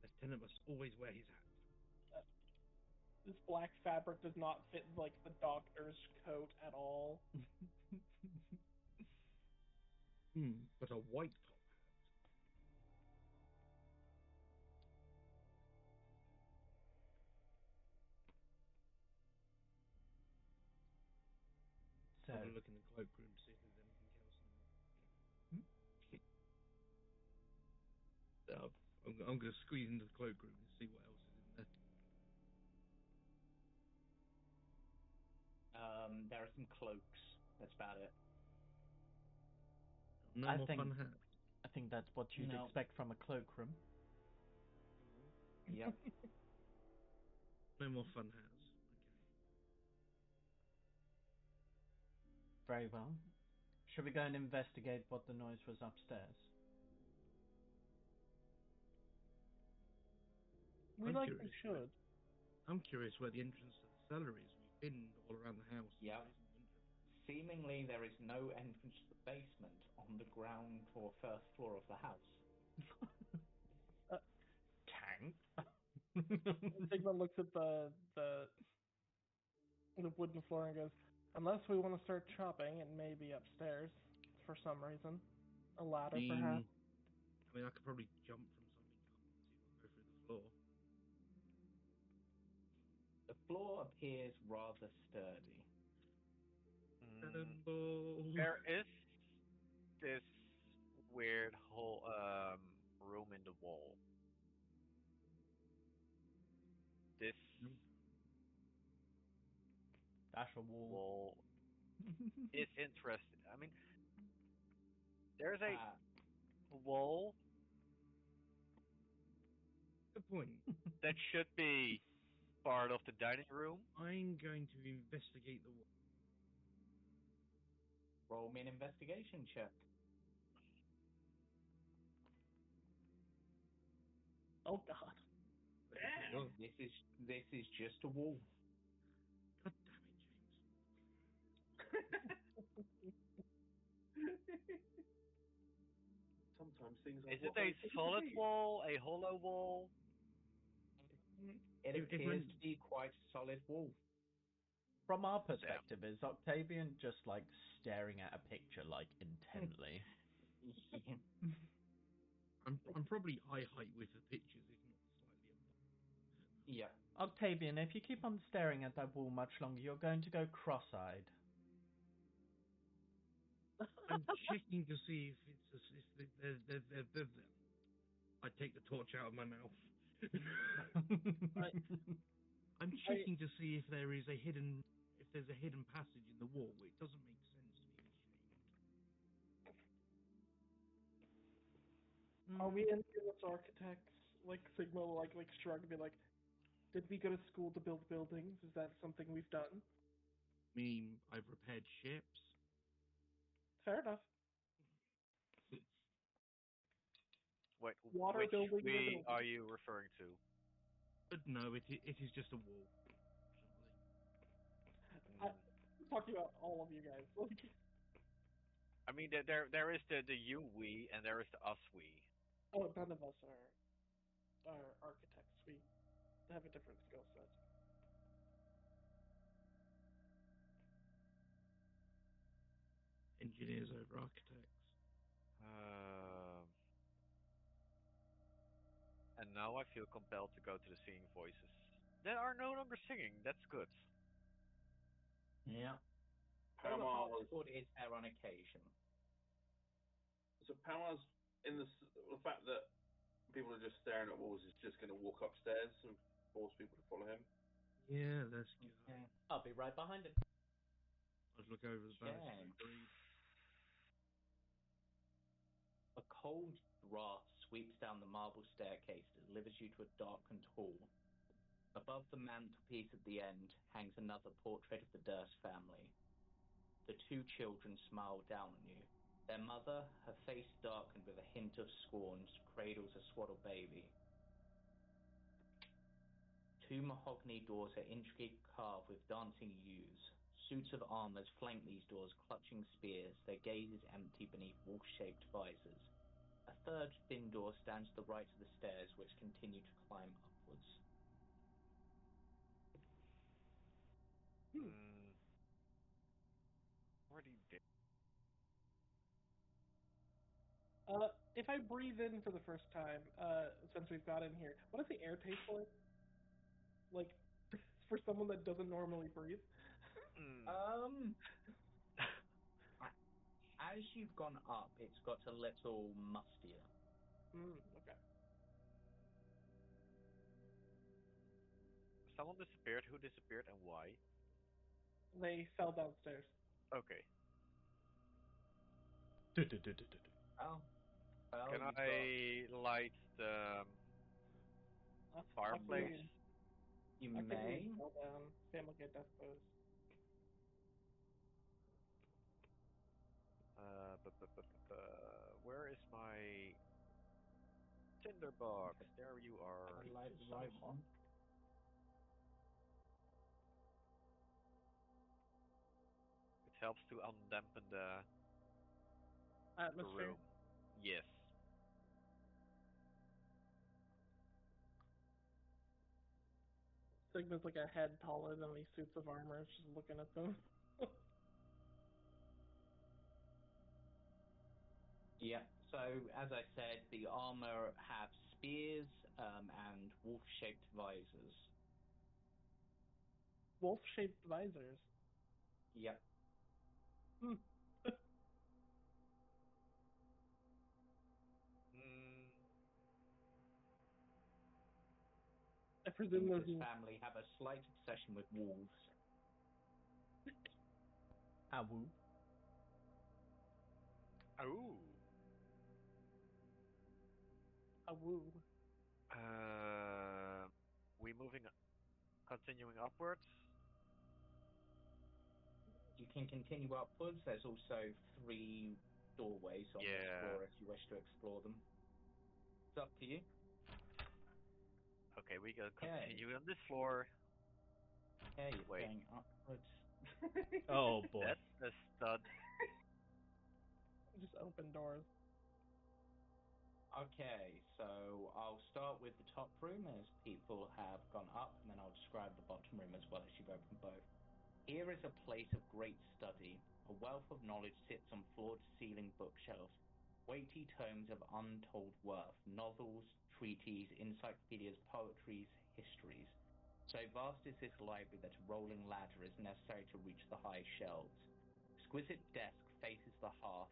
The lieutenant must always wear his hat. This black fabric does not fit like the doctor's coat at all. But a white top hat. So, Have a look in the cloakroom to see if there's anything else in there. I'm going to squeeze into the cloakroom and see what else is in there. there are some cloaks. That's about it. No more fun hats. I think that's what you'd No. expect from a cloakroom. Yep. No more fun hats. Okay. Very well. Should we go and investigate what the noise was upstairs? We I'm likely curious. should. I'm curious where the entrance to the cellar is. We've been all around the house. Yep. There isn't an entrance. Seemingly, there is no entrance to the basement on the ground or first floor of the house. Tank. Sigma looks at the wooden floor and goes, "Unless we want to start chopping, it may be upstairs for some reason. A ladder, perhaps." I mean, I could probably jump from something up and see if I go through the floor. The floor appears rather sturdy. Cannonball. There is this weird whole room in the wall. This Dash a wall. wall is interesting. I mean, there's a wall Good point. that should be part of the dining room. I'm going to investigate the wall. Roll me an investigation check. Oh God. This is just a wall. God damn it, James. Sometimes things are Is it a solid wall, a hollow wall? It appears to be quite a solid wall. From our perspective, is Octavian just like staring at a picture like intently? I'm probably eye height with the pictures, if not slightly above. Yeah. Octavian, if you keep on staring at that wall much longer, you're going to go cross-eyed. I'm checking to see if I take the torch out of my mouth. I'm checking to see if there's a hidden passage in the wall. It doesn't make sense to be shaped. Are we any of us architects? Like Sigma will like shrug and be like, "Did we go to school to build buildings? Is that something we've done?" I mean, I've repaired ships. Fair enough. Wait, Water which building, we are you referring to? But no, it is just a wall. I'm talking about all of you guys. Like, I mean, there is the you we and there is the us we. oh, none of us are architects. We have a different skill set. Engineers over architects. And now I feel compelled to go to the singing voices. They are no longer singing. That's good. Yeah. Palmar's is there on occasion. So Palmar's in the fact that people are just staring at walls is just going to walk upstairs and force people to follow him. Yeah, let's go. Okay. I'll be right behind him. I'll look over the baluster. A cold draught sweeps down the marble staircase that delivers you to a darkened hall. Above the mantelpiece at the end hangs another portrait of the Durst family. The two children smile down on you. Their mother, her face darkened with a hint of scorn, cradles a swaddled baby. Two mahogany doors are intricately carved with dancing ewes. Suits of armors flank these doors, clutching spears, their gazes empty beneath wolf-shaped visors. A third thin door stands to the right of the stairs, which continue to climb upwards. Already did. If I breathe in for the first time, since we've got in here, what does the air taste like? Like, for someone that doesn't normally breathe? As you've gone up, it's got a little mustier. Okay. Someone disappeared. Who disappeared and why? They fell downstairs. Okay. Oh, well, Can you've I light the fireplace? You I can may. spell down Family Death Pose. Where is my tinderbox? There you are. I like the right one. It helps to undampen the Atmosphere. room. Yes. Sigma's like a head taller than these suits of armor, just looking at them. Yeah. So as I said, the armor have spears and wolf-shaped visors. Wolf-shaped visors. Yep. I presume This there's family have a slight obsession with wolves. Awu. Oh. a woo. We continuing upwards. You can continue upwards. There's also 3 doorways on this floor if you wish to explore them. It's up to you. Okay, we can continue on this floor. Yeah, you're Wait. going upwards. Oh boy. That's a stud. Just open doors. Okay, so I'll start with the top room as people have gone up, and then I'll describe the bottom room as well as you've opened both. Here is a place of great study. A wealth of knowledge sits on floor-to-ceiling bookshelves. Weighty tomes of untold worth, novels, treatises, encyclopedias, poetries, histories. So vast is this library that a rolling ladder is necessary to reach the high shelves. Exquisite desk faces the hearth.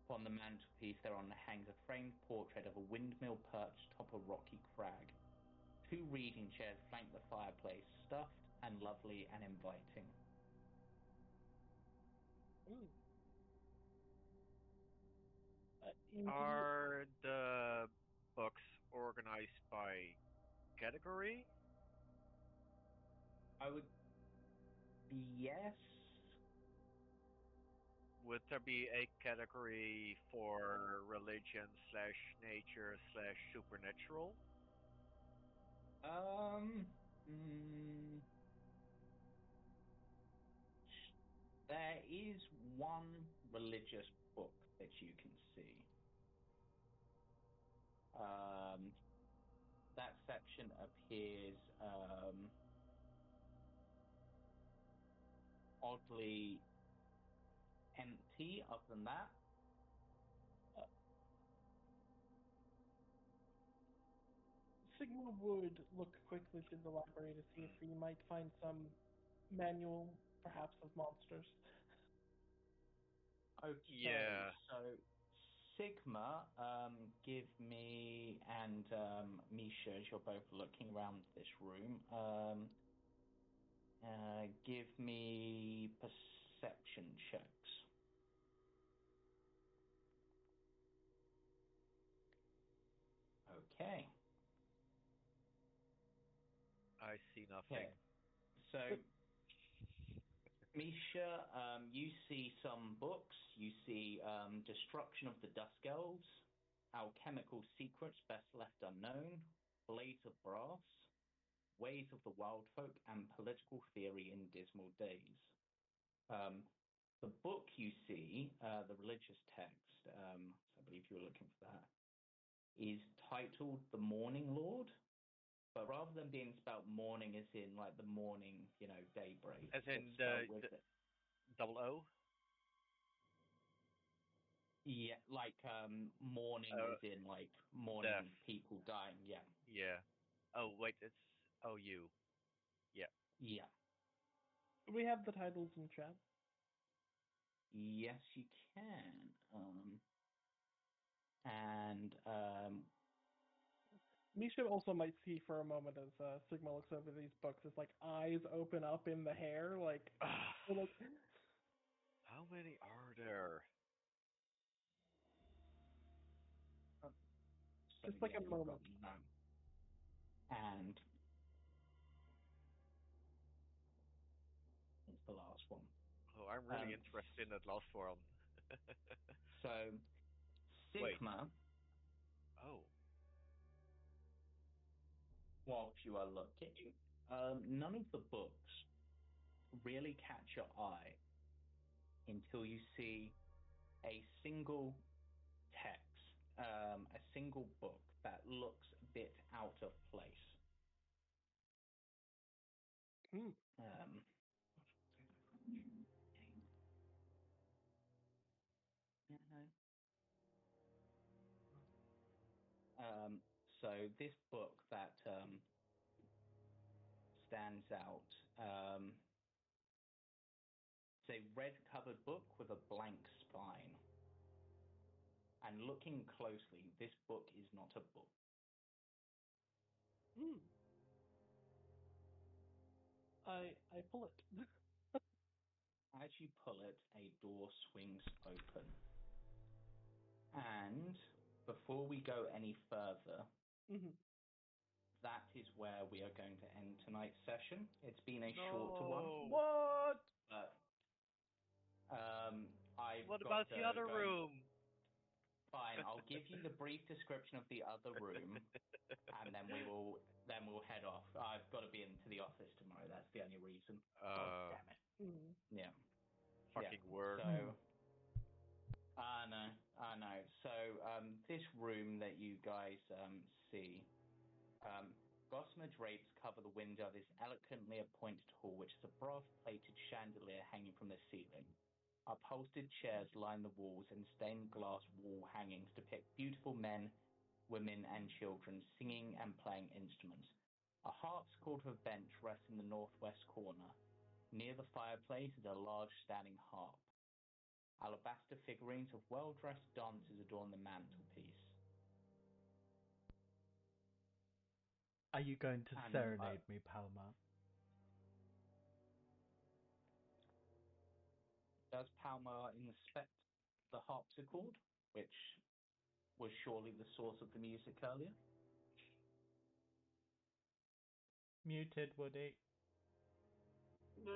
Upon the mantelpiece thereon hangs a framed portrait of a windmill perched atop a rocky crag. 2 reading chairs flank the fireplace, stuffed and lovely and inviting. Ooh. Are the books organized by category? I would... Yes. Would there be a category for religion / nature / supernatural? There is one religious book that you can see. That section appears oddly empty. Other than that, Sigma would look quickly through the library to see if he might find some manual, perhaps of monsters. okay. Yeah. So Sigma, give me, and Misha, as you're both looking around this room, give me perception checks. Okay. I see nothing. Okay. So, Misha, you see some books. You see Destruction of the Dusk Elves, Alchemical Secrets Best Left Unknown, Blades of Brass, Ways of the Wild Folk, and Political Theory in Dismal Days. The book you see, the religious text, so I believe you were looking for that, is titled The Morning Lord. But rather than being spelled morning as in like the morning, daybreak. As in with double O? Yeah, like mourning as in like mourning Death. people dying, yeah. Yeah. Oh, wait, it's OU. Yeah. Do we have the titles in chat? Yes, you can. Misha also might see for a moment as Sigma looks over these books, his like eyes open up in the hair, like. How many are there? Just like a you've got moment. none. And it's the last one. Oh, I'm really interested in that last one. So, Sigma, Oh. whilst you are looking, none of the books really catch your eye until you see a single text, a single book that looks a bit out of place. So this book that stands out, it's a red-covered book with a blank spine. And looking closely, this book is not a book. I pull it. As you pull it, a door swings open. And before we go any further, that is where we are going to end tonight's session. It's been a shorter one. What? But what about the other room? Fine, I'll give you the brief description of the other room, and then we'll head off. I've got to be into the office tomorrow. That's the only reason. Damn it. Yeah. Fucking work. So, I know. So, this room that you guys see, gossamer drapes cover the window of this elegantly appointed hall, which is a brass-plated chandelier hanging from the ceiling. Upholstered chairs line the walls, and stained glass wall hangings depict beautiful men, women, and children singing and playing instruments. A harpsichord with a bench rests in the northwest corner. Near the fireplace is a large standing harp. Alabaster figurines of well-dressed dancers adorn the mantelpiece. Are you going to serenade me, Palmar? Does Palmar inspect the harpsichord, which was surely the source of the music earlier? Muted, Woody. No,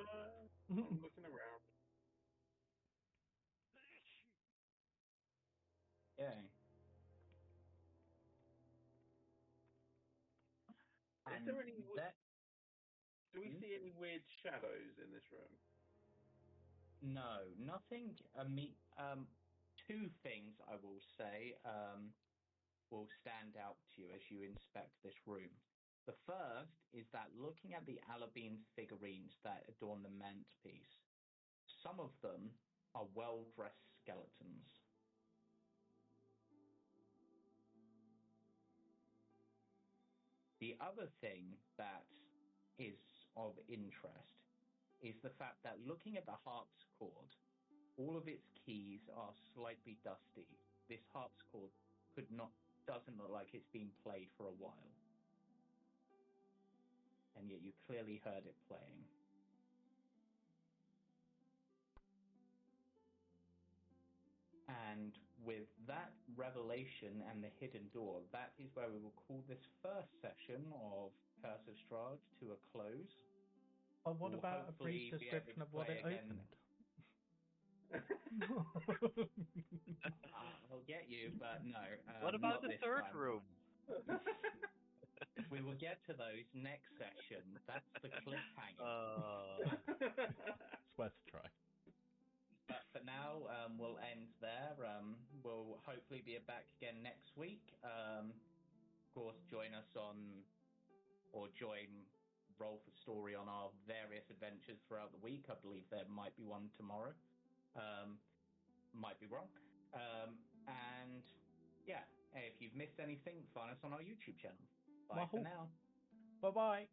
I'm looking around. Yeah. Is there any? Do we see any weird shadows in this room? No, nothing. Two things I will say will stand out to you as you inspect this room. The first is that looking at the alabine figurines that adorn the mantelpiece, some of them are well-dressed skeletons. The other thing that is of interest is the fact that looking at the harpsichord, all of its keys are slightly dusty. This harpsichord doesn't look like it's been played for a while. And yet you clearly heard it playing. And with that revelation and the hidden door, that is where we will call this first session of Curse of Strahd to a close. But what about a brief description of what it opened? I'll get you, but no. What about the third room? We will get to those next session. That's the cliffhanger. It's worth a try. But for now, we'll end there. We'll hopefully be back again next week. Of course, join Roll for Story on our various adventures throughout the week. I believe there might be one tomorrow. Might be wrong. And yeah, if you've missed anything, find us on our YouTube channel. Bye for now. Bye-bye.